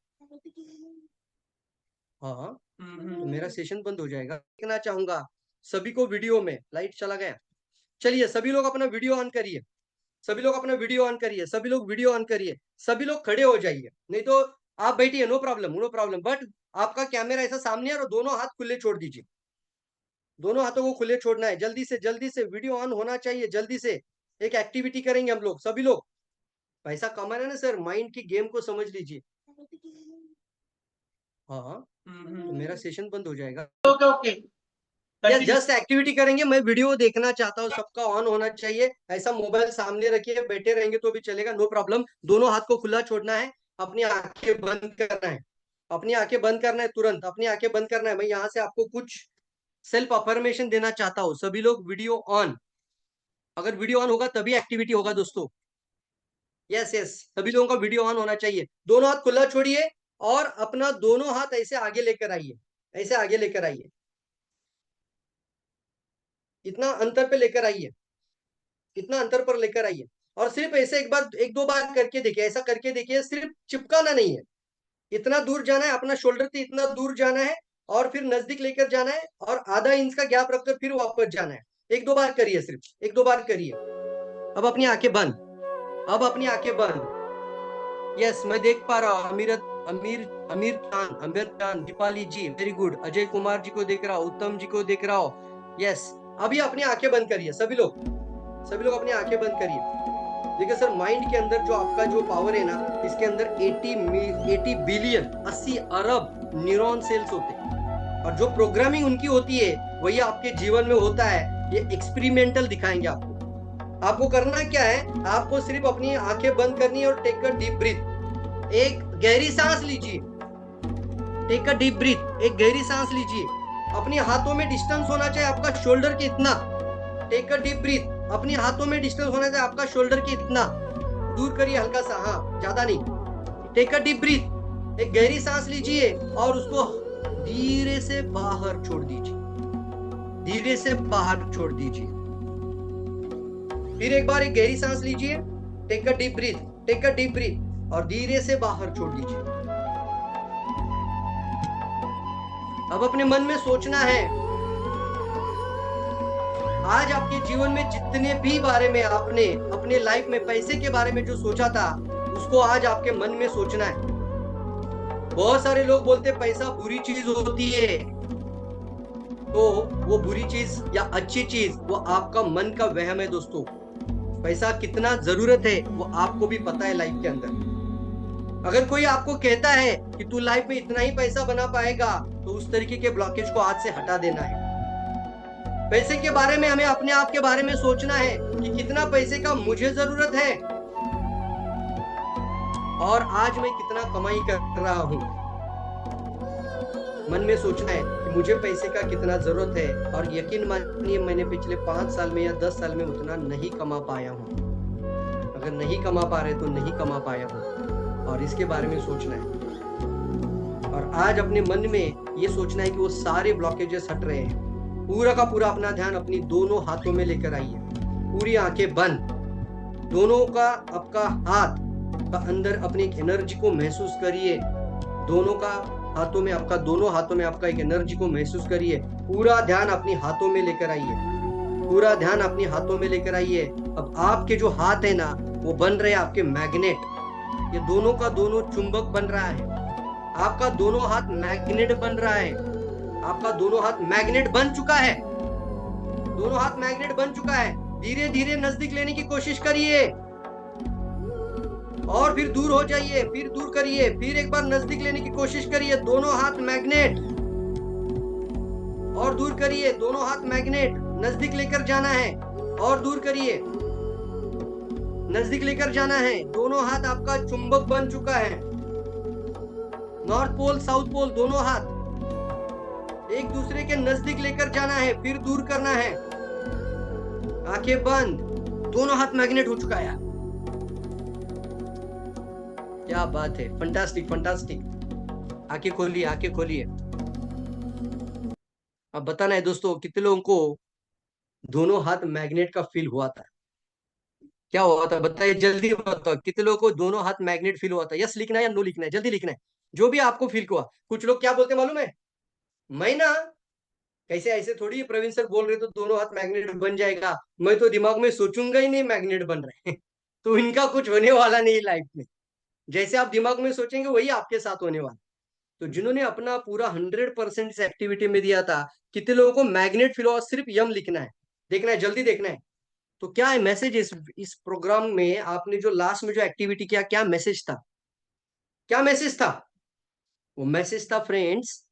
हाँ, तो मेरा सेशन बंद हो जाएगा। देखना चाहूंगा सभी को वीडियो में। लाइट चला गया, चलिए सभी लोग अपना वीडियो ऑन करिए, सभी लोग अपना वीडियो ऑन करिए, सभी लोग वीडियो ऑन करिए, सभी लोग खड़े हो जाइए, नहीं तो आप बैठिए, नो प्रॉब्लम। बट आपका कैमरा ऐसा सामने है और दोनों हाथ खुले छोड़ दीजिए, दोनों हाथों को खुले छोड़ना है। जल्दी से वीडियो ऑन होना चाहिए, जल्दी से। एक एक्टिविटी करेंगे हम लोग, सभी लोग। पैसा कमाना है ना सर, माइंड की गेम को समझ लीजिए। हाँ, तो मेरा सेशन बंद हो जाएगा। ओके यस, जस्ट एक्टिविटी करेंगे। मैं वीडियो देखना चाहता हूँ, सबका ऑन होना चाहिए। ऐसा मोबाइल सामने रखिए, बैठे रहेंगे तो भी चलेगा, नो प्रॉब्लम। दोनों हाथ को खुला छोड़ना है, अपनी आंखें बंद करना है, अपनी आंखें बंद करना है, तुरंत अपनी आंखें बंद करना है। मैं यहाँ से आपको कुछ सेल्फ अफर्मेशन देना चाहता हूँ। सभी लोग वीडियो ऑन, अगर वीडियो ऑन होगा तभी एक्टिविटी होगा दोस्तों। यस, सभी लोगों का वीडियो ऑन होना चाहिए। दोनों हाथ खुला छोड़िए और अपना दोनों हाथ ऐसे आगे लेकर आइए, ऐसे आगे लेकर आइए, इतना अंतर पे लेकर आइए, इतना अंतर पर लेकर आइए। और सिर्फ ऐसे एक दो बार करके देखिए, ऐसा करके देखिए। सिर्फ चिपकाना नहीं है, इतना दूर जाना है, अपना शोल्डर से इतना दूर जाना है और फिर नजदीक लेकर जाना है और आधा इंच का गैप रखकर फिर वापस जाना है। एक दो बार करिए, सिर्फ एक दो बार करिए। अब अपनी आंखें बंद, अब अपनी आंखें बंद। यस, मैं देख पा रहा हूँ अमीर खान, दीपाली जी, वेरी गुड। अजय कुमार जी को देख रहा हूँ, उत्तम जी को देख रहा हूँ। यस, अभी अपनी आंखें बंद करिए, सभी लोग अपनी आंखें बंद करिए। देखिए सर, माइंड के अंदर जो आपका जो पावर है ना, इसके अंदर 80 बिलियन 80 अरब न्यूरॉन सेल्स होते हैं और जो प्रोग्रामिंग उनकी होती है वही आपके जीवन में होता है। ये एक्सपेरिमेंटल दिखाएंगे आपको करना क्या है, आपको सिर्फ अपनी आंखें बंद करनी है और टेक अ डीप ब्रीथ। एक गहरी सांस लीजिए, टेक अ डीप ब्रीथ, एक गहरी सांस लीजिए। अपने हाथों में डिस्टेंस होना चाहिए आपका शोल्डर के इतना। टेक अ डीप ब्रीथ, अपने हाथों में डिस्टेंस होना चाहिए आपका शोल्डर के इतना। दूर करिए हल्का सा, हाँ ज्यादा नहीं। टेक अ डीप ब्रीथ, एक गहरी सांस लीजिए और उसको धीरे से बाहर छोड़ दीजिए, धीरे से बाहर छोड़ दीजिए। फिर एक बार एक गहरी सांस लीजिए, take a deep breath, take a deep breath और धीरे से बाहर छोड़ दीजिए। अब अपने मन में सोचना है, आज आपके जीवन में जितने भी बारे में आपने अपने लाइफ में पैसे के बारे में जो सोचा था उसको आज आपके मन में सोचना है। बहुत सारे लोग बोलते पैसा बुरी चीज होती है, तो वो बुरी चीज या अच्छी चीज वो आपका मन का वहम है दोस्तों। पैसा कितना जरूरत है वो आपको भी पता है लाइफ के अंदर। अगर कोई आपको कहता है कि तू लाइफ में इतना ही पैसा बना पाएगा, तो उस तरीके के ब्लॉकेज को आज से हटा देना है। पैसे के बारे में हमें अपने आप के बारे में सोचना है कि कितना पैसे का मुझे जरूरत है और आज मैं कितना कमाई कर रहा हूं। मन में सोचना है कि मुझे पैसे का कितना जरूरत है, और यकीन मानिए मैंने पिछले 5 साल में या 10 साल में उतना नहीं कमा पाया हूं। अगर नहीं कमा पा रहे तो नहीं कमा पाया हूं, और इसके बारे में सोचना है। और आज अपने मन में ये सोचना है कि वो सारे ब्लॉकेजेस हट रहे हैं। पूरा का पूरा अपना ध्यान अपनी दोनों हाथों में लेकर आइए, पूरी आंखें बंद, दोनों का आपका हाथ का अंदर अपनी एक एनर्जी को महसूस करिए। दोनों हाथों में आपका एक एनर्जी को महसूस करिए। पूरा ध्यान अपनी हाथों में लेकर आइए, पूरा ध्यान अपनी हाथों में लेकर आइए। अब आपके जो हाथ है ना, वो बन रहे हैं आपके मैग्नेट। ये दोनों का दोनों चुंबक बन रहा है। आपका दोनों हाथ मैग्नेट बन रहा है। आपका दोनों हाथ मैग्नेट बन चुका है। दोनों हाथ मैग्नेट बन चुका है। धीरे धीरे नजदीक लेने की कोशिश करिए और फिर दूर हो जाइए, फिर दूर करिए, फिर एक बार नजदीक लेने की कोशिश करिए। दोनों हाथ मैग्नेट, और दूर करिए। दोनों हाथ मैग्नेट, नजदीक लेकर जाना है और दूर करिए, नजदीक लेकर जाना है। दोनों हाथ आपका चुंबक बन चुका है। नॉर्थ पोल साउथ पोल दोनों हाथ एक दूसरे के नजदीक लेकर जाना है, फिर दूर करना है। आंखें बंद, दोनों हाथ मैग्नेट हो चुका है। क्या बात है, फंटास्टिक फंटास्टिक। आंखें खोलिए, आंखें खोलिए। अब बताना है दोस्तों, कितने लोगों को दोनों हाथ मैग्नेट का फील हुआ था? क्या हुआ था बताइए, जल्दी बताओ। कितने लोगों को दोनों हाथ मैग्नेट फील हुआ था? यस लिखना है या नो लिखना है? जल्दी लिखना है, जो भी आपको फील हुआ। कुछ लोग क्या बोलते मालूम है, मैं ना कैसे ऐसे थोड़ी प्रवीण सर बोल रहे तो दोनों हाथ मैग्नेट बन जाएगा, मैं तो दिमाग में सोचूंगा ही नहीं मैग्नेट बन रहे हैं। तो इनका कुछ होने वाला नहीं लाइफ में। जैसे आप दिमाग में सोचेंगे वही आपके साथ होने वाला। तो जिन्होंने अपना पूरा 100% इस एक्टिविटी में दिया था, कितने लोगों को मैग्नेट फील हुआ? सिर्फ यम लिखना है, देखना है, जल्दी देखना है। तो क्या है मैसेज इस प्रोग्राम में? आपने जो लास्ट में जो एक्टिविटी किया, क्या मैसेज था? क्या मैसेज था? वो मैसेज था फ्रेंड्स,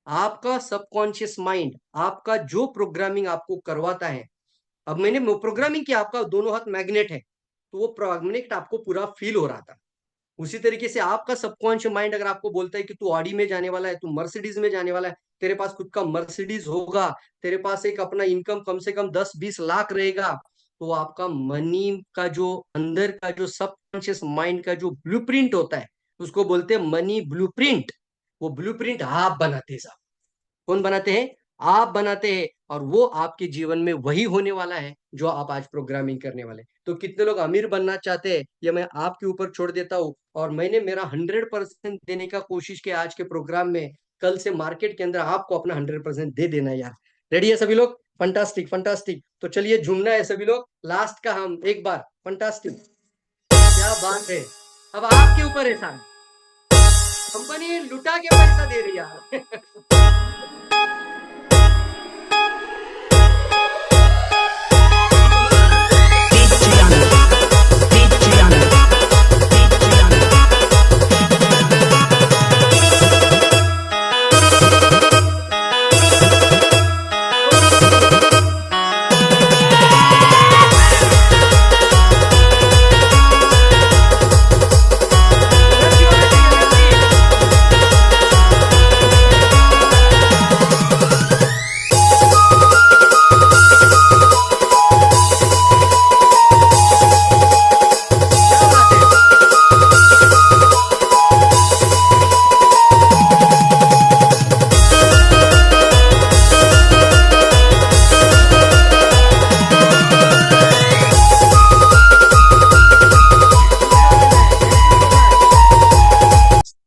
आपका सबकॉन्शियस माइंड, आपका जो प्रोग्रामिंग आपको करवाता है। अब मैंने प्रोग्रामिंग किया, आपका दोनों हाथ मैग्नेट है, तो वो मैग्नेट आपको पूरा फील हो रहा था। उसी तरीके से आपका सबकॉन्शियस माइंड अगर आपको बोलता है कि तू ऑडी में जाने वाला है, तू मर्सिडीज में जाने वाला है, तेरे पास खुद का मर्सिडीज होगा, तेरे पास एक अपना इनकम कम से कम 10-20 लाख रहेगा, तो आपका मनी का जो अंदर का जो सबकॉन्शियस माइंड का जो ब्लूप्रिंट होता है, उसको बोलते हैं मनी ब्लूप्रिंट। वो ब्लूप्रिंट आप बनाते हैं साहब। कौन बनाते हैं? आप बनाते हैं। और वो आपके जीवन में वही होने वाला है जो आप आज प्रोग्रामिंग करने वाले। तो कितने लोग अमीर बनना चाहते हैं, ये मैं आपके ऊपर छोड़ देता हूँ। और मैंने मेरा 100% देने का कोशिश किया आज के प्रोग्राम में। कल से मार्केट के अंदर आपको अपना 100% दे देना यार। रेडी है सभी लोग? Fantastic fantastic. तो चलिए झूमना है सभी लोग। लास्ट का हम एक बार फंटास्टिक। क्या बात है, अब आपके ऊपर है साहब। कंपनी लुटा के पैसा दे रही यार।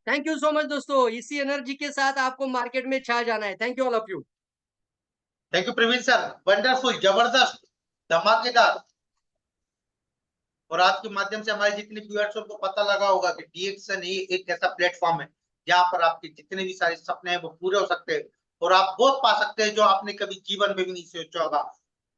थैंक यू सो मच दोस्तों, इसी एनर्जी के साथ आपको मार्केट में छा जाना है। Thank you all of you. Thank you Praveen sir, wonderful, जबरदस्त, धमाकेदार। और आपके माध्यम से हमारे जितने व्यूअर्स को पता लगा होगा कि डीएक्सन ही एक ऐसा प्लेटफॉर्म है जहां पर आपके जितने भी सारे सपने हैं वो पूरे हो सकते हैं और आप बहुत पा सकते हैं जो आपने कभी जीवन में भी नहीं सोचा होगा।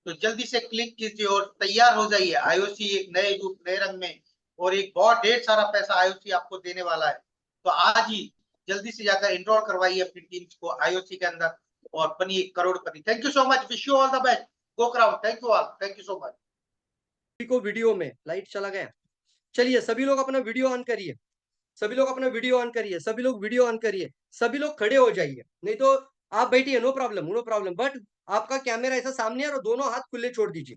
तो जल्दी से क्लिक कीजिए और तैयार हो जाइए। आईओसी एक नए रूप, नए रंग में, और एक बहुत ढेर सारा पैसा आईओसी आपको देने वाला है। तो आज ही जल्दी से जाकर एनरोल करवाइए अपनी टीम्स को आईओसी के अंदर और बनिए करोड़पति। Thank you so much, wish you all the best, go crowd. Thank you all, thank you so much. सभी को वीडियो में लाइट चला गया। चलिए सभी लोग अपना वीडियो ऑन करिए, सभी लोग अपना वीडियो ऑन करिए, सभी लोग वीडियो ऑन करिए, सभी लोग खड़े हो जाइए, नहीं तो आप बैठिए, no problem, no problem, but आपका कैमरा ऐसा सामने है और दोनों हाथ खुले छोड़ दीजिए,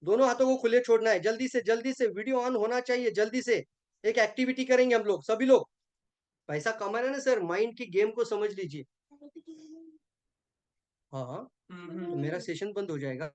दोनों हाथों को खुले छोड़ना है। जल्दी से वीडियो ऑन होना चाहिए। जल्दी से एक एक्टिविटी करेंगे हम लोग, सभी लोग पैसा कमाना है ना सर, माइंड की गेम को समझ लीजिए। हाँ तो मेरा सेशन बंद हो जाएगा।